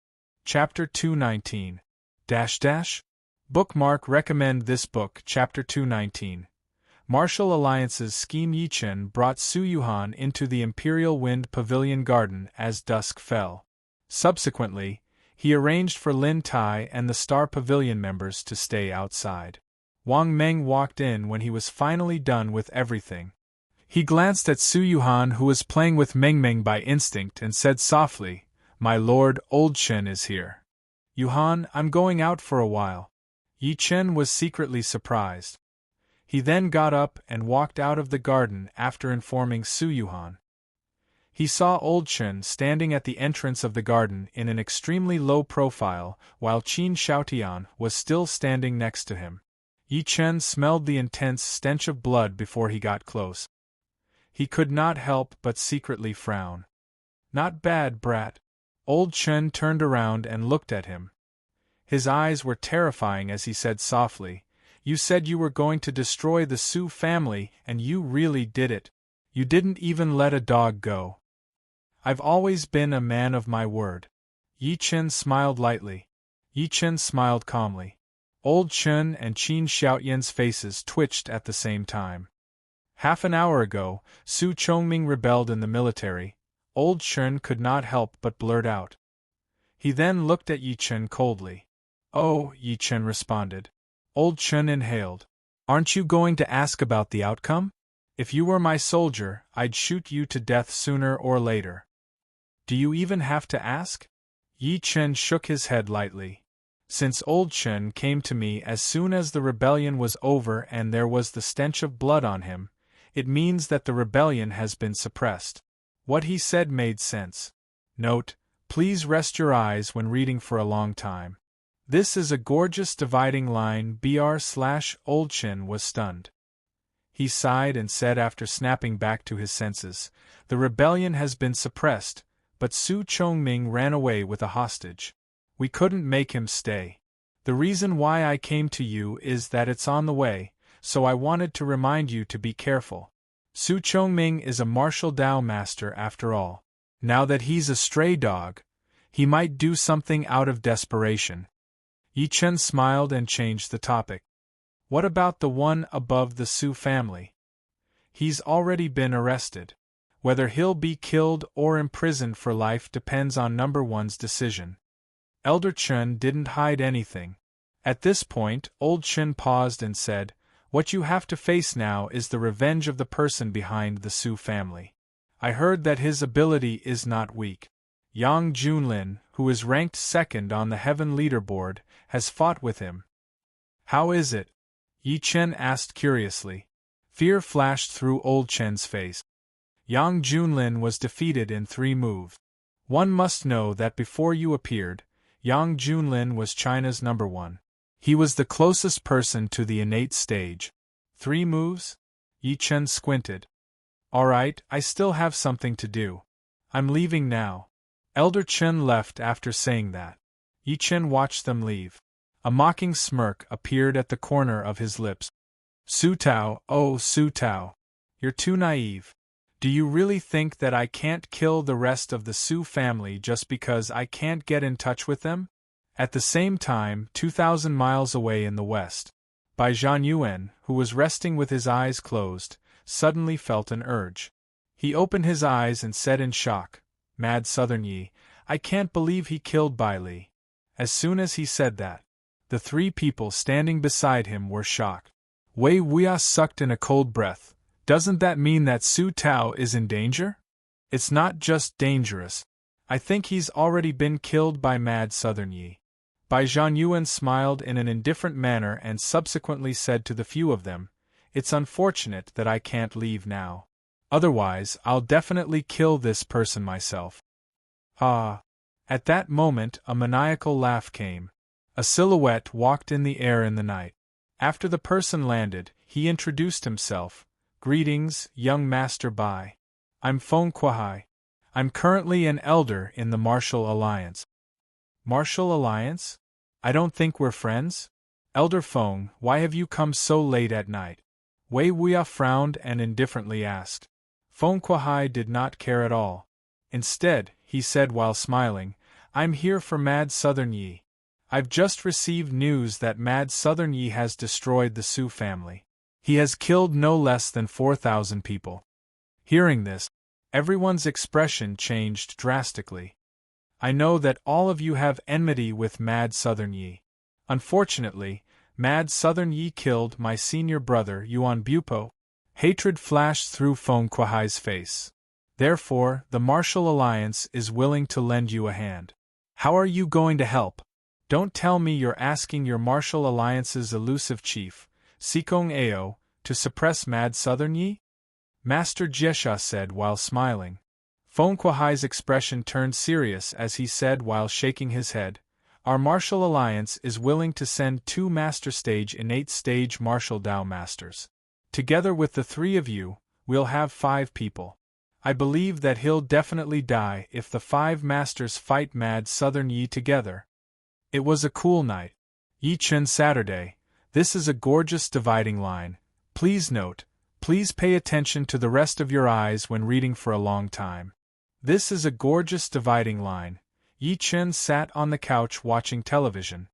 Chapter 219. Bookmark recommend this book. Chapter 219. Martial Alliance's scheme. Yi Chen brought Su Yuhan into the Imperial Wind Pavilion Garden as dusk fell. Subsequently, he arranged for Lin Tai and the Star Pavilion members to stay outside. Wang Meng walked in when he was finally done with everything. He glanced at Su Yuhan, who was playing with Meng Meng by instinct, and said softly, "My lord, old Chen is here." "Yuhan, I'm going out for a while." Yi Chen was secretly surprised. He then got up and walked out of the garden after informing Su Yuhan. He saw Old Chen standing at the entrance of the garden in an extremely low profile, while Qin Xiaotian was still standing next to him. Yi Chen smelled the intense stench of blood before he got close. He could not help but secretly frown. "Not bad, brat." Old Chen turned around and looked at him. His eyes were terrifying as he said softly, "You said you were going to destroy the Su family, and you really did it. You didn't even let a dog go." "I've always been a man of my word." Yi Chen smiled lightly. Yi Chen smiled calmly. Old Chen and Qin Xiaotian's faces twitched at the same time. Half an hour ago, Su Chongming rebelled in the military. Old Chen could not help but blurt out. He then looked at Yi Chen coldly. "Oh," Yi Chen responded. Old Chen inhaled. "Aren't you going to ask about the outcome? If you were my soldier, I'd shoot you to death sooner or later." "Do you even have to ask?" Yi Chen shook his head lightly. "Since Old Chen came to me as soon as the rebellion was over and there was the stench of blood on him, it means that the rebellion has been suppressed." What he said made sense. Note: please rest your eyes when reading for a long time. This is a gorgeous dividing line. Old Chen was stunned. He sighed and said after snapping back to his senses, "The rebellion has been suppressed, but Su Chongming ran away with a hostage. We couldn't make him stay. The reason why I came to you is that it's on the way, so I wanted to remind you to be careful. Su Chongming is a martial Dao master after all. Now that he's a stray dog, he might do something out of desperation." Yi Chen smiled and changed the topic. "What about the one above the Su family? He's already been arrested. Whether he'll be killed or imprisoned for life depends on number one's decision." Elder Chen didn't hide anything. At this point, Old Chen paused and said, "What you have to face now is the revenge of the person behind the Su family. I heard that his ability is not weak. Yang Junlin, who is ranked second on the Heaven leaderboard, has fought with him." "How is it?" Yi Chen asked curiously. Fear flashed through Old Chen's face. "Yang Junlin was defeated in 3 moves. One must know that before you appeared, Yang Junlin was China's number 1. He was the closest person to the innate stage." 3 moves? Yi Chen squinted. "Alright, I still have something to do. I'm leaving now." Elder Chen left after saying that. Yi Chen watched them leave. A mocking smirk appeared at the corner of his lips. "Su Tao, oh Su Tao. You're too naive. Do you really think that I can't kill the rest of the Su family just because I can't get in touch with them?" At the same time, 2,000 miles away in the west, Bai Zhanyuan, who was resting with his eyes closed, suddenly felt an urge. He opened his eyes and said in shock, "Mad Southern Yi, I can't believe he killed Bai Li." As soon as he said that, the 3 people standing beside him were shocked. Wei Wuya sucked in a cold breath. "Doesn't that mean that Su Tao is in danger?" "It's not just dangerous. I think he's already been killed by Mad Southern Yi." Bai Zhanyuan smiled in an indifferent manner and subsequently said to the few of them, "It's unfortunate that I can't leave now. Otherwise, I'll definitely kill this person myself." Ah! At that moment, a maniacal laugh came. A silhouette walked in the air in the night. After the person landed, he introduced himself. "Greetings, young Master Bai. I'm Feng Kuai. I'm currently an elder in the Martial Alliance." "Martial Alliance? I don't think we're friends?" "Elder Feng, why have you come so late at night?" Wei Wuya frowned and indifferently asked. Feng Kuai did not care at all. Instead, he said while smiling, "I'm here for Mad Southern Yi. I've just received news that Mad Southern Yi has destroyed the Su family. He has killed no less than 4,000 people." Hearing this, everyone's expression changed drastically. "I know that all of you have enmity with Mad Southern Yi. Unfortunately, Mad Southern Yi killed my senior brother Yuan Bupo." Hatred flashed through Feng Kuai's face. "Therefore, the Martial Alliance is willing to lend you a hand. How are you going to help? Don't tell me you're asking your Martial Alliance's elusive chief, Sikong Ao, to suppress Mad Southern Yi?" Master Jesha said while smiling. Feng Kuai's expression turned serious as he said while shaking his head, "Our martial alliance is willing to send 2 master stage innate stage martial Dao masters. Together with the 3 of you, we'll have 5 people. I believe that he'll definitely die if the 5 masters fight Mad Southern Yi together." It was a cool night. Yi Chen Saturday. This is a gorgeous dividing line. Please note, please pay attention to the rest of your eyes when reading for a long time. This is a gorgeous dividing line. Yi Chen sat on the couch watching television.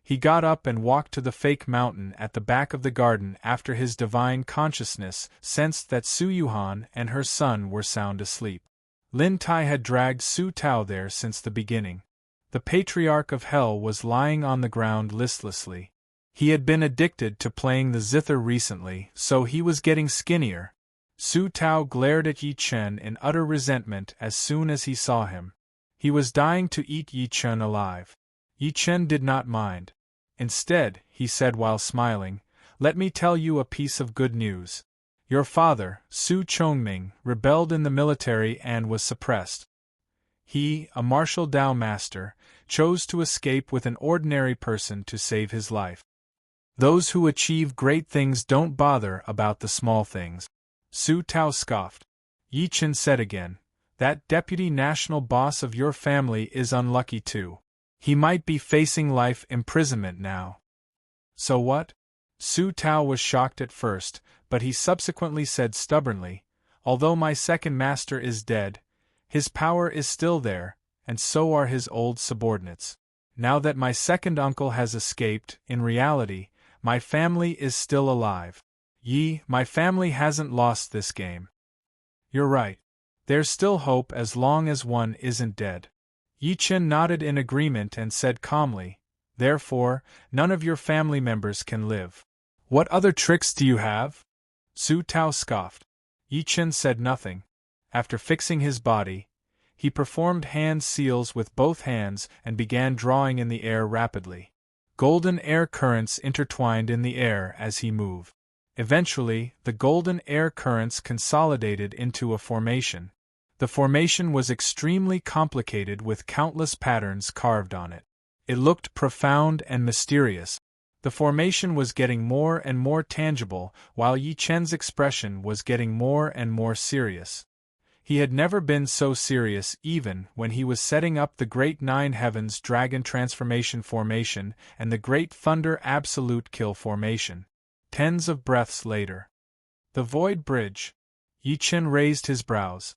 He got up and walked to the fake mountain at the back of the garden after his divine consciousness sensed that Su Yuhan and her son were sound asleep. Lin Tai had dragged Su Tao there since the beginning. The Patriarch of Hell was lying on the ground listlessly. He had been addicted to playing the zither recently, so he was getting skinnier. Su Tao glared at Yi Chen in utter resentment as soon as he saw him. He was dying to eat Yi Chen alive. Yi Chen did not mind. Instead, he said while smiling, "Let me tell you a piece of good news. Your father, Su Chongming, rebelled in the military and was suppressed. He, a martial Dao master, chose to escape with an ordinary person to save his life. Those who achieve great things don't bother about the small things." Su Tao scoffed. Yi Chen said again, "That deputy national boss of your family is unlucky too. He might be facing life imprisonment now." "So what?" Su Tao was shocked at first, but he subsequently said stubbornly, "Although my second master is dead, his power is still there, and so are his old subordinates. Now that my second uncle has escaped, in reality, my family is still alive. My family hasn't lost this game." "You're right. There's still hope as long as one isn't dead." Yi Chen nodded in agreement and said calmly, "Therefore, none of your family members can live." "What other tricks do you have?" Su Tao scoffed. Yi Chen said nothing. After fixing his body, he performed hand seals with both hands and began drawing in the air rapidly. Golden air currents intertwined in the air as he moved. Eventually, the golden air currents consolidated into a formation. The formation was extremely complicated with countless patterns carved on it. It looked profound and mysterious. The formation was getting more and more tangible, while Yi Chen's expression was getting more and more serious. He had never been so serious even when he was setting up the Great Nine Heavens Dragon Transformation Formation and the Great Thunder Absolute Kill Formation. Tens of breaths later. The Void Bridge. Yi Chen raised his brows.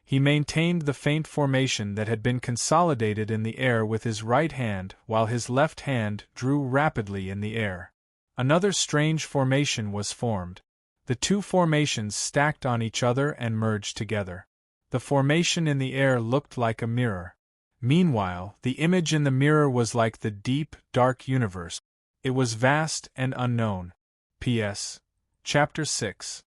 He maintained the faint formation that had been consolidated in the air with his right hand while his left hand drew rapidly in the air. Another strange formation was formed. The 2 formations stacked on each other and merged together. The formation in the air looked like a mirror. Meanwhile, the image in the mirror was like the deep, dark universe. It was vast and unknown. P.S. Chapter 6.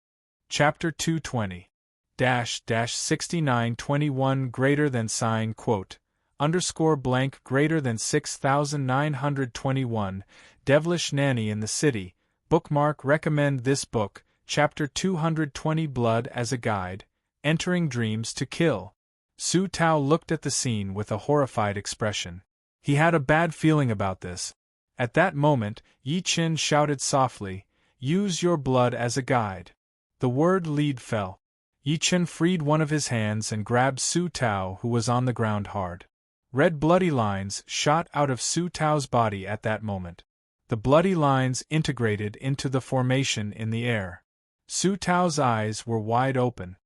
Chapter 220. --6921 greater than sign quote, underscore blank greater than 6921, Devilish Nanny in the City, bookmark recommend this book, Chapter 220 Blood as a Guide, Entering Dreams to Kill. Su Tao looked at the scene with a horrified expression. He had a bad feeling about this. At that moment, Yi Chen shouted softly, "Use your blood as a guide." The word lead fell. Yi Chen freed one of his hands and grabbed Su Tao, who was on the ground hard. Red bloody lines shot out of Su Tao's body at that moment. The bloody lines integrated into the formation in the air. Su Tao's eyes were wide open.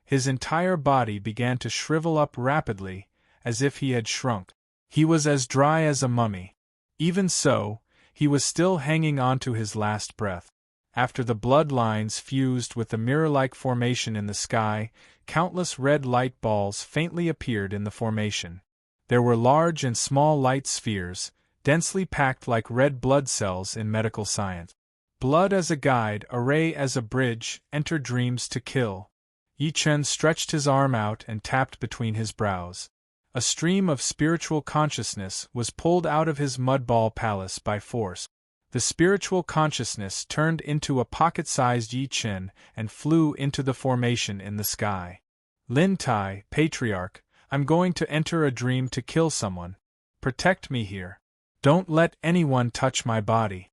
His entire body began to shrivel up rapidly, as if he had shrunk. He was as dry as a mummy. Even so, he was still hanging on to his last breath. After the blood lines fused with the mirror-like formation in the sky, countless red light balls faintly appeared in the formation. There were large and small light spheres, densely packed like red blood cells in medical science. Blood as a guide, array as a bridge, enter dreams to kill. Yi Chen stretched his arm out and tapped between his brows. A stream of spiritual consciousness was pulled out of his mudball palace by force. The spiritual consciousness turned into a pocket-sized Yi Chen and flew into the formation in the sky. Lin Tai, Patriarch, I'm going to enter a dream to kill someone. Protect me here. Don't let anyone touch my body.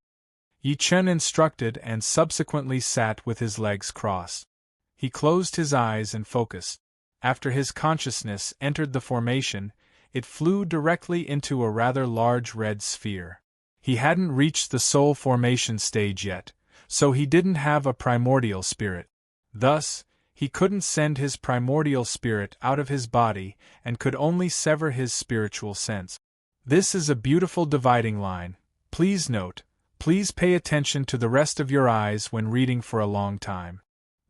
Yi Chen instructed and subsequently sat with his legs crossed. He closed his eyes and focused. After his consciousness entered the formation, it flew directly into a rather large red sphere. He hadn't reached the soul formation stage yet, so he didn't have a primordial spirit. Thus, he couldn't send his primordial spirit out of his body and could only sever his spiritual sense. This is a beautiful dividing line. Please note, please pay attention to the rest of your eyes when reading for a long time.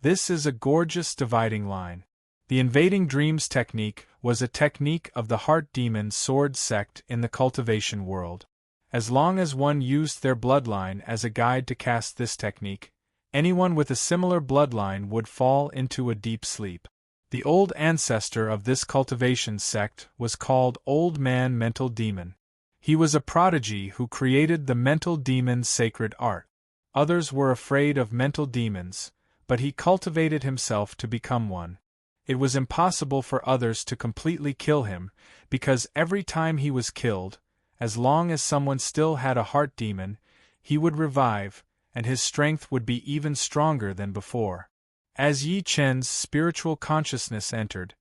This is a gorgeous dividing line. The invading dreams technique was a technique of the heart demon sword sect in the cultivation world. As long as one used their bloodline as a guide to cast this technique, anyone with a similar bloodline would fall into a deep sleep. The old ancestor of this cultivation sect was called Old Man Mental Demon. He was a prodigy who created the mental demon's sacred art. Others were afraid of mental demons, but he cultivated himself to become one. It was impossible for others to completely kill him, because every time he was killed, as long as someone still had a heart demon, he would revive, and his strength would be even stronger than before. As Yi Chen's spiritual consciousness entered,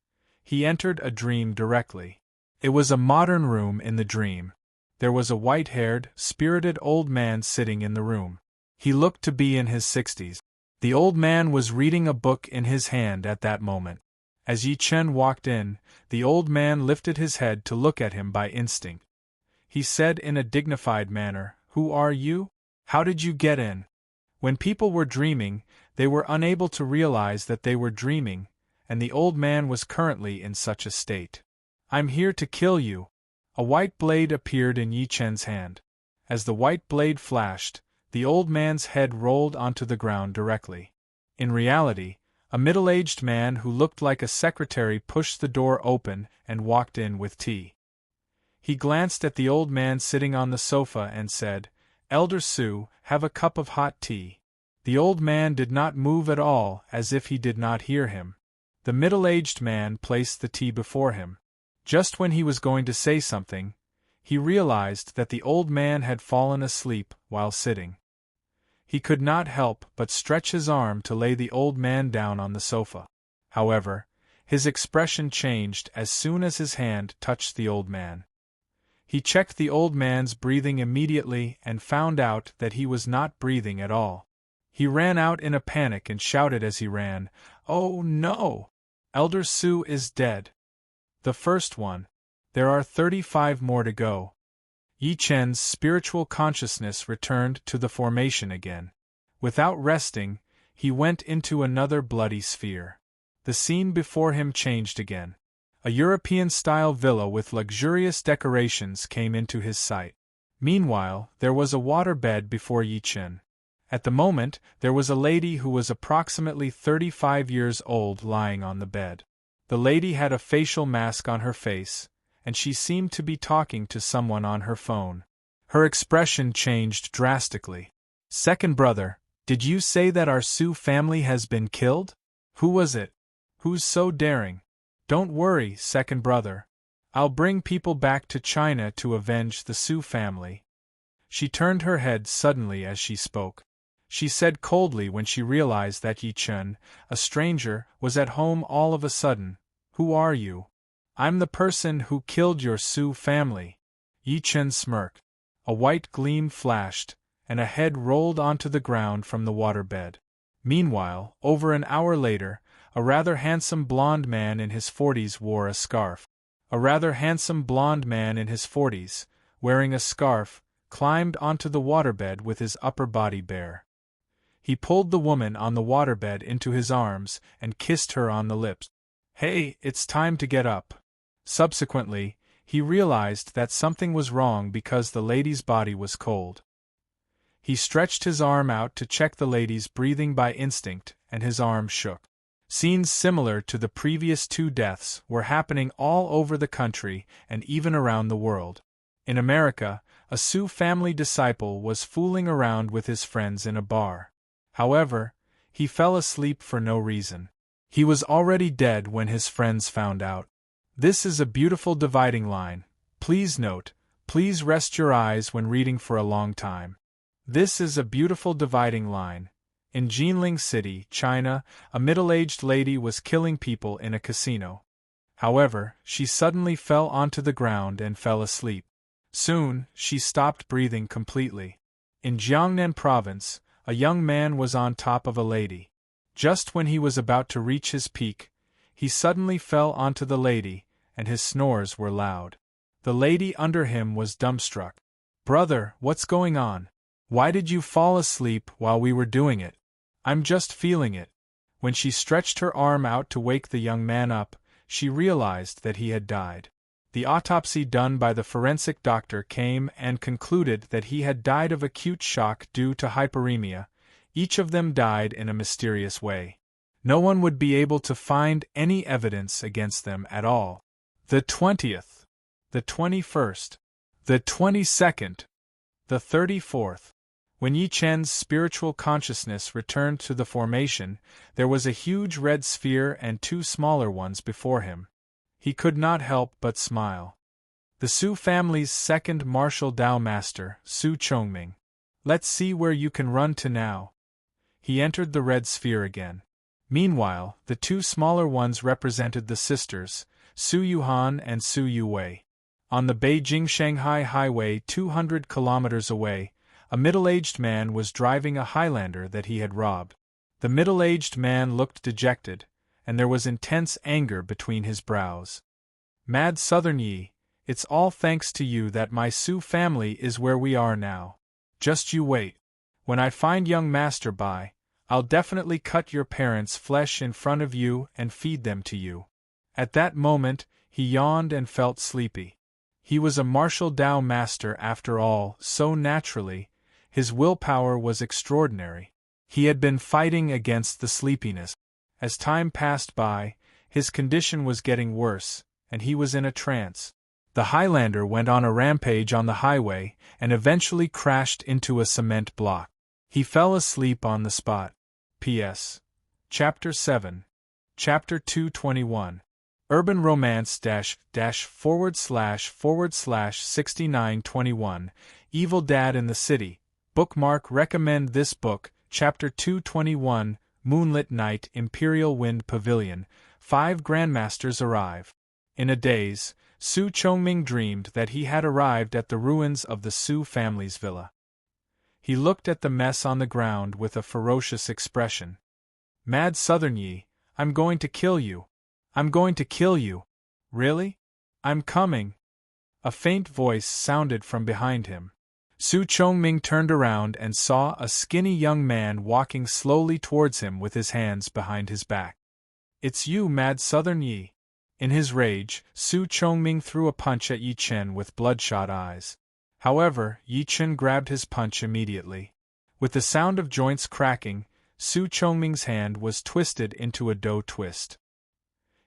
he entered a dream directly. It was a modern room in the dream. There was a white-haired, spirited old man sitting in the room. He looked to be in his 60s. The old man was reading a book in his hand at that moment. As Yi Chen walked in, the old man lifted his head to look at him by instinct. He said in a dignified manner, "Who are you? How did you get in?" When people were dreaming, they were unable to realize that they were dreaming, and the old man was currently in such a state. "I'm here to kill you." A white blade appeared in Yi Chen's hand. As the white blade flashed, the old man's head rolled onto the ground directly. In reality, a middle-aged man who looked like a secretary pushed the door open and walked in with tea. He glanced at the old man sitting on the sofa and said, "Elder Su, have a cup of hot tea." The old man did not move at all, as if he did not hear him. The middle-aged man placed the tea before him. Just when he was going to say something, he realized that the old man had fallen asleep while sitting. He could not help but stretch his arm to lay the old man down on the sofa. However, his expression changed as soon as his hand touched the old man. He checked the old man's breathing immediately and found out that he was not breathing at all. He ran out in a panic and shouted as he ran, "Oh no! Elder Su is dead." The first one. There are 35 more to go. Yi Chen's spiritual consciousness returned to the formation again. Without resting, he went into another bloody sphere. The scene before him changed again. A European-style villa with luxurious decorations came into his sight. Meanwhile, there was a waterbed before Yi Chen. At the moment, there was a lady who was approximately 35 years old lying on the bed. The lady had a facial mask on her face, and she seemed to be talking to someone on her phone. Her expression changed drastically. "Second brother, did you say that our Su family has been killed? Who was it? Who's so daring?" "Don't worry, second brother. I'll bring people back to China to avenge the Su family." She turned her head suddenly as she spoke. She said coldly when she realized that Yi Chen, a stranger, was at home all of a sudden, "Who are you?" "I'm the person who killed your Su family." Yi Chen smirked. A white gleam flashed, and a head rolled onto the ground from the waterbed. Meanwhile, over an hour later, a rather handsome blonde man in his 40s wore a scarf. A rather handsome blonde man in his 40s, wearing a scarf, climbed onto the waterbed with his upper body bare. He pulled the woman on the waterbed into his arms and kissed her on the lips. "Hey, it's time to get up." Subsequently, he realized that something was wrong because the lady's body was cold. He stretched his arm out to check the lady's breathing by instinct, and his arm shook. Scenes similar to the previous 2 deaths were happening all over the country and even around the world. In America, a Su family disciple was fooling around with his friends in a bar. However, he fell asleep for no reason. He was already dead when his friends found out. This is a beautiful dividing line. Please note, please rest your eyes when reading for a long time. This is a beautiful dividing line. In Jinling City, China, a middle-aged lady was killing people in a casino. However, she suddenly fell onto the ground and fell asleep. Soon, she stopped breathing completely. In Jiangnan Province, a young man was on top of a lady. Just when he was about to reach his peak, he suddenly fell onto the lady, and his snores were loud. The lady under him was dumbstruck. "Brother, what's going on? Why did you fall asleep while we were doing it?" "I'm just feeling it." When she stretched her arm out to wake the young man up, she realized that he had died. The autopsy done by the forensic doctor came and concluded that he had died of acute shock due to hyperemia. Each of them died in a mysterious way. No one would be able to find any evidence against them at all. The 20th, the 21st, the 22nd, the 34th. When Yi Chen's spiritual consciousness returned to the formation, there was a huge red sphere and two smaller ones before him. He could not help but smile. The Su family's second martial Dao master, Su Chongming. "Let's see where you can run to now." He entered the red sphere again. Meanwhile, the two smaller ones represented the sisters, Su Yuhan and Su Yuwei. On the Beijing-Shanghai highway 200 kilometers away, a middle-aged man was driving a Highlander that he had robbed. The middle-aged man looked dejected, and there was intense anger between his brows. "Mad Southern Yi, it's all thanks to you that my Su family is where we are now. Just you wait. When I find young Master Bai, I'll definitely cut your parents' flesh in front of you and feed them to you." At that moment, he yawned and felt sleepy. He was a martial Dao master after all, so naturally, his willpower was extraordinary. He had been fighting against the sleepiness. As time passed by, his condition was getting worse, and he was in a trance. The Highlander went on a rampage on the highway and eventually crashed into a cement block. He fell asleep on the spot. P.S. Chapter 7. Chapter 221. Urban Romance ////6921. Evil Dad in the City. Bookmark. Recommend this book. Chapter 221. Moonlit Night. Imperial Wind Pavilion. 5 Grandmasters arrive. In a daze, Su Chongming dreamed that he had arrived at the ruins of the Su family's villa. He looked at the mess on the ground with a ferocious expression. "Mad Southern Yi, I'm going to kill you. I'm going to kill you." "Really? I'm coming." A faint voice sounded from behind him. Su Chongming turned around and saw a skinny young man walking slowly towards him with his hands behind his back. "It's you, Mad Southern Yi." In his rage, Su Chongming threw a punch at Yi Chen with bloodshot eyes. However, Yi Chen grabbed his punch immediately. With the sound of joints cracking, Su Chongming's hand was twisted into a dough twist.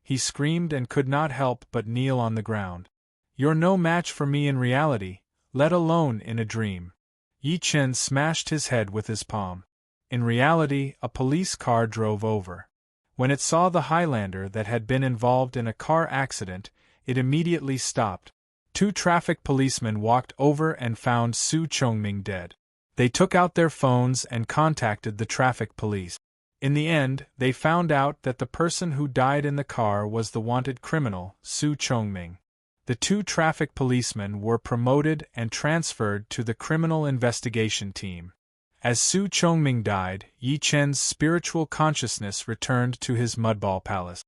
He screamed and could not help but kneel on the ground. "You're no match for me in reality, let alone in a dream." Yi Chen smashed his head with his palm. In reality, a police car drove over. When it saw the Highlander that had been involved in a car accident, it immediately stopped. 2 traffic policemen walked over and found Su Chongming dead. They took out their phones and contacted the traffic police. In the end, they found out that the person who died in the car was the wanted criminal, Su Chongming. The 2 traffic policemen were promoted and transferred to the criminal investigation team. As Su Chongming died, Yi Chen's spiritual consciousness returned to his mudball palace.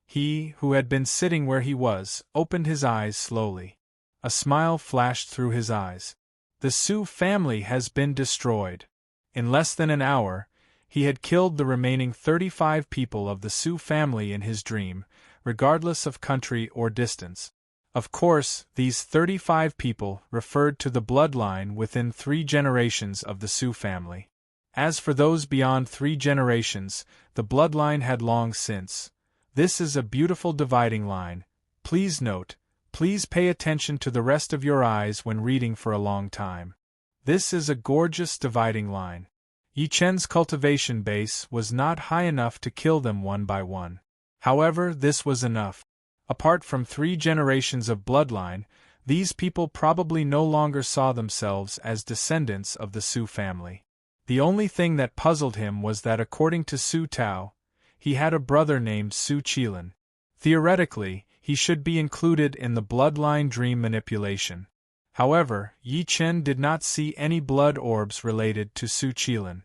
He, who had been sitting where he was, opened his eyes slowly. A smile flashed through his eyes. The Su family has been destroyed. In less than an hour, he had killed the remaining 35 people of the Su family in his dream, regardless of country or distance. Of course, these 35 people referred to the bloodline within 3 generations of the Su family. As for those beyond 3 generations, the bloodline had long since. This is a beautiful dividing line. Please note, please pay attention to the rest of your eyes when reading for a long time. This is a gorgeous dividing line. Yi Chen's cultivation base was not high enough to kill them one by one. However, this was enough. Apart from 3 generations of bloodline, these people probably no longer saw themselves as descendants of the Su family. The only thing that puzzled him was that according to Su Tao, he had a brother named Su Qilin. Theoretically, he should be included in the bloodline dream manipulation. However, Yi Chen did not see any blood orbs related to Su Qilin.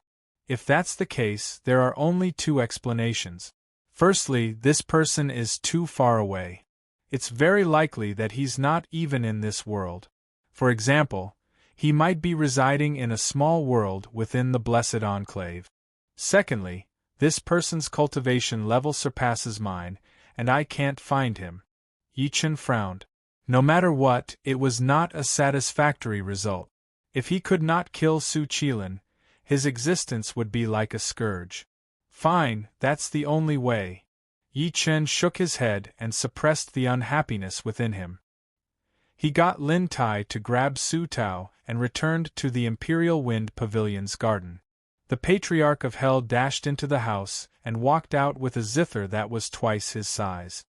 If that's the case, there are only 2 explanations. Firstly, this person is too far away. It's very likely that he's not even in this world. For example, he might be residing in a small world within the Blessed Enclave. Secondly, this person's cultivation level surpasses mine, and I can't find him. Yi Chen frowned. No matter what, it was not a satisfactory result. If he could not kill Su Qilin, his existence would be like a scourge. Fine, that's the only way. Yi Chen shook his head and suppressed the unhappiness within him. He got Lin Tai to grab Su Tao and returned to the Imperial Wind Pavilion's garden. The Patriarch of Hell dashed into the house and walked out with a zither that was twice his size.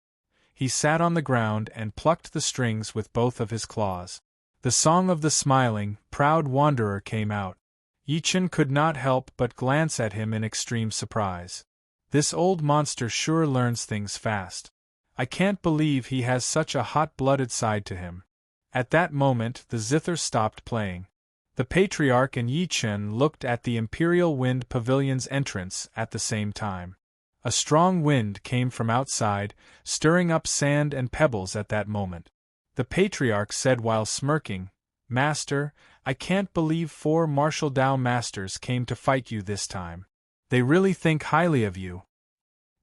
He sat on the ground and plucked the strings with both of his claws. The song of the smiling, proud wanderer came out. Yi Chen could not help but glance at him in extreme surprise. This old monster sure learns things fast. I can't believe he has such a hot-blooded side to him. At that moment the zither stopped playing. The Patriarch and Yi Chen looked at the Imperial Wind Pavilion's entrance at the same time. A strong wind came from outside, stirring up sand and pebbles at that moment. The Patriarch said while smirking, "Master, I can't believe 4 martial Dao masters came to fight you this time. They really think highly of you."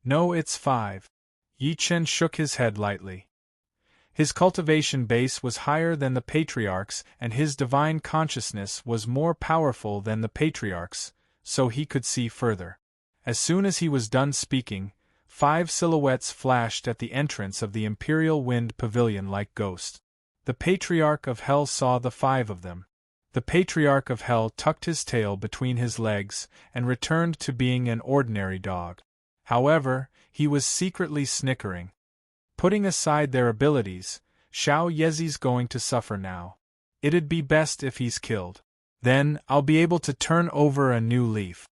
"No, it's 5. Yi Chen shook his head lightly. His cultivation base was higher than the Patriarch's and his divine consciousness was more powerful than the Patriarch's, so he could see further. As soon as he was done speaking, 5 silhouettes flashed at the entrance of the Imperial Wind Pavilion like ghosts. The Patriarch of Hell saw the 5 of them. The Patriarch of Hell tucked his tail between his legs and returned to being an ordinary dog. However, he was secretly snickering. Putting aside their abilities, Xiao Yezi's going to suffer now. It'd be best if he's killed. Then, I'll be able to turn over a new leaf.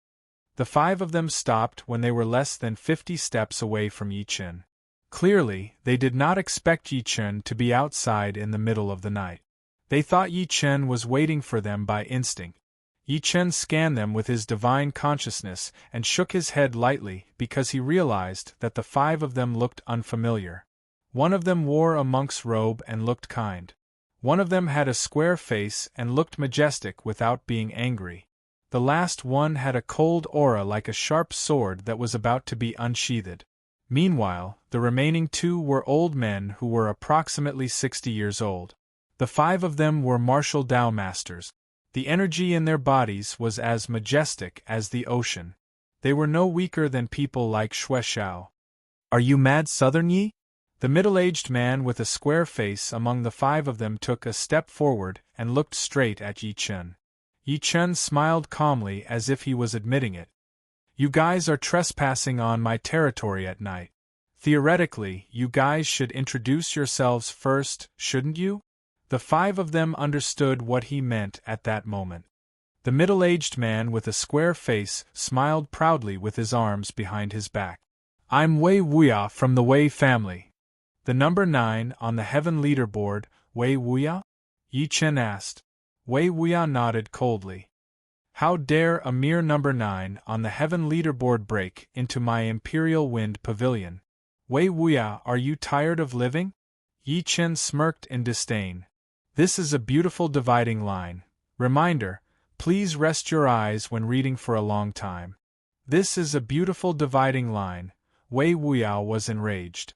The 5 of them stopped when they were less than 50 steps away from Yi Chen. Clearly, they did not expect Yi Chen to be outside in the middle of the night. They thought Yi Chen was waiting for them by instinct. Yi Chen scanned them with his divine consciousness and shook his head lightly because he realized that the 5 of them looked unfamiliar. One of them wore a monk's robe and looked kind. One of them had a square face and looked majestic without being angry. The last one had a cold aura like a sharp sword that was about to be unsheathed. Meanwhile, the remaining 2 were old men who were approximately 60 years old. The 5 of them were martial Dao masters. The energy in their bodies was as majestic as the ocean. They were no weaker than people like Xue Xiao. "Are you mad, Southern Yi?" The middle-aged man with a square face among the 5 of them took a step forward and looked straight at Yi Chen. Yi Chen smiled calmly as if he was admitting it. "You guys are trespassing on my territory at night. Theoretically, you guys should introduce yourselves first, shouldn't you?" The 5 of them understood what he meant at that moment. The middle-aged man with a square face smiled proudly with his arms behind his back. "I'm Wei Wuya from the Wei family." "The number 9 on the heaven leaderboard, Wei Wuya?" Yi Chen asked. Wei Wuya nodded coldly. "How dare a mere number 9 on the heaven leaderboard break into my Imperial Wind Pavilion? Wei Wuya, are you tired of living?" Yi Chen smirked in disdain. "This is a beautiful dividing line. Reminder, please rest your eyes when reading for a long time. This is a beautiful dividing line." Wei Wuya was enraged.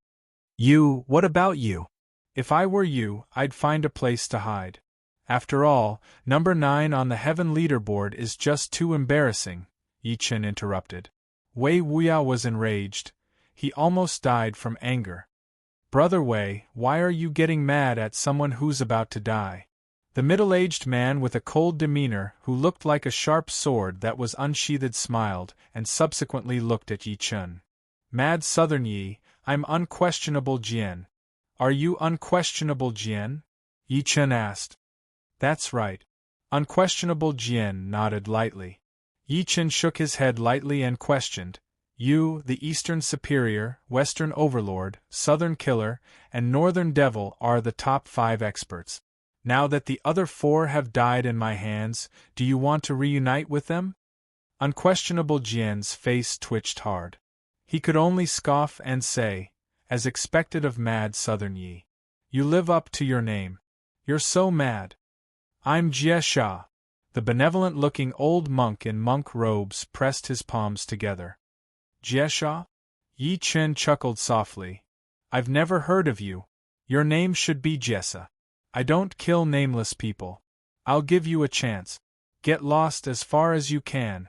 "You, what about you? If I were you, I'd find a place to hide. After all, number 9 on the heaven leaderboard is just too embarrassing," Yi Chen interrupted. Wei Wuya was enraged. He almost died from anger. "Brother Wei, why are you getting mad at someone who's about to die? The middle-aged man with a cold demeanor who looked like a sharp sword that was unsheathed smiled, and subsequently looked at Yi Chun. Mad Southern Yi, I'm unquestionable Jian. Are you unquestionable Jian? Yi Chun asked. That's right. Unquestionable Jian nodded lightly. Yi Chun shook his head lightly and questioned, You, the Eastern Superior, Western Overlord, Southern Killer, and Northern Devil are the top 5 experts. Now that the other 4 have died in my hands, do you want to reunite with them? Unquestionable Jian's face twitched hard. He could only scoff and say, as expected of Mad Southern Yi, You live up to your name. You're so mad. I'm Jie Sha. The benevolent-looking old monk in monk robes pressed his palms together. Jie Sha? Yi Chun chuckled softly. I've never heard of you. Your name should be Jessa. I don't kill nameless people. I'll give you a chance. Get lost as far as you can.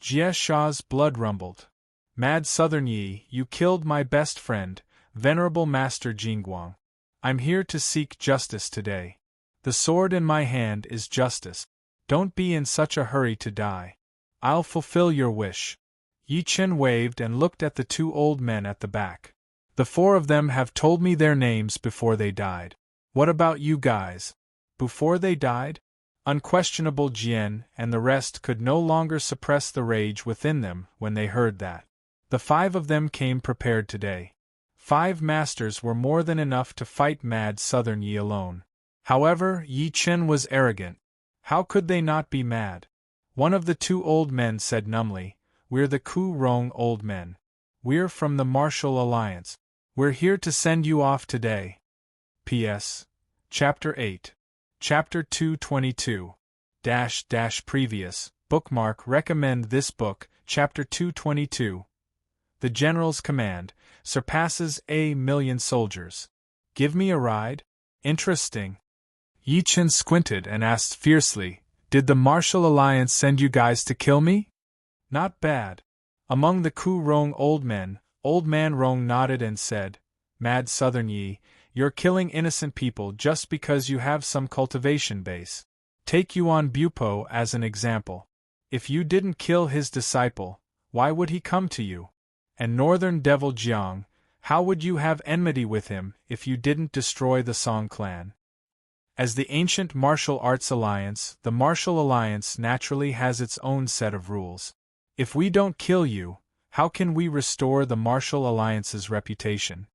Jie Sha's blood rumbled. Mad Southern Yi, you killed my best friend, Venerable Master Jingguang. I'm here to seek justice today. The sword in my hand is justice. Don't be in such a hurry to die. I'll fulfill your wish. Yi Chun waved and looked at the 2 old men at the back. The 4 of them have told me their names before they died. What about you guys? Before they died? Unquestionable Jian and the rest could no longer suppress the rage within them when they heard that. The 5 of them came prepared today. 5 masters were more than enough to fight Mad Southern Yi alone. However, Yi Chun was arrogant. How could they not be mad? One of the 2 old men said numbly, We're the Ku Rong old men. We're from the Martial Alliance. We're here to send you off today. P.S. Chapter 8. Chapter 222. Previous. Bookmark recommend this book, Chapter 222. The General's command surpasses 1,000,000 soldiers. Give me a ride? Interesting. Yi Chun squinted and asked fiercely, Did the Martial Alliance send you guys to kill me? Not bad. Among the Ku Rong old men, Old Man Rong nodded and said, Mad Southern Yi, you're killing innocent people just because you have some cultivation base. Take Yuan Bupo as an example. If you didn't kill his disciple, why would he come to you? And Northern Devil Jiang, how would you have enmity with him if you didn't destroy the Song clan? As the ancient martial arts alliance, the Martial Alliance naturally has its own set of rules. If we don't kill you, how can we restore the Martial Alliance's reputation?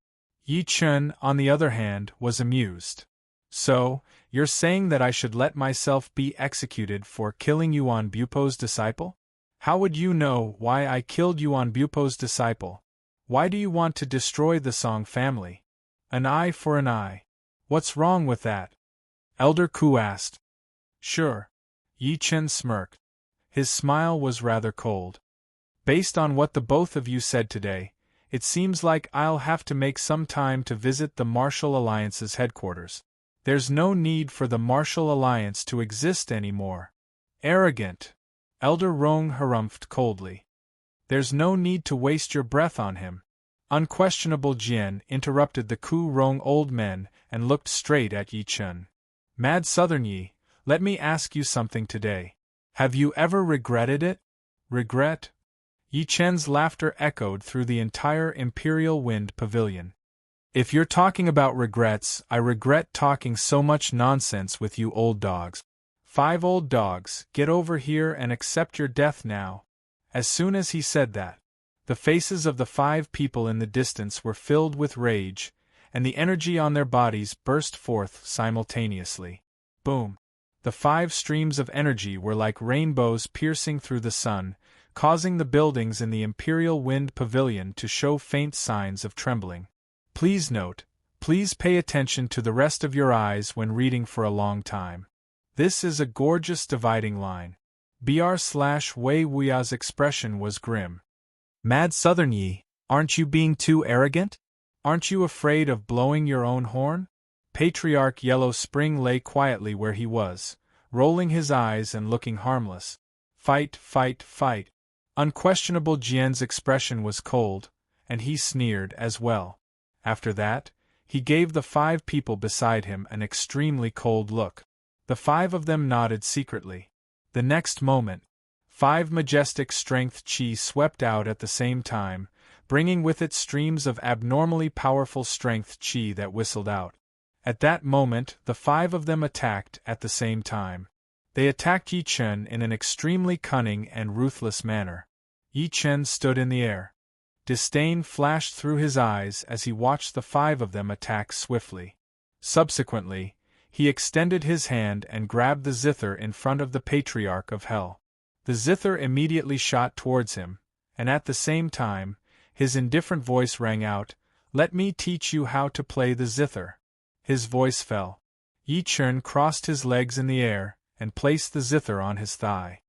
Yi Chun, on the other hand, was amused. So, you're saying that I should let myself be executed for killing Yuan Bupo's disciple? How would you know why I killed Yuan Bupo's disciple? Why do you want to destroy the Song family? An eye for an eye. What's wrong with that? Elder Ku asked. Sure. Yi Chun smirked. His smile was rather cold. Based on what the both of you said today, it seems like I'll have to make some time to visit the Martial Alliance's headquarters. There's no need for the Martial Alliance to exist anymore. Arrogant. Elder Rong harumphed coldly. There's no need to waste your breath on him. Unquestionable Jian interrupted the Ku Rong old men and looked straight at Yi Chun. Mad Southern Yi, let me ask you something today. Have you ever regretted it? Regret? Yi Chun's laughter echoed through the entire Imperial Wind Pavilion. If you're talking about regrets, I regret talking so much nonsense with you old dogs. 5 old dogs, get over here and accept your death now. As soon as he said that, the faces of the 5 people in the distance were filled with rage, and the energy on their bodies burst forth simultaneously. Boom! The 5 streams of energy were like rainbows piercing through the sun, causing the buildings in the Imperial Wind Pavilion to show faint signs of trembling. Please note, please pay attention to the rest of your eyes when reading for a long time. This is a gorgeous dividing line. Wei Wuya's expression was grim. Mad Southern Yi, aren't you being too arrogant? Aren't you afraid of blowing your own horn? Patriarch Yellow Spring lay quietly where he was, rolling his eyes and looking harmless. Fight, fight, fight. Unquestionable Jian's expression was cold, and he sneered as well. After that, he gave the 5 people beside him an extremely cold look. The 5 of them nodded secretly. The next moment, 5 majestic strength chi swept out at the same time, bringing with it streams of abnormally powerful strength chi that whistled out. At that moment, the 5 of them attacked at the same time. They attacked Yi Chen in an extremely cunning and ruthless manner. Yi Chen stood in the air. Disdain flashed through his eyes as he watched the 5 of them attack swiftly. Subsequently, he extended his hand and grabbed the zither in front of the Patriarch of Hell. The zither immediately shot towards him, and at the same time, his indifferent voice rang out, "Let me teach you how to play the zither." His voice fell. Yi Chen crossed his legs in the air and placed the zither on his thigh.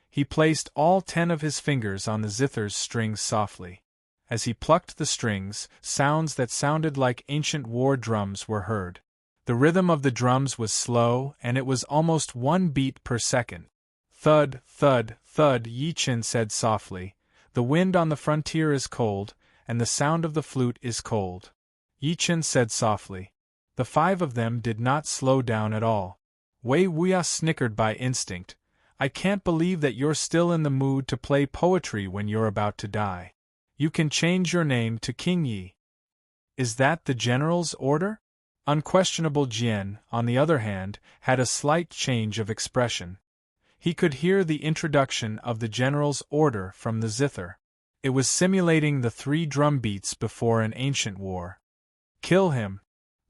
He placed all 10 of his fingers on the zither's strings softly. As he plucked the strings, sounds that sounded like ancient war drums were heard. The rhythm of the drums was slow, and it was almost 1 beat per second. Thud, thud, thud, Yi Chen said softly. The wind on the frontier is cold, and the sound of the flute is cold. Yi Chen said softly. The 5 of them did not slow down at all. Wei Wuya snickered by instinct. I can't believe that you're still in the mood to play poetry when you're about to die. You can change your name to King Yi. Is that the general's order? Unquestionable Jian, on the other hand, had a slight change of expression. He could hear the introduction of the general's order from the zither. It was simulating the 3 drum beats before an ancient war. Kill him!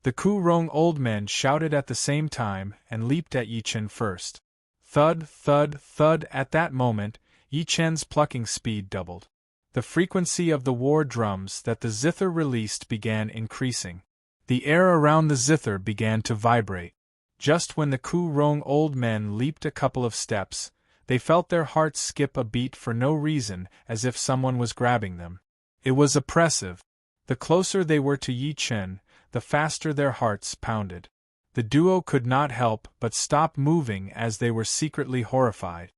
The Ku Rong old men shouted at the same time and leaped at Yi Chen first. Thud, thud, thud. At that moment, Yi Chen's plucking speed doubled. The frequency of the war drums that the zither released began increasing. The air around the zither began to vibrate. Just when the Ku Rong old men leaped a couple of steps, they felt their hearts skip a beat for no reason, as if someone was grabbing them. It was oppressive. The closer they were to Yi Chen, the faster their hearts pounded. The duo could not help but stop moving as they were secretly horrified.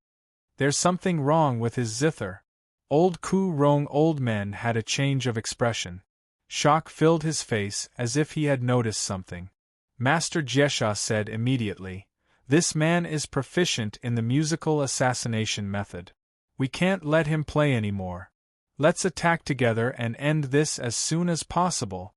There's something wrong with his zither. Old Ku Rong old men had a change of expression. Shock filled his face as if he had noticed something. Master Jiesha said immediately, "This man is proficient in the musical assassination method. We can't let him play anymore. Let's attack together and end this as soon as possible."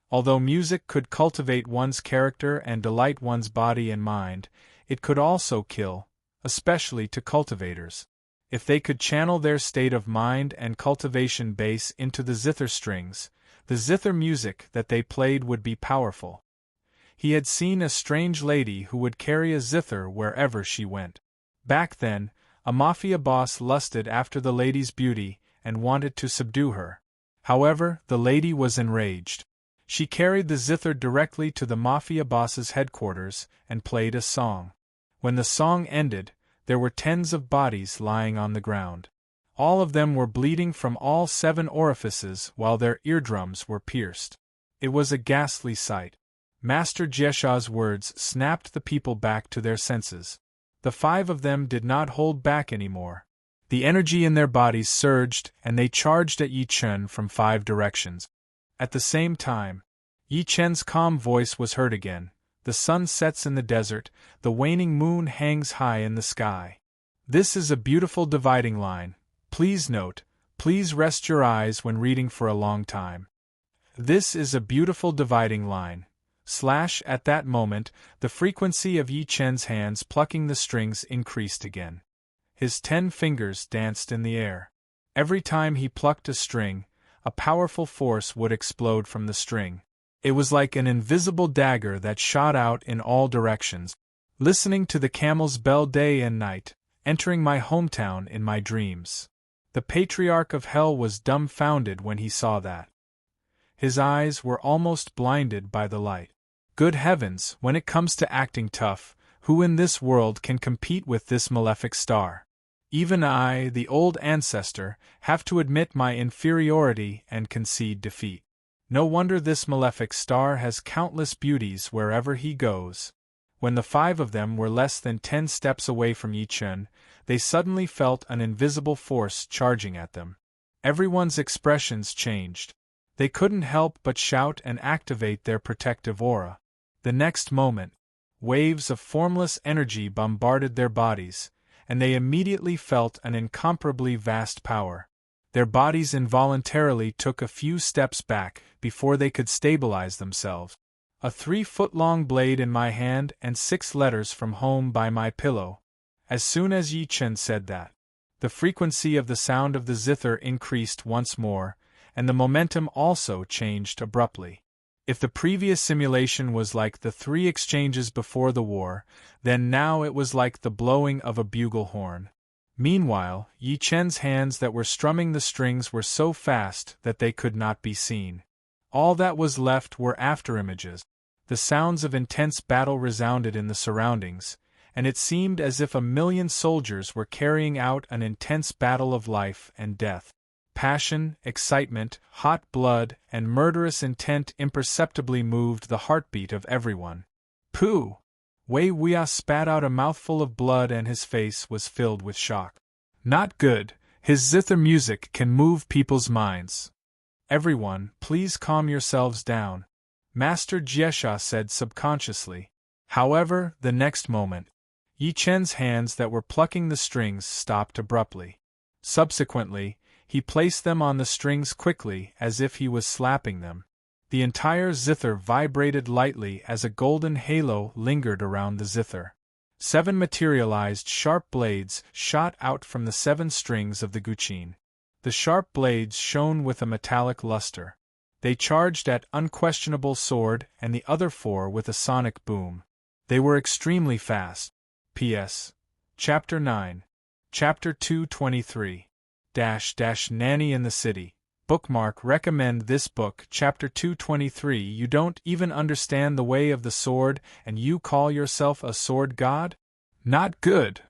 Although music could cultivate one's character and delight one's body and mind, it could also kill, especially to cultivators. If they could channel their state of mind and cultivation base into the zither strings, the zither music that they played would be powerful. He had seen a strange lady who would carry a zither wherever she went. Back then, a mafia boss lusted after the lady's beauty and wanted to subdue her. However, the lady was enraged. She carried the zither directly to the mafia boss's headquarters and played a song. When the song ended, there were tens of bodies lying on the ground. All of them were bleeding from all 7 orifices while their eardrums were pierced. It was a ghastly sight. Master Jiesha's words snapped the people back to their senses. The 5 of them did not hold back anymore. The energy in their bodies surged and they charged at Yi Chen from 5 directions. At the same time, Yi Chen's calm voice was heard again. The sun sets in the desert, the waning moon hangs high in the sky. This is a beautiful dividing line. Please note, please rest your eyes when reading for a long time. This is a beautiful dividing line. At that moment, the frequency of Yi Chen's hands plucking the strings increased again. His 10 fingers danced in the air. Every time he plucked a string, a powerful force would explode from the string. It was like an invisible dagger that shot out in all directions. Listening to the camel's bell day and night, entering my hometown in my dreams. The Patriarch of Hell was dumbfounded when he saw that. His eyes were almost blinded by the light. Good heavens, when it comes to acting tough, who in this world can compete with this malefic star? Even I, the old ancestor, have to admit my inferiority and concede defeat. No wonder this malefic star has countless beauties wherever he goes. When the 5 of them were less than 10 steps away from Yi Chen, they suddenly felt an invisible force charging at them. Everyone's expressions changed. They couldn't help but shout and activate their protective aura. The next moment, Waves of formless energy bombarded their bodies, and they immediately felt an incomparably vast power. Their bodies involuntarily took a few steps back before they could stabilize themselves. A 3-foot-long blade in my hand and 6 letters from home by my pillow. As soon as Yi Chen said that, the frequency of the sound of the zither increased once more, and the momentum also changed abruptly. If the previous simulation was like the 3 exchanges before the war, then now it was like the blowing of a bugle horn. Meanwhile, Yi Chen's hands that were strumming the strings were so fast that they could not be seen. All that was left were afterimages. The sounds of intense battle resounded in the surroundings, and it seemed as if 1,000,000 soldiers were carrying out an intense battle of life and death. Passion, excitement, hot blood, and murderous intent imperceptibly moved the heartbeat of everyone. Pooh! Wei Wuya spat out a mouthful of blood and his face was filled with shock. Not good. His zither music can move people's minds. Everyone, please calm yourselves down, Master Jiesha said subconsciously. However, the next moment, Yi Chen's hands that were plucking the strings stopped abruptly. Subsequently, he placed them on the strings quickly as if he was slapping them. The entire zither vibrated lightly as a golden halo lingered around the zither. 7 materialized sharp blades shot out from the 7 strings of the guqin. The sharp blades shone with a metallic luster. They charged at unquestionable sword and the other 4 with a sonic boom. They were extremely fast. P.S. Chapter 9. Chapter 223. Nanny in the City. Bookmark. Recommend this book. Chapter 223. You don't even understand the way of the sword, and you call yourself a sword god? Not good.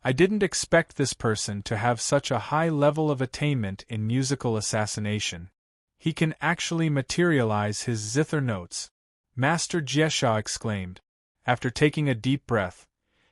I didn't expect this person to have such a high level of attainment in musical assassination. He can actually materialize his zither notes, Master Jiesha exclaimed. After taking a deep breath,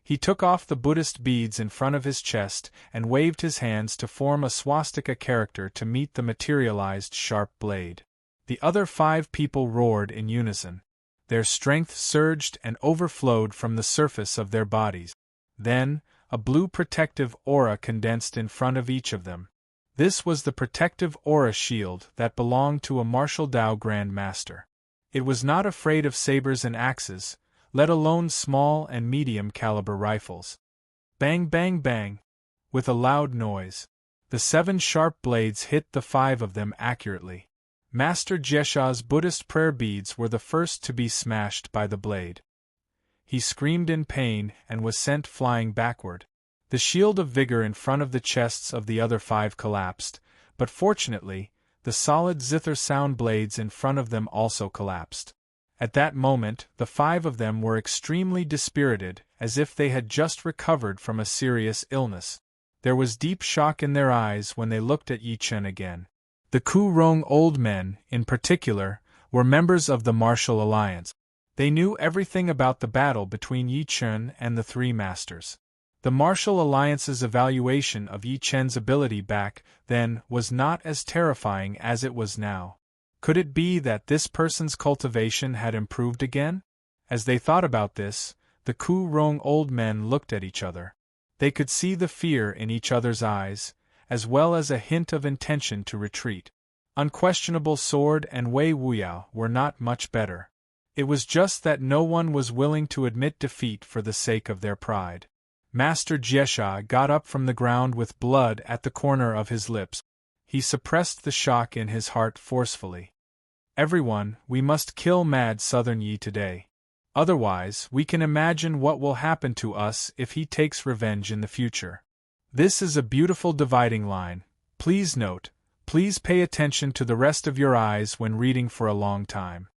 he took off the Buddhist beads in front of his chest and waved his hands to form a swastika character to meet the materialized sharp blade. The other 5 people roared in unison. Their strength surged and overflowed from the surface of their bodies. Then, a blue protective aura condensed in front of each of them. This was the protective aura shield that belonged to a martial Dao Grand Master. It was not afraid of sabers and axes, let alone small and medium caliber rifles. Bang bang bang! With a loud noise, the 7 sharp blades hit the 5 of them accurately. Master Jiesha's Buddhist prayer beads were the first to be smashed by the blade. He screamed in pain and was sent flying backward. The shield of vigor in front of the chests of the other 5 collapsed, but fortunately, the solid zither sound blades in front of them also collapsed. At that moment, the 5 of them were extremely dispirited, as if they had just recovered from a serious illness. There was deep shock in their eyes when they looked at Yi Chen again. The Ku Rong old men, in particular, were members of the Martial Alliance. They knew everything about the battle between Yi Chen and the 3 masters. The Martial Alliance's evaluation of Yi Chen's ability back then was not as terrifying as it was now. Could it be that this person's cultivation had improved again? As they thought about this, the Ku Rong old men looked at each other. They could see the fear in each other's eyes, as well as a hint of intention to retreat. Unquestionable Sword and Wei Wuya were not much better. It was just that no one was willing to admit defeat for the sake of their pride. Master Jiesha got up from the ground with blood at the corner of his lips. He suppressed the shock in his heart forcefully. Everyone, we must kill Mad Southern Yi today. Otherwise, we can imagine what will happen to us if he takes revenge in the future. This is a beautiful dividing line. Please note, please pay attention to the rest of your eyes when reading for a long time.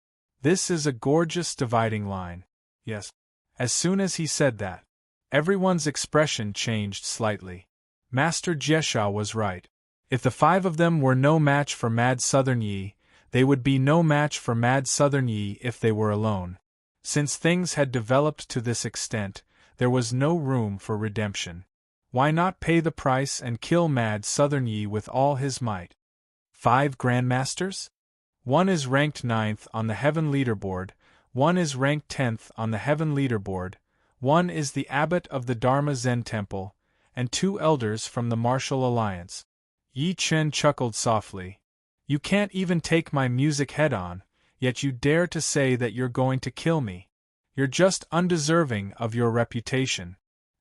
This is a gorgeous dividing line. Yes. As soon as he said that, everyone's expression changed slightly. Master Jiesha was right. If the 5 of them were no match for Mad Southern Yi, they would be no match for Mad Southern Yi if they were alone. Since things had developed to this extent, there was no room for redemption. Why not pay the price and kill Mad Southern Yi with all his might? 5 Grandmasters? One is ranked 9th on the Heaven leaderboard, one is ranked 10th on the heaven leaderboard, one is the abbot of the Dharma Zen temple, and 2 elders from the Martial Alliance. Yi Chen chuckled softly. You can't even take my music head on, yet you dare to say that you're going to kill me. You're just undeserving of your reputation.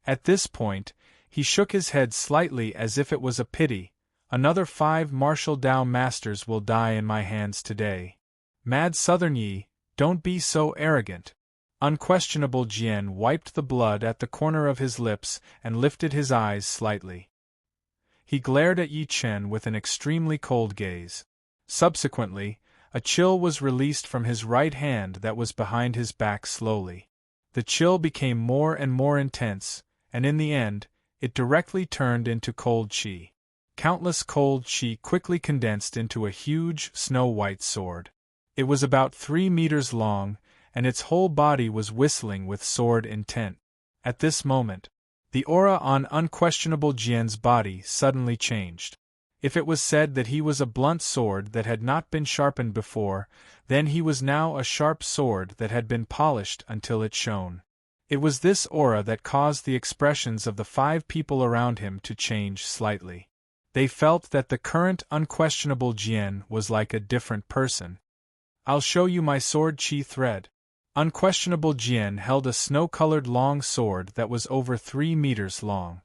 At this point, he shook his head slightly as if it was a pity. Another 5 martial Dao masters will die in my hands today. Mad Southern Yi, don't be so arrogant. Unquestionable Jian wiped the blood at the corner of his lips and lifted his eyes slightly. He glared at Yi Chen with an extremely cold gaze. Subsequently, a chill was released from his right hand that was behind his back slowly. The chill became more and more intense, and in the end, it directly turned into cold qi. Countless cold qi quickly condensed into a huge, snow-white sword. It was about 3 meters long, and its whole body was whistling with sword intent. At this moment, the aura on Unquestionable Jian's body suddenly changed. If it was said that he was a blunt sword that had not been sharpened before, then he was now a sharp sword that had been polished until it shone. It was this aura that caused the expressions of the 5 people around him to change slightly. They felt that the current Unquestionable Jian was like a different person. I'll show you my sword qi thread. Unquestionable Jian held a snow-colored long sword that was over 3 meters long.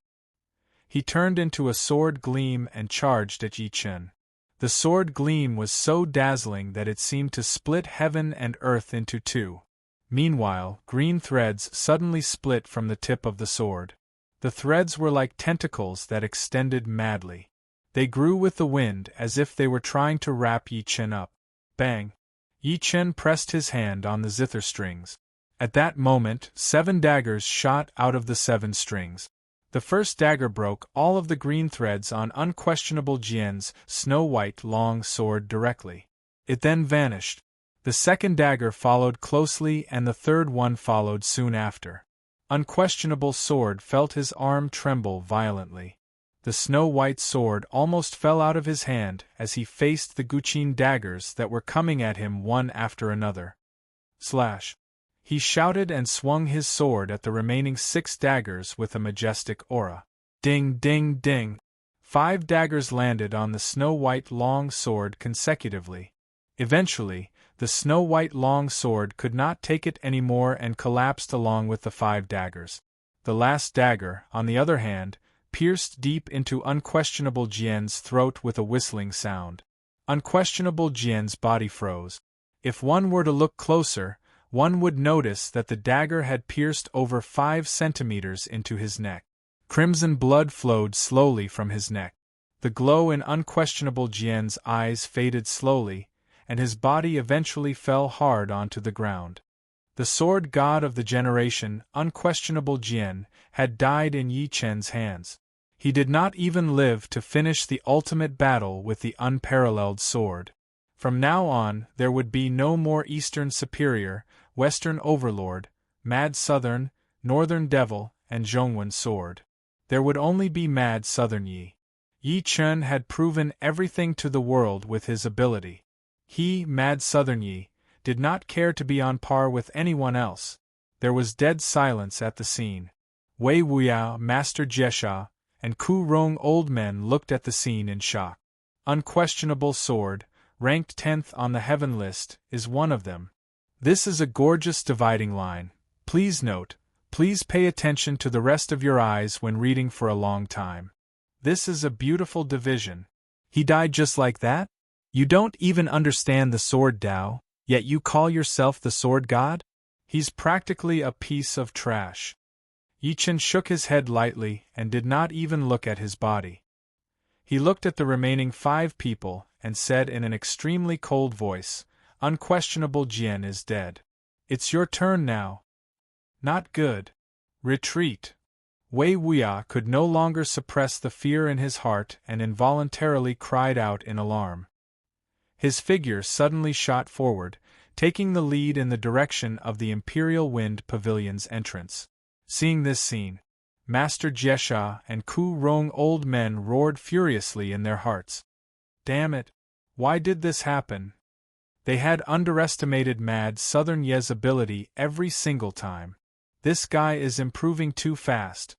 He turned into a sword gleam and charged at Yi Chen. The sword gleam was so dazzling that it seemed to split heaven and earth into 2. Meanwhile, green threads suddenly split from the tip of the sword. The threads were like tentacles that extended madly. They grew with the wind as if they were trying to wrap Yi Chen up. Bang! Yi Chen pressed his hand on the zither strings. At that moment, 7 daggers shot out of the 7 strings. The first dagger broke all of the green threads on Unquestionable Jian's snow-white long sword directly. It then vanished. The second dagger followed closely and the third one followed soon after. Unquestionable sword felt his arm tremble violently. The snow-white sword almost fell out of his hand as he faced the Guqin daggers that were coming at him one after another. Slash! He shouted and swung his sword at the remaining 6 daggers with a majestic aura. Ding, ding, ding! 5 daggers landed on the snow-white long sword consecutively. Eventually, the snow-white long sword could not take it anymore and collapsed along with the 5 daggers. The last dagger, on the other hand, pierced deep into Unquestionable Jian's throat with a whistling sound. Unquestionable Jian's body froze. If one were to look closer, one would notice that the dagger had pierced over 5 centimeters into his neck. Crimson blood flowed slowly from his neck. The glow in Unquestionable Jian's eyes faded slowly, and his body eventually fell hard onto the ground. The sword god of the generation, Unquestionable Jian, had died in Yi Chen's hands. He did not even live to finish the ultimate battle with the unparalleled sword. From now on, there would be no more Eastern Superior, Western Overlord, Mad Southern, Northern Devil, and Zhongwen Sword. There would only be Mad Southern Yi. Yi Chen had proven everything to the world with his ability. He, Mad Southern Yi, did not care to be on par with anyone else. There was dead silence at the scene. Wei Wuyao, Master Jesha, and Ku Rong old men looked at the scene in shock. Unquestionable Sword, ranked 10th on the heaven list, is one of them. This is a gorgeous dividing line. Please note, please pay attention to the rest of your eyes when reading for a long time. This is a beautiful division. He died just like that? You don't even understand the sword Tao, yet you call yourself the sword god? He's practically a piece of trash. Yi Chen shook his head lightly and did not even look at his body. He looked at the remaining 5 people and said in an extremely cold voice, Unquestionable Jian is dead. It's your turn now. Not good. Retreat. Wei Wuya could no longer suppress the fear in his heart and involuntarily cried out in alarm. His figure suddenly shot forward, taking the lead in the direction of the Imperial Wind Pavilion's entrance. Seeing this scene, Master Jesha and Ku Rong old men roared furiously in their hearts. Damn it! Why did this happen? They had underestimated Mad Southern Ye's ability every single time. This guy is improving too fast.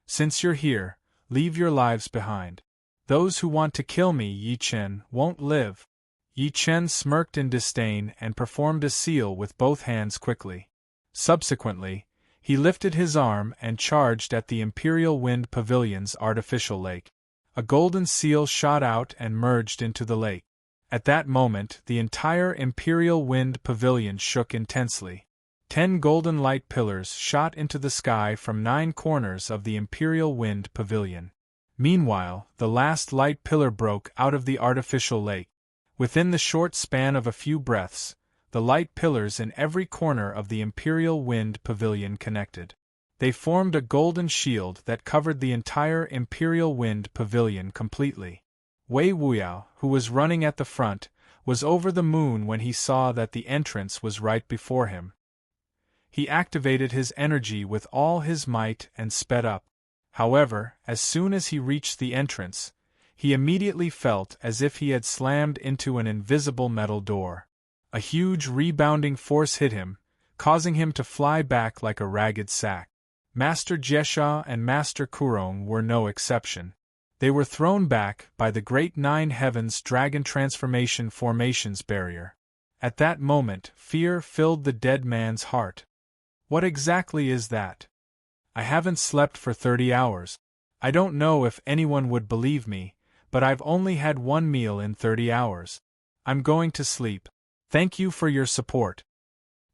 Since you're here, leave your lives behind. Those who want to kill me, Yi Chen, won't live. Yi Chen smirked in disdain and performed a seal with both hands quickly. Subsequently, he lifted his arm and charged at the Imperial Wind Pavilion's artificial lake. A golden seal shot out and merged into the lake. At that moment, the entire Imperial Wind Pavilion shook intensely. 10 golden light pillars shot into the sky from 9 corners of the Imperial Wind Pavilion. Meanwhile, the last light pillar broke out of the artificial lake. Within the short span of a few breaths, the light pillars in every corner of the Imperial Wind Pavilion connected. They formed a golden shield that covered the entire Imperial Wind Pavilion completely. Wei Wuya, who was running at the front, was over the moon when he saw that the entrance was right before him. He activated his energy with all his might and sped up. However, as soon as he reached the entrance, he immediately felt as if he had slammed into an invisible metal door. A huge rebounding force hit him, causing him to fly back like a ragged sack. Master Jesha and Master Kurong were no exception. They were thrown back by the Great Nine Heavens Dragon Transformation Formations barrier. At that moment, fear filled the dead man's heart. What exactly is that? I haven't slept for 30 hours. I don't know if anyone would believe me, but I've only had one meal in 30 hours. I'm going to sleep. Thank you for your support.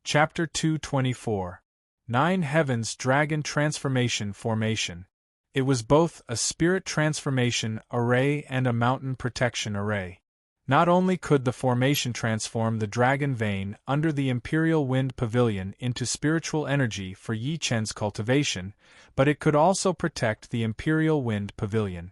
Chapter 224. Nine Heavens Dragon Transformation Formation. It was both a spirit transformation array and a mountain protection array. Not only could the formation transform the dragon vein under the Imperial Wind Pavilion into spiritual energy for Yi Chen's cultivation, but it could also protect the Imperial Wind Pavilion.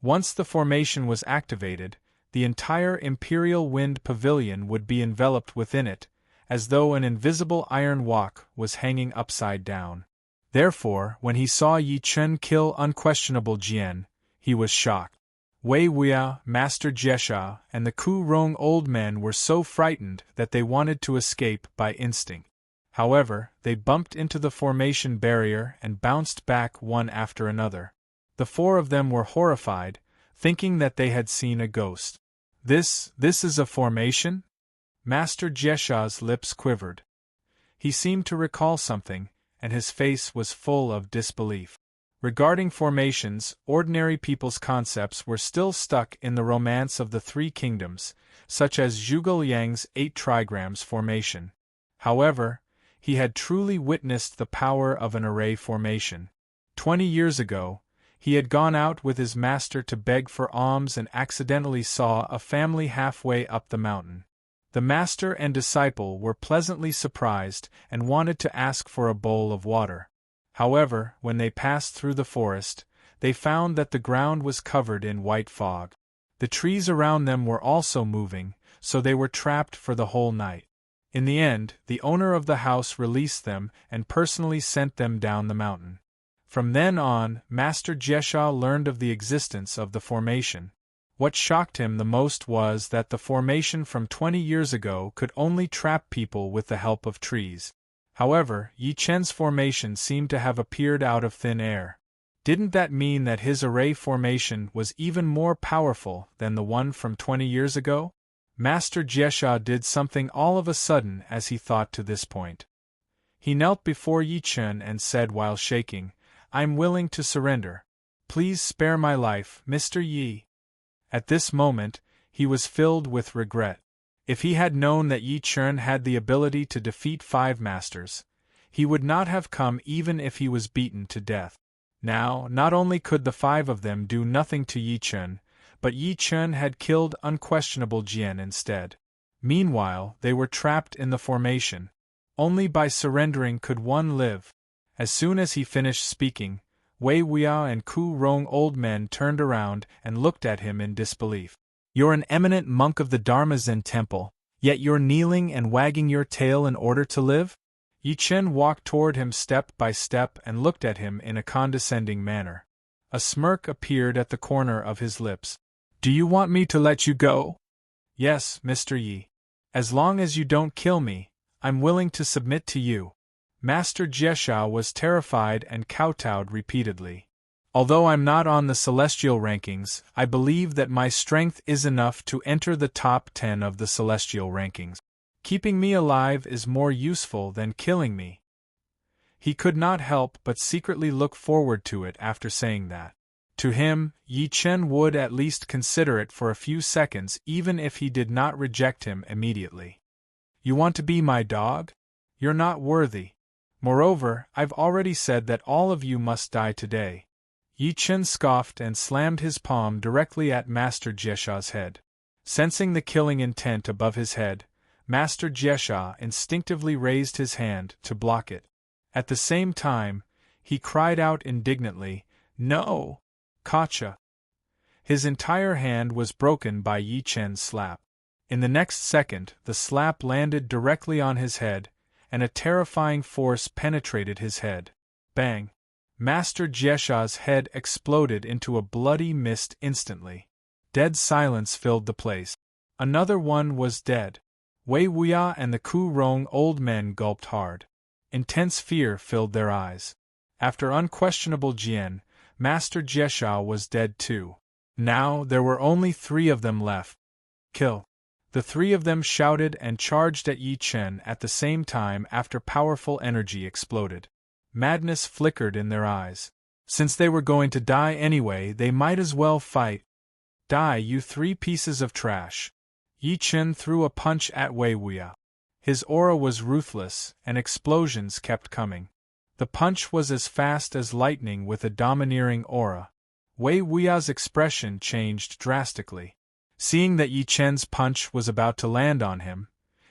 Once the formation was activated, the entire Imperial Wind Pavilion would be enveloped within it, as though an invisible iron walk was hanging upside down. Therefore, when he saw Yi Chen kill Unquestionable Jian, he was shocked. Wei Wuya, Master Jesha, and the Ku Rong old men were so frightened that they wanted to escape by instinct. However, they bumped into the formation barrier and bounced back one after another. The 4 of them were horrified, thinking that they had seen a ghost. This is a formation? Master Jesha's lips quivered. He seemed to recall something, and his face was full of disbelief. Regarding formations, ordinary people's concepts were still stuck in the romance of the 3 kingdoms, such as Zhuge Liang's 8 trigrams formation. However, he had truly witnessed the power of an array formation. 20 years ago, he had gone out with his master to beg for alms and accidentally saw a family halfway up the mountain. The master and disciple were pleasantly surprised and wanted to ask for a bowl of water. However, when they passed through the forest, they found that the ground was covered in white fog. The trees around them were also moving, so they were trapped for the whole night. In the end, the owner of the house released them and personally sent them down the mountain. From then on, Master Jesha learned of the existence of the formation. What shocked him the most was that the formation from 20 years ago could only trap people with the help of trees. However, Yi Chen's formation seemed to have appeared out of thin air. Didn't that mean that his array formation was even more powerful than the one from 20 years ago? Master Jesha did something all of a sudden as he thought to this point. He knelt before Yi Chen and said while shaking, "I'm willing to surrender. Please spare my life, Mr. Yi." At this moment, he was filled with regret. If he had known that Yi Chen had the ability to defeat 5 masters, he would not have come even if he was beaten to death. Now, not only could the 5 of them do nothing to Yi Chen, but Yi Chen had killed Unquestionable Jian instead. Meanwhile, they were trapped in the formation. Only by surrendering could one live. As soon as he finished speaking, Wei Wuya and Ku Rong old men turned around and looked at him in disbelief. "You're an eminent monk of the Dharma Zen temple, yet you're kneeling and wagging your tail in order to live?" Yi Chen walked toward him step by step and looked at him in a condescending manner. A smirk appeared at the corner of his lips. "Do you want me to let you go?" "Yes, Mr. Yi." As long as you don't kill me, I'm willing to submit to you. Master Jieshao was terrified and kowtowed repeatedly. Although I'm not on the celestial rankings, I believe that my strength is enough to enter the top 10 of the celestial rankings. Keeping me alive is more useful than killing me. He could not help but secretly look forward to it after saying that. To him, Yi Chen would at least consider it for a few seconds even if he did not reject him immediately. You want to be my dog? You're not worthy. Moreover, I've already said that all of you must die today. Yi Chen scoffed and slammed his palm directly at Master Jieshao's head. Sensing the killing intent above his head, Master Jieshao instinctively raised his hand to block it. At the same time, he cried out indignantly, "No! Gotcha!" His entire hand was broken by Yi Chen's slap. In the next second, the slap landed directly on his head, and a terrifying force penetrated his head. Bang! Master Jieshao's head exploded into a bloody mist instantly. Dead silence filled the place. Another one was dead. Wei Wuya and the Ku Rong old men gulped hard. Intense fear filled their eyes. After unquestionable Jian, Master Jieshao was dead too. Now there were only 3 of them left. Kill! The 3 of them shouted and charged at Yi Chen at the same time after powerful energy exploded. Madness flickered in their eyes. Since they were going to die anyway, they might as well fight. Die, you 3 pieces of trash! Yi Chen threw a punch at Wei Wuya. His aura was ruthless, and explosions kept coming. The punch was as fast as lightning with a domineering aura. Wei Wuya's expression changed drastically. Seeing that Yi Chen's punch was about to land on him,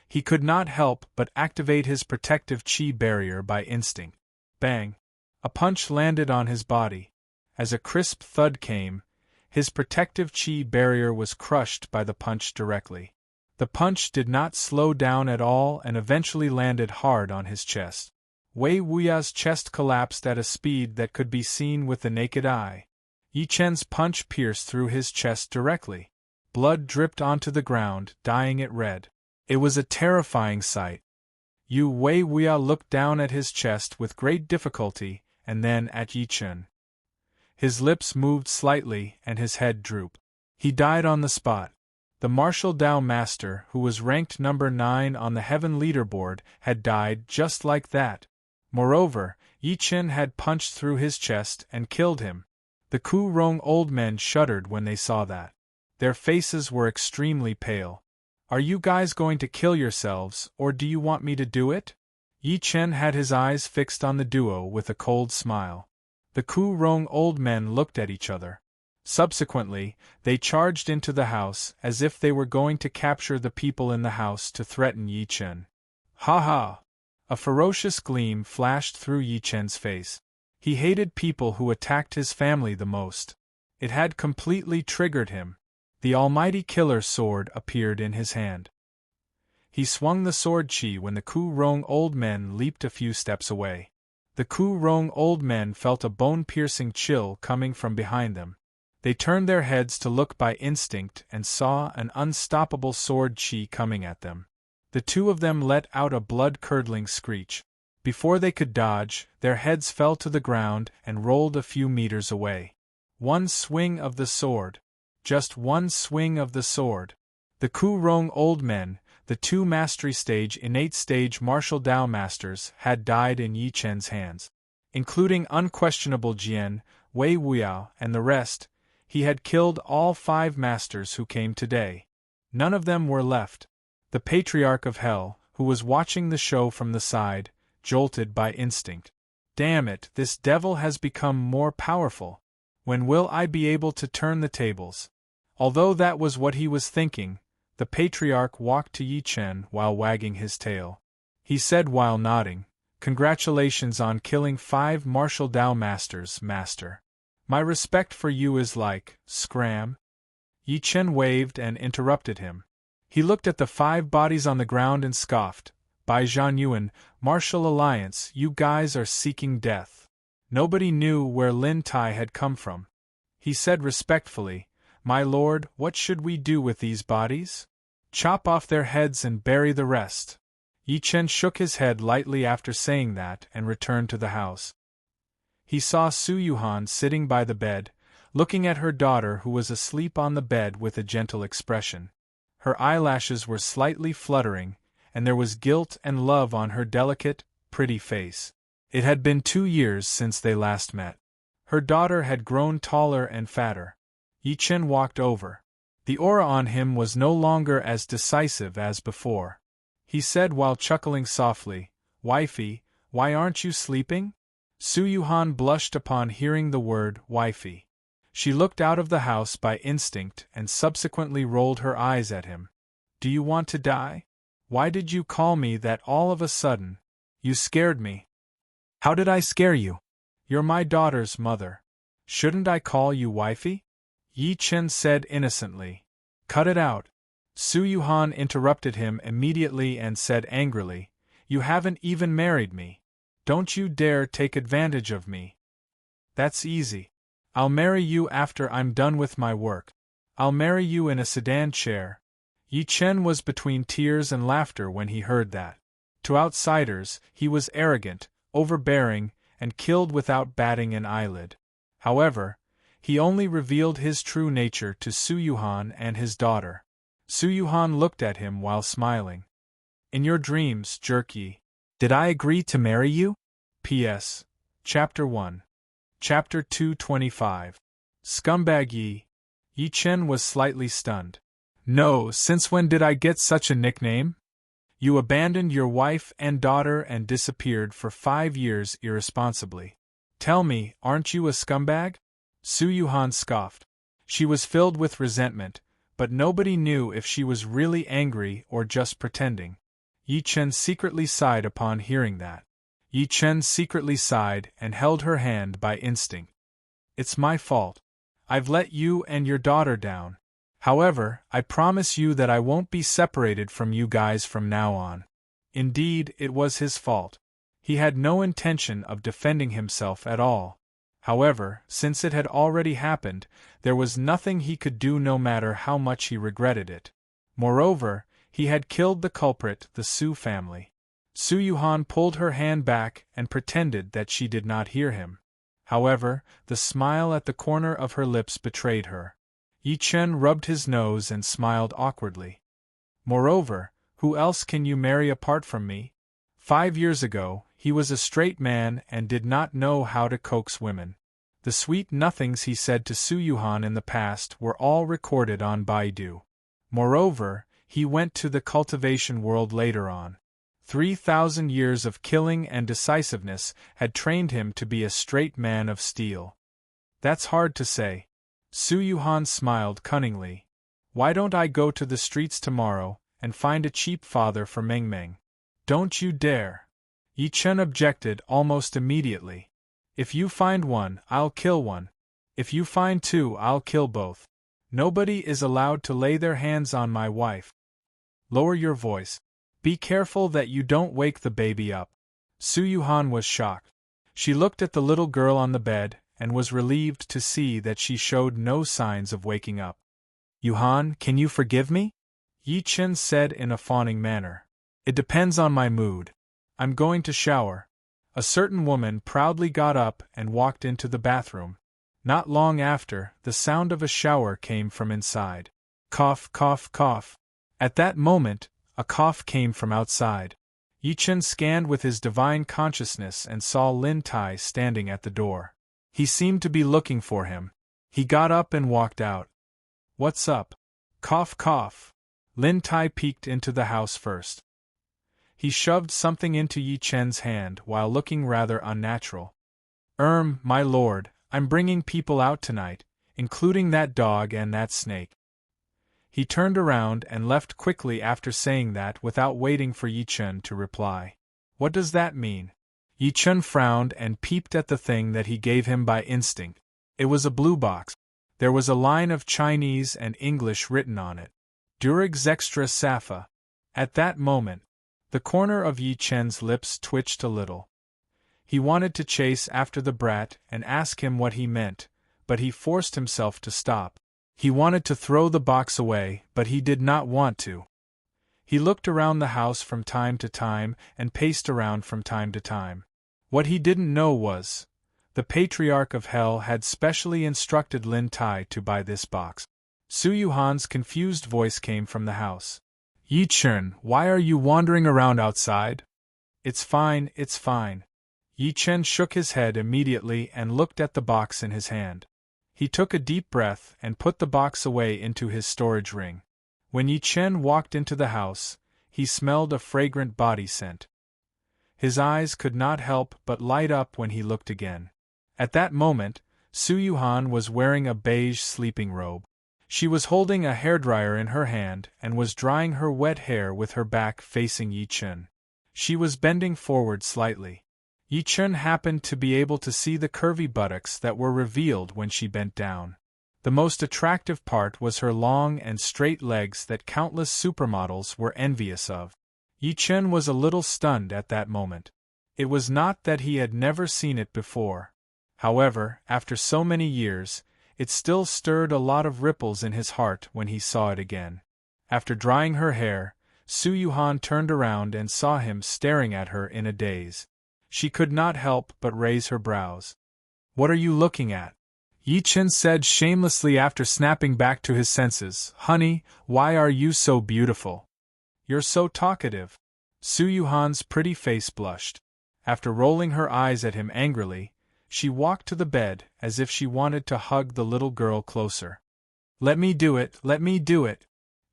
he could not help but activate his protective chi barrier by instinct. Bang! A punch landed on his body. As a crisp thud came, his protective chi barrier was crushed by the punch directly. The punch did not slow down at all and eventually landed hard on his chest. Wei Wuya's chest collapsed at a speed that could be seen with the naked eye. Yi Chen's punch pierced through his chest directly. Blood dripped onto the ground, dyeing it red. It was a terrifying sight. Wei Wuya looked down at his chest with great difficulty, and then at Yi Chen. His lips moved slightly and his head drooped. He died on the spot. The martial Dao master, who was ranked number 9 on the heaven leaderboard, had died just like that. Moreover, Yi Chen had punched through his chest and killed him. The Ku Rong old men shuddered when they saw that. Their faces were extremely pale. Are you guys going to kill yourselves, or do you want me to do it? Yi Chen had his eyes fixed on the duo with a cold smile. The Ku Rong old men looked at each other. Subsequently, they charged into the house as if they were going to capture the people in the house to threaten Yi Chen. Ha ha! A ferocious gleam flashed through Yi Chen's face. He hated people who attacked his family the most. It had completely triggered him. The almighty killer sword appeared in his hand. He swung the sword chi when the Ku Rong old men leaped a few steps away. The Ku Rong old men felt a bone-piercing chill coming from behind them. They turned their heads to look by instinct and saw an unstoppable sword chi coming at them. The 2 of them let out a blood-curdling screech. Before they could dodge, their heads fell to the ground and rolled a few meters away. One swing of the sword. Just one swing of the sword. The Ku Rong old men, the 2 mastery stage innate stage martial Dao masters, had died in Yi Chen's hands. Including unquestionable Jian, Wei Wuya, and the rest, he had killed all 5 masters who came today. None of them were left. The Patriarch of Hell, who was watching the show from the side, jolted by instinct. Damn it, this devil has become more powerful. When will I be able to turn the tables? Although that was what he was thinking, the Patriarch walked to Yi Chen while wagging his tail. He said while nodding, "Congratulations on killing 5 martial Dao masters, master. My respect for you is like, scram." Yi Chen waved and interrupted him. He looked at the 5 bodies on the ground and scoffed. "By Zhan Yuan, Martial Alliance, you guys are seeking death." Nobody knew where Lin Tai had come from. He said respectfully, "My lord, what should we do with these bodies?" Chop off their heads and bury the rest. Yi Chen shook his head lightly after saying that and returned to the house. He saw Su Yuhan sitting by the bed, looking at her daughter who was asleep on the bed with a gentle expression. Her eyelashes were slightly fluttering, and there was guilt and love on her delicate, pretty face. It had been 2 years since they last met. Her daughter had grown taller and fatter. Yi Chen walked over. The aura on him was no longer as decisive as before. He said while chuckling softly, "Wifey, why aren't you sleeping?" Su Yuhan blushed upon hearing the word wifey. She looked out of the house by instinct and subsequently rolled her eyes at him. "Do you want to die? Why did you call me that all of a sudden? You scared me." "How did I scare you?" "You're my daughter's mother. Shouldn't I call you wifey?" Yi Chen said innocently. "Cut it out." Su Yuhan interrupted him immediately and said angrily, "You haven't even married me. Don't you dare take advantage of me." "That's easy. I'll marry you after I'm done with my work. I'll marry you in a sedan chair." Yi Chen was between tears and laughter when he heard that. To outsiders, he was arrogant, overbearing, and killed without batting an eyelid. However, he only revealed his true nature to Su Yuhan and his daughter. Su Yuhan looked at him while smiling. "In your dreams, jerk Yi. Did I agree to marry you?" P.S. Chapter 1. Chapter 225. Scumbag Yi. Yi Chen was slightly stunned. "No, since when did I get such a nickname? You abandoned your wife and daughter and disappeared for 5 years irresponsibly. Tell me, aren't you a scumbag?" Su Yuhan scoffed. She was filled with resentment, but nobody knew if she was really angry or just pretending. Yi Chen secretly sighed upon hearing that. Yi Chen secretly sighed and held her hand by instinct. "It's my fault. I've let you and your daughter down. However, I promise you that I won't be separated from you guys from now on." Indeed, it was his fault. He had no intention of defending himself at all. However, since it had already happened, there was nothing he could do no matter how much he regretted it. Moreover, he had killed the culprit, the Su family. Su Yuhan pulled her hand back and pretended that she did not hear him. However, the smile at the corner of her lips betrayed her. Yi Chen rubbed his nose and smiled awkwardly. "Moreover, who else can you marry apart from me?" 5 years ago, he was a straight man and did not know how to coax women. The sweet nothings he said to Su Yuhan in the past were all recorded on Baidu. Moreover, he went to the cultivation world later on. 3,000 years of killing and decisiveness had trained him to be a straight man of steel. "That's hard to say." Su Yuhan smiled cunningly. "Why don't I go to the streets tomorrow and find a cheap father for Meng Meng?" "Don't you dare!" Yi Chen objected almost immediately. "If you find one, I'll kill one. If you find 2, I'll kill both. Nobody is allowed to lay their hands on my wife." "Lower your voice. Be careful that you don't wake the baby up." Su Yuhan was shocked. She looked at the little girl on the bed and was relieved to see that she showed no signs of waking up. "Yuhan, can you forgive me?" Yi Chen said in a fawning manner. "It depends on my mood. I'm going to shower." A certain woman proudly got up and walked into the bathroom. Not long after, the sound of a shower came from inside. Cough, cough, cough. At that moment, a cough came from outside. Yi Chen scanned with his divine consciousness and saw Lin Tai standing at the door. He seemed to be looking for him. He got up and walked out. "What's up?" Cough, cough. Lin Tai peeked into the house first. He shoved something into Yi Chen's hand while looking rather unnatural. My lord, I'm bringing people out tonight, including that dog and that snake." He turned around and left quickly after saying that without waiting for Yi Chen to reply. "What does that mean?" Yi Chen frowned and peeped at the thing that he gave him by instinct. It was a blue box. There was a line of Chinese and English written on it. Durex Extra Safa. At that moment, the corner of Yi Chen's lips twitched a little. He wanted to chase after the brat and ask him what he meant, but he forced himself to stop. He wanted to throw the box away, but he did not want to. He looked around the house from time to time and paced around from time to time. What he didn't know was, the Patriarch of Hell had specially instructed Lin Tai to buy this box. Su Yuhan's confused voice came from the house. Yi Chen, why are you wandering around outside? It's fine, it's fine. Yi Chen shook his head immediately and looked at the box in his hand. He took a deep breath and put the box away into his storage ring. When Yi Chen walked into the house, he smelled a fragrant body scent. His eyes could not help but light up when he looked again. At that moment, Su Yuhan was wearing a beige sleeping robe. She was holding a hairdryer in her hand and was drying her wet hair with her back facing Yi Chen. She was bending forward slightly. Yi Chen happened to be able to see the curvy buttocks that were revealed when she bent down. The most attractive part was her long and straight legs that countless supermodels were envious of. Yi Chen was a little stunned at that moment. It was not that he had never seen it before. However, after so many years, it still stirred a lot of ripples in his heart when he saw it again. After drying her hair, Su Yuhan turned around and saw him staring at her in a daze. She could not help but raise her brows. What are you looking at? Yi Chen said shamelessly after snapping back to his senses. Honey, why are you so beautiful? You're so talkative. Su Yuhan's pretty face blushed. After rolling her eyes at him angrily, she walked to the bed as if she wanted to hug the little girl closer. Let me do it, let me do it.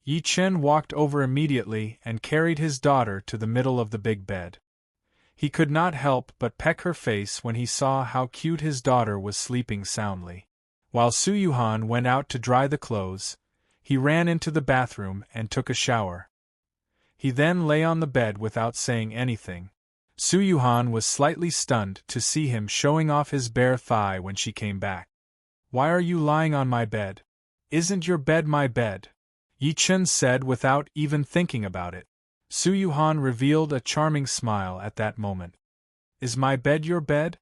Yi Chen walked over immediately and carried his daughter to the middle of the big bed. He could not help but peck her face when he saw how cute his daughter was sleeping soundly. While Su Yuhan went out to dry the clothes, he ran into the bathroom and took a shower. He then lay on the bed without saying anything. Su Yuhan was slightly stunned to see him showing off his bare thigh when she came back. Why are you lying on my bed? Isn't your bed my bed? Yi Chen said without even thinking about it. Su Yuhan revealed a charming smile at that moment. Is my bed your bed?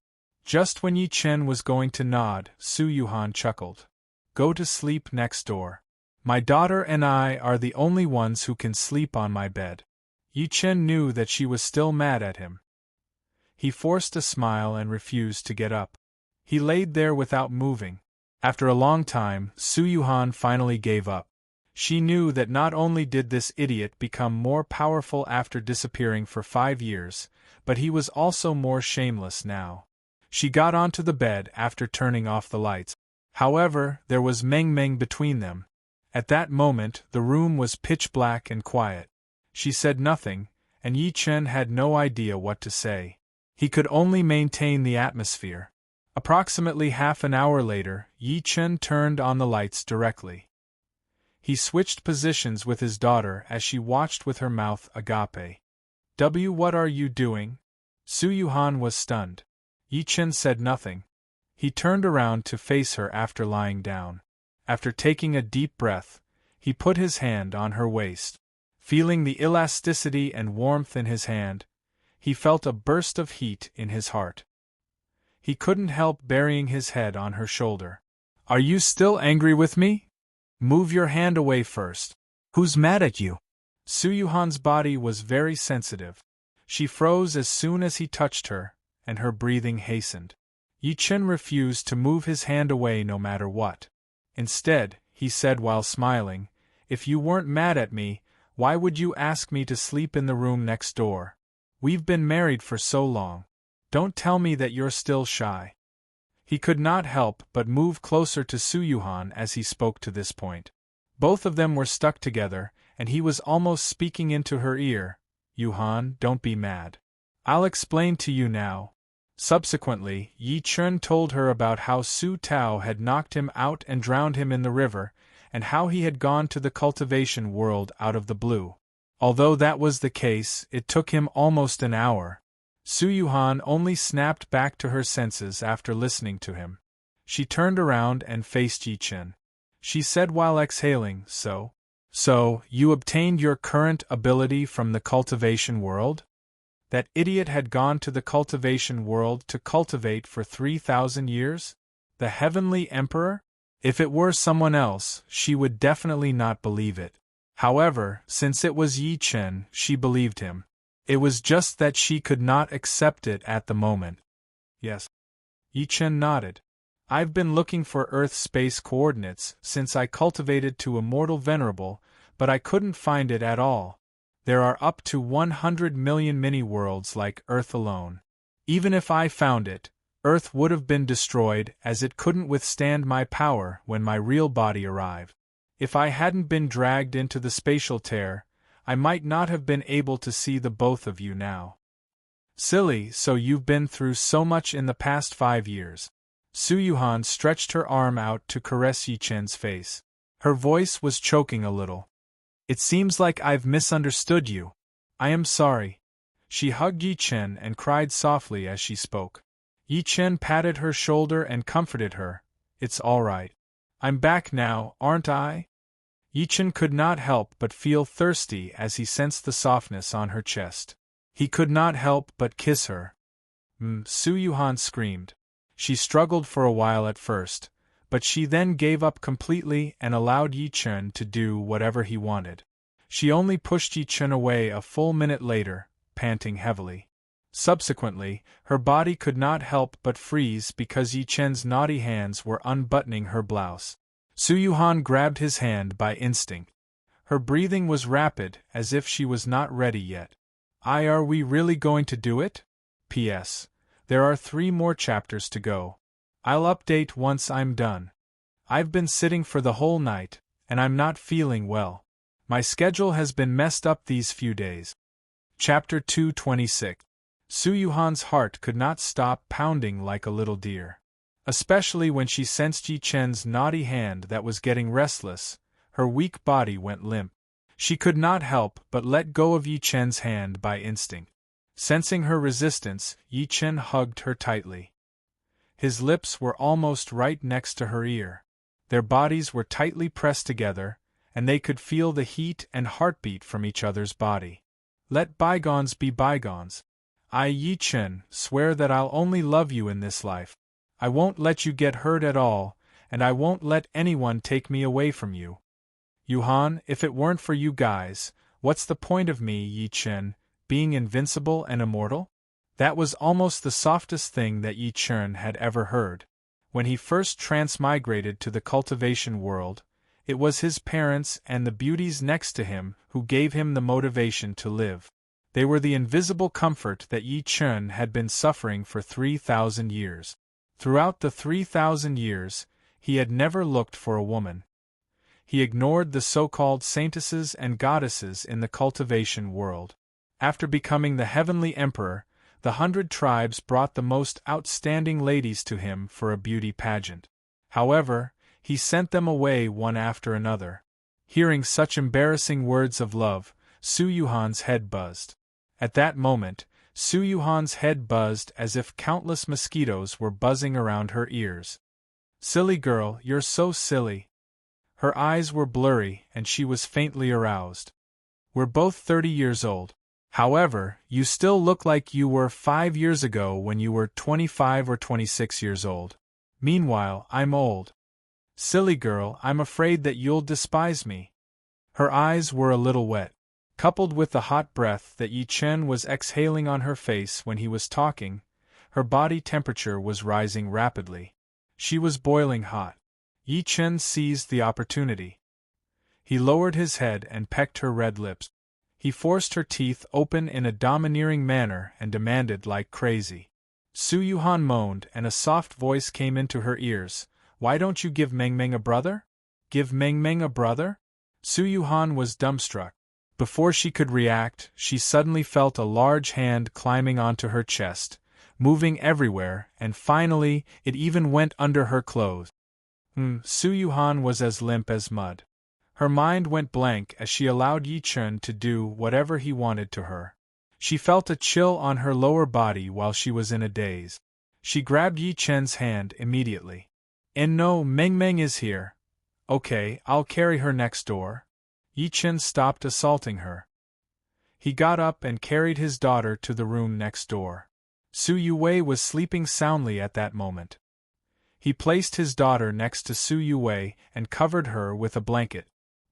Just when Yi Chen was going to nod, Su Yuhan chuckled. Go to sleep next door. My daughter and I are the only ones who can sleep on my bed. Yi Chen knew that she was still mad at him. He forced a smile and refused to get up. He laid there without moving. After a long time, Su Yuhan finally gave up. She knew that not only did this idiot become more powerful after disappearing for 5 years, but he was also more shameless now. She got onto the bed after turning off the lights. However, there was Meng Meng between them. At that moment, the room was pitch black and quiet. She said nothing, and Yi Chen had no idea what to say. He could only maintain the atmosphere. Approximately half an hour later, Yi Chen turned on the lights directly. He switched positions with his daughter as she watched with her mouth agape. What are you doing? Su Yuhan was stunned. Yi Chen said nothing. He turned around to face her after lying down. After taking a deep breath, he put his hand on her waist. Feeling the elasticity and warmth in his hand, he felt a burst of heat in his heart. He couldn't help burying his head on her shoulder. Are you still angry with me? Move your hand away first. Who's mad at you? Su Yuhan's body was very sensitive. She froze as soon as he touched her, and her breathing hastened. Yi Chen refused to move his hand away no matter what. Instead, he said while smiling, If you weren't mad at me, why would you ask me to sleep in the room next door? We've been married for so long. Don't tell me that you're still shy. He could not help but move closer to Su Yuhan as he spoke to this point. Both of them were stuck together, and he was almost speaking into her ear. Yuhan, don't be mad. I'll explain to you now. Subsequently, Yi Chen told her about how Su Tao had knocked him out and drowned him in the river, and how he had gone to the cultivation world out of the blue. Although that was the case, it took him almost an hour. Su Yuhan only snapped back to her senses after listening to him. She turned around and faced Yi Chen. She said while exhaling, So, you obtained your current ability from the cultivation world? That idiot had gone to the cultivation world to cultivate for 3,000 years? The Heavenly Emperor? If it were someone else, she would definitely not believe it. However, since it was Yi Chen, she believed him. It was just that she could not accept it at the moment. Yes. Yi Chen nodded. I've been looking for Earth-space coordinates since I cultivated to Immortal Venerable, but I couldn't find it at all. There are up to 100 million mini-worlds like Earth alone. Even if I found it, Earth would have been destroyed as it couldn't withstand my power when my real body arrived. If I hadn't been dragged into the spatial tear, I might not have been able to see the both of you now. Silly, so you've been through so much in the past 5 years. Su Yuhan stretched her arm out to caress Yi Chen's face. Her voice was choking a little. It seems like I've misunderstood you. I am sorry. She hugged Yi Chen and cried softly as she spoke. Yi Chen patted her shoulder and comforted her. It's all right. I'm back now, aren't I? Yi Chen could not help but feel thirsty as he sensed the softness on her chest. He could not help but kiss her. Su Yuhan screamed. She struggled for a while at first, but she then gave up completely and allowed Yi Chen to do whatever he wanted. She only pushed Yi Chen away a full minute later, panting heavily. Subsequently, her body could not help but freeze because Yi Chen's naughty hands were unbuttoning her blouse. Su Yuhan grabbed his hand by instinct. Her breathing was rapid, as if she was not ready yet. Are we really going to do it? P.S. There are 3 more chapters to go. I'll update once I'm done. I've been sitting for the whole night, and I'm not feeling well. My schedule has been messed up these few days. Chapter 226. Su Yuhan's heart could not stop pounding like a little deer. Especially when she sensed Yi Chen's naughty hand that was getting restless, her weak body went limp. She could not help but let go of Yi Chen's hand by instinct. Sensing her resistance, Yi Chen hugged her tightly. His lips were almost right next to her ear. Their bodies were tightly pressed together, and they could feel the heat and heartbeat from each other's body. Let bygones be bygones. I, Yi Chen, swear that I'll only love you in this life. I won't let you get hurt at all, and I won't let anyone take me away from you. Yuhan, if it weren't for you guys, what's the point of me, Yi Chen, being invincible and immortal? That was almost the softest thing that Yi Chen had ever heard. When he first transmigrated to the cultivation world, it was his parents and the beauties next to him who gave him the motivation to live. They were the invisible comfort that Yi Chen had been suffering for 3,000 years. Throughout the 3,000 years, he had never looked for a woman. He ignored the so-called saintesses and goddesses in the cultivation world. After becoming the heavenly emperor, the 100 tribes brought the most outstanding ladies to him for a beauty pageant. However, he sent them away one after another. Hearing such embarrassing words of love, Su Yuhan's head buzzed. At that moment, Su Yuhan's head buzzed as if countless mosquitoes were buzzing around her ears. Silly girl, you're so silly. Her eyes were blurry and she was faintly aroused. We're both 30 years old. However, you still look like you were 5 years ago when you were 25 or 26 years old. Meanwhile, I'm old. Silly girl, I'm afraid that you'll despise me. Her eyes were a little wet. Coupled with the hot breath that Yi Chen was exhaling on her face when he was talking, her body temperature was rising rapidly. She was boiling hot. Yi Chen seized the opportunity. He lowered his head and pecked her red lips. He forced her teeth open in a domineering manner and demanded like crazy. Su Yuhan moaned and a soft voice came into her ears. Why don't you give Meng Meng a brother? Give Meng Meng a brother? Su Yuhan was dumbstruck. Before she could react, she suddenly felt a large hand climbing onto her chest, moving everywhere, and finally, it even went under her clothes. Su Yuhan was as limp as mud. Her mind went blank as she allowed Yi Chen to do whatever he wanted to her. She felt a chill on her lower body while she was in a daze. She grabbed Yi Chen's hand immediately. And no, Meng Meng is here. Okay, I'll carry her next door. Yi Chen stopped assaulting her. He got up and carried his daughter to the room next door. Su Yuwei was sleeping soundly at that moment. He placed his daughter next to Su Yuwei and covered her with a blanket.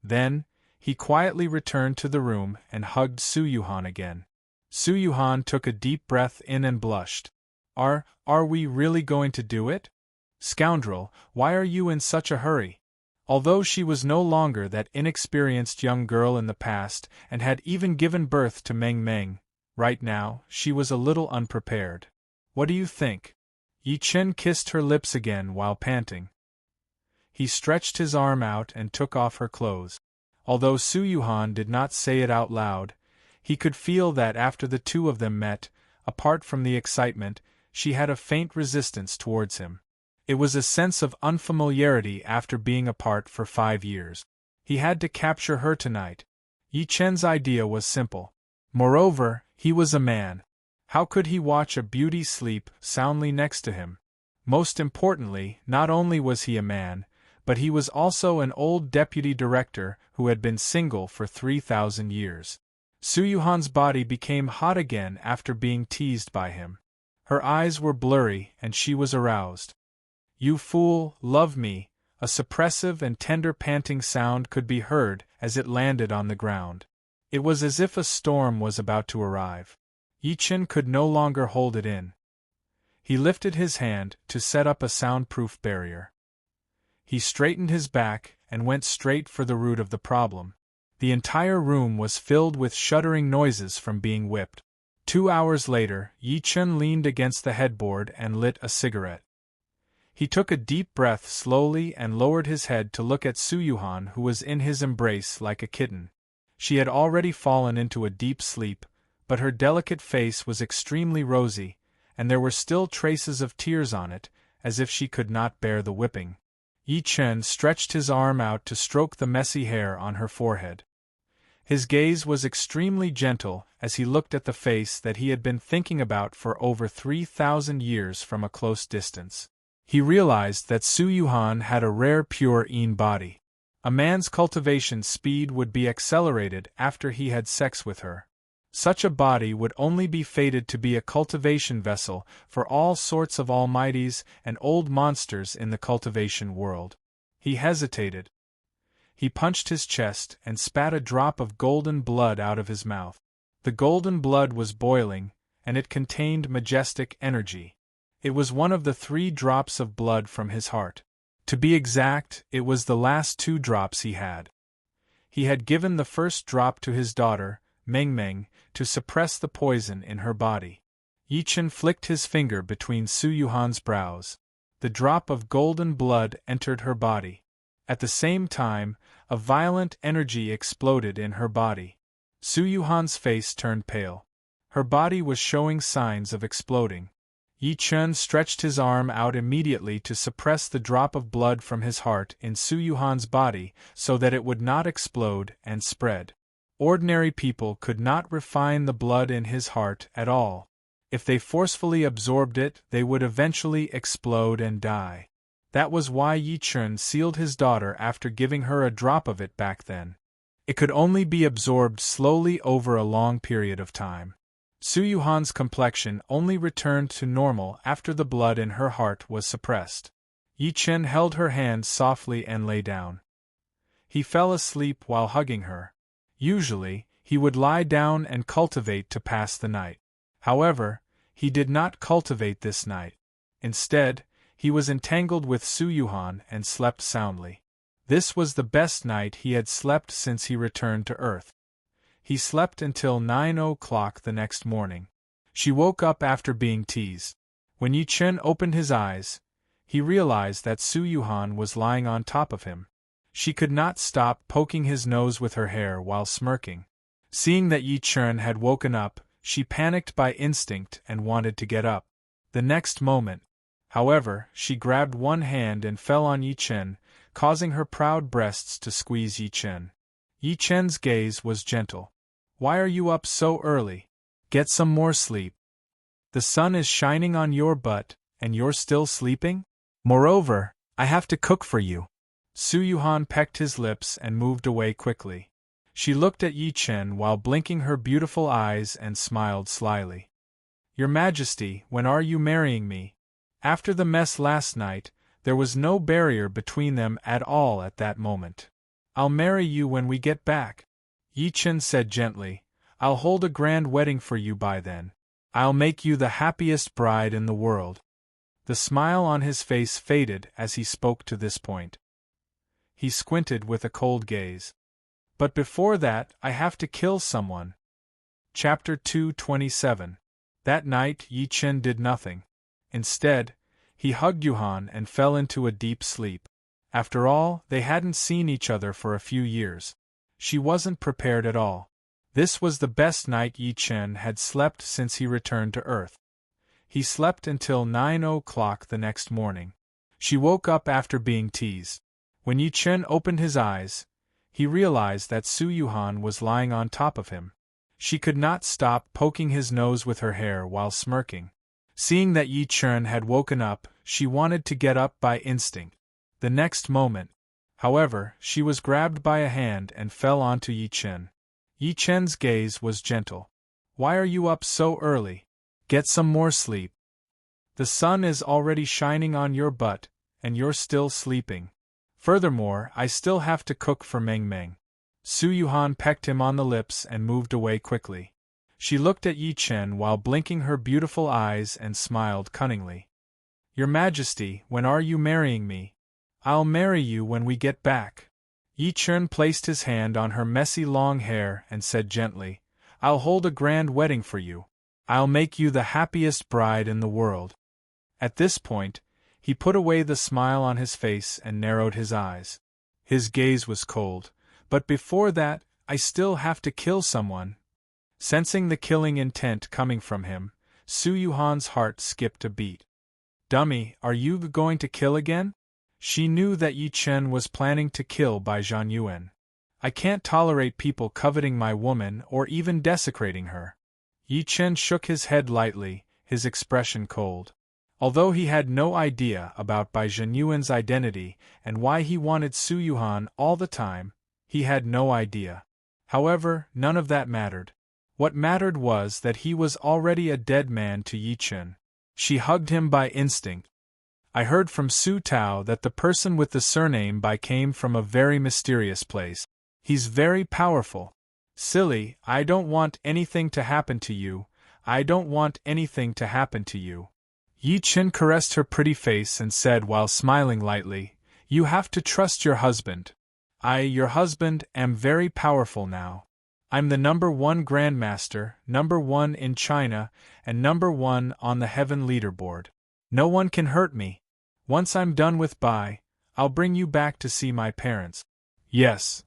Then, He quietly returned to the room and hugged Su-Yuhan again. Su-Yuhan took a deep breath in and blushed. Are we really going to do it? Scoundrel, why are you in such a hurry? Although she was no longer that inexperienced young girl in the past and had even given birth to Meng Meng, right now, she was a little unprepared. What do you think? Yi Chen kissed her lips again while panting. He stretched his arm out and took off her clothes. Although Su-Yuhan did not say it out loud, he could feel that after the two of them met, apart from the excitement, she had a faint resistance towards him. It was a sense of unfamiliarity after being apart for 5 years. He had to capture her tonight. Yi Chen's idea was simple. Moreover, he was a man. How could he watch a beauty sleep soundly next to him? Most importantly, not only was he a man, but he was also an old deputy director who had been single for 3,000 years. Su-Yuhan's body became hot again after being teased by him. Her eyes were blurry and she was aroused. You fool, love me, a suppressive and tender panting sound could be heard as it landed on the ground. It was as if a storm was about to arrive. Yi Chen could no longer hold it in. He lifted his hand to set up a soundproof barrier. He straightened his back and went straight for the root of the problem. The entire room was filled with shuddering noises from being whipped. 2 hours later, Yi Chen leaned against the headboard and lit a cigarette. He took a deep breath slowly and lowered his head to look at Su-Yuhan, who was in his embrace like a kitten. She had already fallen into a deep sleep, but her delicate face was extremely rosy, and there were still traces of tears on it, as if she could not bear the whipping. Yi Chen stretched his arm out to stroke the messy hair on her forehead. His gaze was extremely gentle as he looked at the face that he had been thinking about for over 3,000 years from a close distance. He realized that Su-Yuhan had a rare pure Yin body. A man's cultivation speed would be accelerated after he had sex with her. Such a body would only be fated to be a cultivation vessel for all sorts of almighties and old monsters in the cultivation world. He hesitated. He punched his chest and spat a drop of golden blood out of his mouth. The golden blood was boiling, and it contained majestic energy. It was one of the 3 drops of blood from his heart. To be exact, it was the last 2 drops he had. He had given the first drop to his daughter, Meng Meng, to suppress the poison in her body. Yi Chen flicked his finger between Su-Yuhan's brows. The drop of golden blood entered her body. At the same time, a violent energy exploded in her body. Su-Yuhan's face turned pale. Her body was showing signs of exploding. Yi Chen stretched his arm out immediately to suppress the drop of blood from his heart in Su-Yuhan's body so that it would not explode and spread. Ordinary people could not refine the blood in his heart at all. If they forcefully absorbed it, they would eventually explode and die. That was why Yi Chen sealed his daughter after giving her a drop of it back then. It could only be absorbed slowly over a long period of time. Su-Yuhan's complexion only returned to normal after the blood in her heart was suppressed. Yi Chen held her hand softly and lay down. He fell asleep while hugging her. Usually, he would lie down and cultivate to pass the night. However, he did not cultivate this night. Instead, he was entangled with Su-Yuhan and slept soundly. This was the best night he had slept since he returned to Earth. He slept until 9 o'clock the next morning. She woke up after being teased. When Yi Chen opened his eyes, he realized that Su-Yuhan was lying on top of him. She could not stop poking his nose with her hair while smirking. Seeing that Yi Chen had woken up, she panicked by instinct and wanted to get up. The next moment, however, she grabbed one hand and fell on Yi Chen, causing her proud breasts to squeeze Yi Chen. Yi Chen's gaze was gentle. Why are you up so early? Get some more sleep. The sun is shining on your butt, and you're still sleeping? Moreover, I have to cook for you. Su-Yuhan pecked his lips and moved away quickly. She looked at Yi Chen while blinking her beautiful eyes and smiled slyly. Your Majesty, when are you marrying me? After the mess last night, there was no barrier between them at all at that moment. I'll marry you when we get back. Yi Chen said gently, I'll hold a grand wedding for you by then. I'll make you the happiest bride in the world. The smile on his face faded as he spoke to this point. He squinted with a cold gaze. But before that, I have to kill someone. Chapter 227. That night Yi Chen did nothing. Instead, he hugged Yuhan and fell into a deep sleep. After all, they hadn't seen each other for a few years. She wasn't prepared at all. This was the best night Yi Chen had slept since he returned to Earth. He slept until 9 o'clock the next morning. She woke up after being teased. When Yi Chen opened his eyes, he realized that Su Yuhan was lying on top of him. She could not stop poking his nose with her hair while smirking. Seeing that Yi Chen had woken up, she wanted to get up by instinct. The next moment, however, she was grabbed by a hand and fell onto Yi Chen. Yi Chen's gaze was gentle. Why are you up so early? Get some more sleep. The sun is already shining on your butt, and you're still sleeping. Furthermore, I still have to cook for Meng Meng. Su Yuhan pecked him on the lips and moved away quickly. She looked at Yi Chen while blinking her beautiful eyes and smiled cunningly. Your Majesty, when are you marrying me? I'll marry you when we get back. Yi Chen placed his hand on her messy long hair and said gently, I'll hold a grand wedding for you. I'll make you the happiest bride in the world. At this point, he put away the smile on his face and narrowed his eyes. His gaze was cold. But before that, I still have to kill someone. Sensing the killing intent coming from him, Su Yuhan's heart skipped a beat. Dummy, are you going to kill again? She knew that Yi Chen was planning to kill by Zhang Yuan. I can't tolerate people coveting my woman or even desecrating her. Yi Chen shook his head lightly, his expression cold. Although he had no idea about Bai Zhenyuan's identity and why he wanted Su Yuhan all the time, he had no idea. However, none of that mattered. What mattered was that he was already a dead man to Yi Chen. She hugged him by instinct. I heard from Su Tao that the person with the surname Bai came from a very mysterious place. He's very powerful. Silly, I don't want anything to happen to you. I don't want anything to happen to you. Yi Chen caressed her pretty face and said while smiling lightly, You have to trust your husband. I, your husband, am very powerful now. I'm the #1 Grandmaster, #1 in China, and #1 on the Heaven leaderboard. No one can hurt me. Once I'm done with Bai, I'll bring you back to see my parents. Yes.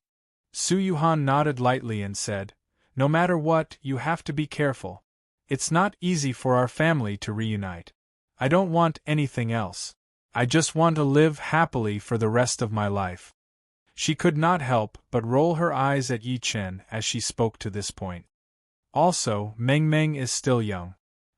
Su Yuhan nodded lightly and said, No matter what, you have to be careful. It's not easy for our family to reunite. I don't want anything else. I just want to live happily for the rest of my life. She could not help but roll her eyes at Yi Chen as she spoke to this point. Also, Meng Meng is still young.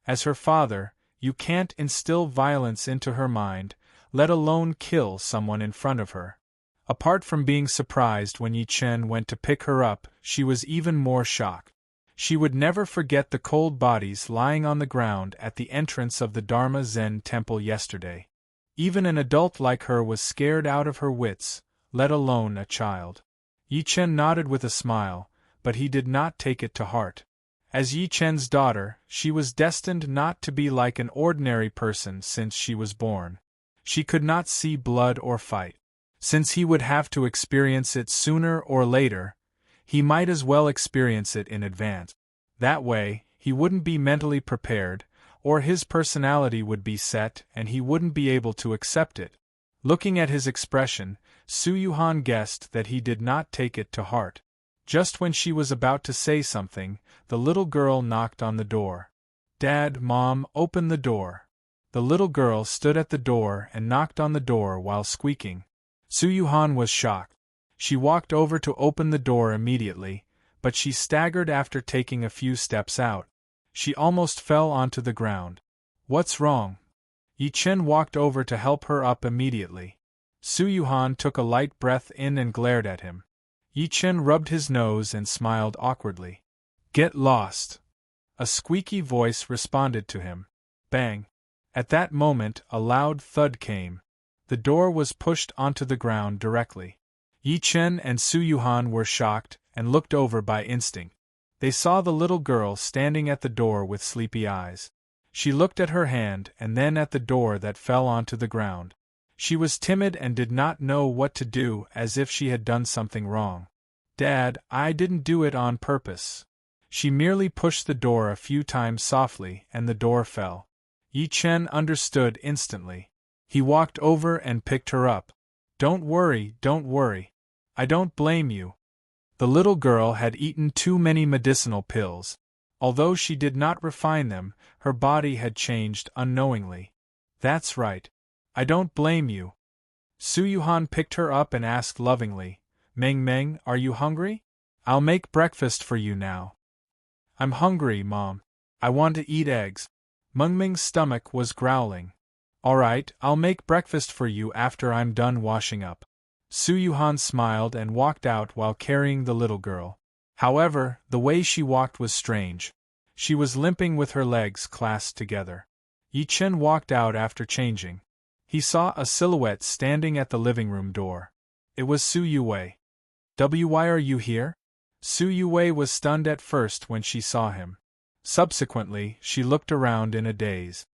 As her father, you can't instill violence into her mind, let alone kill someone in front of her. Apart from being surprised when Yi Chen went to pick her up, she was even more shocked. She would never forget the cold bodies lying on the ground at the entrance of the Dharma Zen temple yesterday. Even an adult like her was scared out of her wits, let alone a child. Yi Chen nodded with a smile, but he did not take it to heart. As Yi Chen's daughter, she was destined not to be like an ordinary person since she was born. She could not see blood or fight. Since he would have to experience it sooner or later, he might as well experience it in advance. That way, he wouldn't be mentally prepared, or his personality would be set and he wouldn't be able to accept it. Looking at his expression, Su Yuhan guessed that he did not take it to heart. Just when she was about to say something, the little girl knocked on the door. Dad, Mom, open the door. The little girl stood at the door and knocked on the door while squeaking. Su Yuhan was shocked. She walked over to open the door immediately, but she staggered after taking a few steps out. She almost fell onto the ground. What's wrong? Yi Chen walked over to help her up immediately. Su Yuhan took a light breath in and glared at him. Yi Chen rubbed his nose and smiled awkwardly. Get lost. A squeaky voice responded to him. Bang. At that moment, a loud thud came. The door was pushed onto the ground directly. Yi Chen and Su Yuhan were shocked and looked over by instinct. They saw the little girl standing at the door with sleepy eyes. She looked at her hand and then at the door that fell onto the ground. She was timid and did not know what to do, as if she had done something wrong. "Dad, I didn't do it on purpose." She merely pushed the door a few times softly and the door fell. Yi Chen understood instantly. He walked over and picked her up. Don't worry. I don't blame you." The little girl had eaten too many medicinal pills. Although she did not refine them, her body had changed unknowingly. "That's right. I don't blame you." Su Yuhan picked her up and asked lovingly, "Meng Meng, are you hungry? I'll make breakfast for you now." "I'm hungry, Mom. I want to eat eggs." Meng Meng's stomach was growling. "All right, I'll make breakfast for you after I'm done washing up." Su Yuhan smiled and walked out while carrying the little girl. However, the way she walked was strange. She was limping with her legs clasped together. Yi Chen walked out after changing. He saw a silhouette standing at the living room door. It was Su Yue. "Why are you here?" Su Yue was stunned at first when she saw him. Subsequently, she looked around in a daze.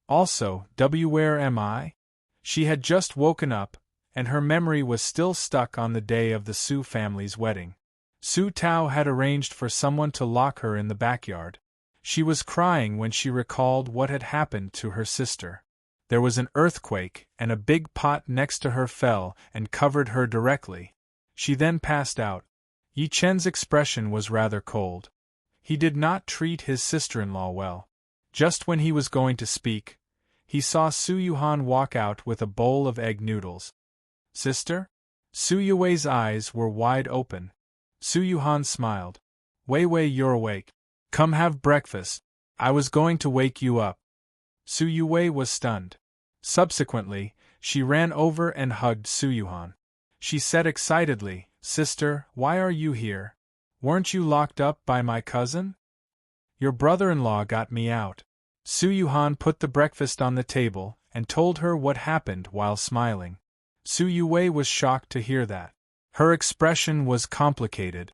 Also, where am I? She had just woken up, and her memory was still stuck on the day of the Su family's wedding. Su Tao had arranged for someone to lock her in the backyard. She was crying when she recalled what had happened to her sister. There was an earthquake, and a big pot next to her fell and covered her directly. She then passed out. Yi Chen's expression was rather cold. He did not treat his sister-in-law well. Just when he was going to speak, he saw Su Yuhan walk out with a bowl of egg noodles. "Sister?" Su Yue's eyes were wide open. Su Yuhan smiled. Wei, you're awake. Come have breakfast. I was going to wake you up." Su Yue was stunned. Subsequently, she ran over and hugged Su Yuhan. She said excitedly, "Sister, why are you here? Weren't you locked up by my cousin?" "Your brother-in-law got me out." Su Yuhan put the breakfast on the table and told her what happened while smiling. Su Yue was shocked to hear that. Her expression was complicated.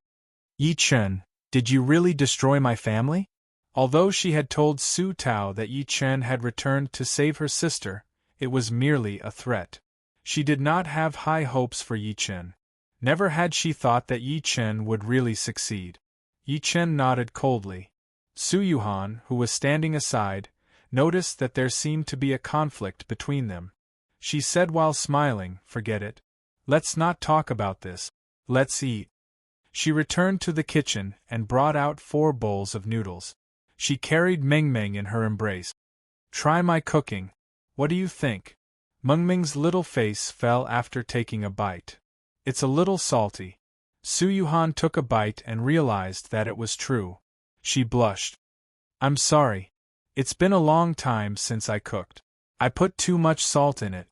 "Yi Chen, did you really destroy my family?" Although she had told Su Tao that Yi Chen had returned to save her sister, it was merely a threat. She did not have high hopes for Yi Chen. Never had she thought that Yi Chen would really succeed. Yi Chen nodded coldly. Su Yuhan, who was standing aside, noticed that there seemed to be a conflict between them. She said while smiling, "Forget it. Let's not talk about this. Let's eat." She returned to the kitchen and brought out 4 bowls of noodles. She carried Meng Meng in her embrace. "Try my cooking. What do you think?" Meng Meng's little face fell after taking a bite. "It's a little salty." Su Yuhan took a bite and realized that it was true. She blushed. "I'm sorry. It's been a long time since I cooked. I put too much salt in it."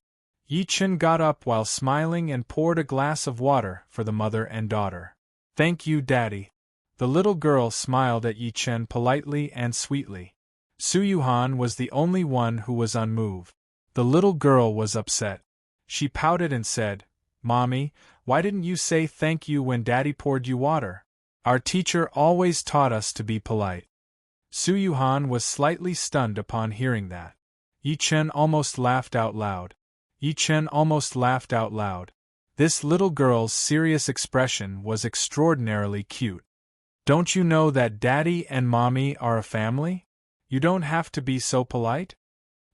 Yi Chen got up while smiling and poured a glass of water for the mother and daughter. "Thank you, Daddy." The little girl smiled at Yi Chen politely and sweetly. Su Yuhan was the only one who was unmoved. The little girl was upset. She pouted and said, "Mommy, why didn't you say thank you when Daddy poured you water? Our teacher always taught us to be polite." Su Yuhan was slightly stunned upon hearing that. Yi Chen almost laughed out loud. This little girl's serious expression was extraordinarily cute. "Don't you know that Daddy and Mommy are a family? You don't have to be so polite?"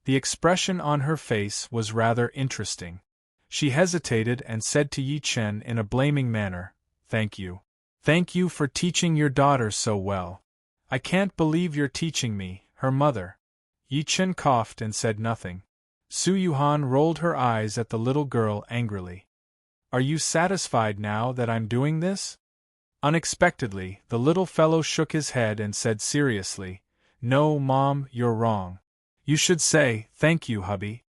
The expression on her face was rather interesting. She hesitated and said to Yi Chen in a blaming manner, "Thank you. Thank you for teaching your daughter so well. I can't believe you're teaching me, her mother." Yi Chen coughed and said nothing. Su Yuhan rolled her eyes at the little girl angrily. "Are you satisfied now that I'm doing this?" Unexpectedly, the little fellow shook his head and said seriously, "No, Mom, you're wrong. You should say, 'Thank you, hubby.'"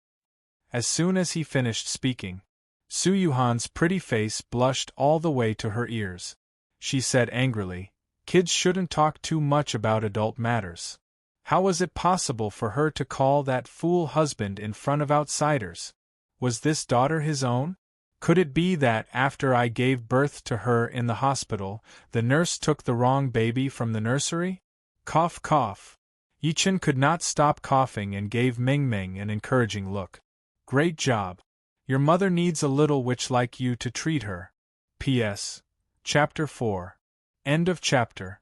As soon as he finished speaking, Su Yuhan's pretty face blushed all the way to her ears. She said angrily, "Kids shouldn't talk too much about adult matters." How was it possible for her to call that fool husband in front of outsiders? Was this daughter his own? Could it be that, after I gave birth to her in the hospital, the nurse took the wrong baby from the nursery? Cough, cough. Yichen could not stop coughing and gave Ming Ming an encouraging look. Great job. Your mother needs a little witch like you to treat her. P.S. Chapter 4. End of chapter.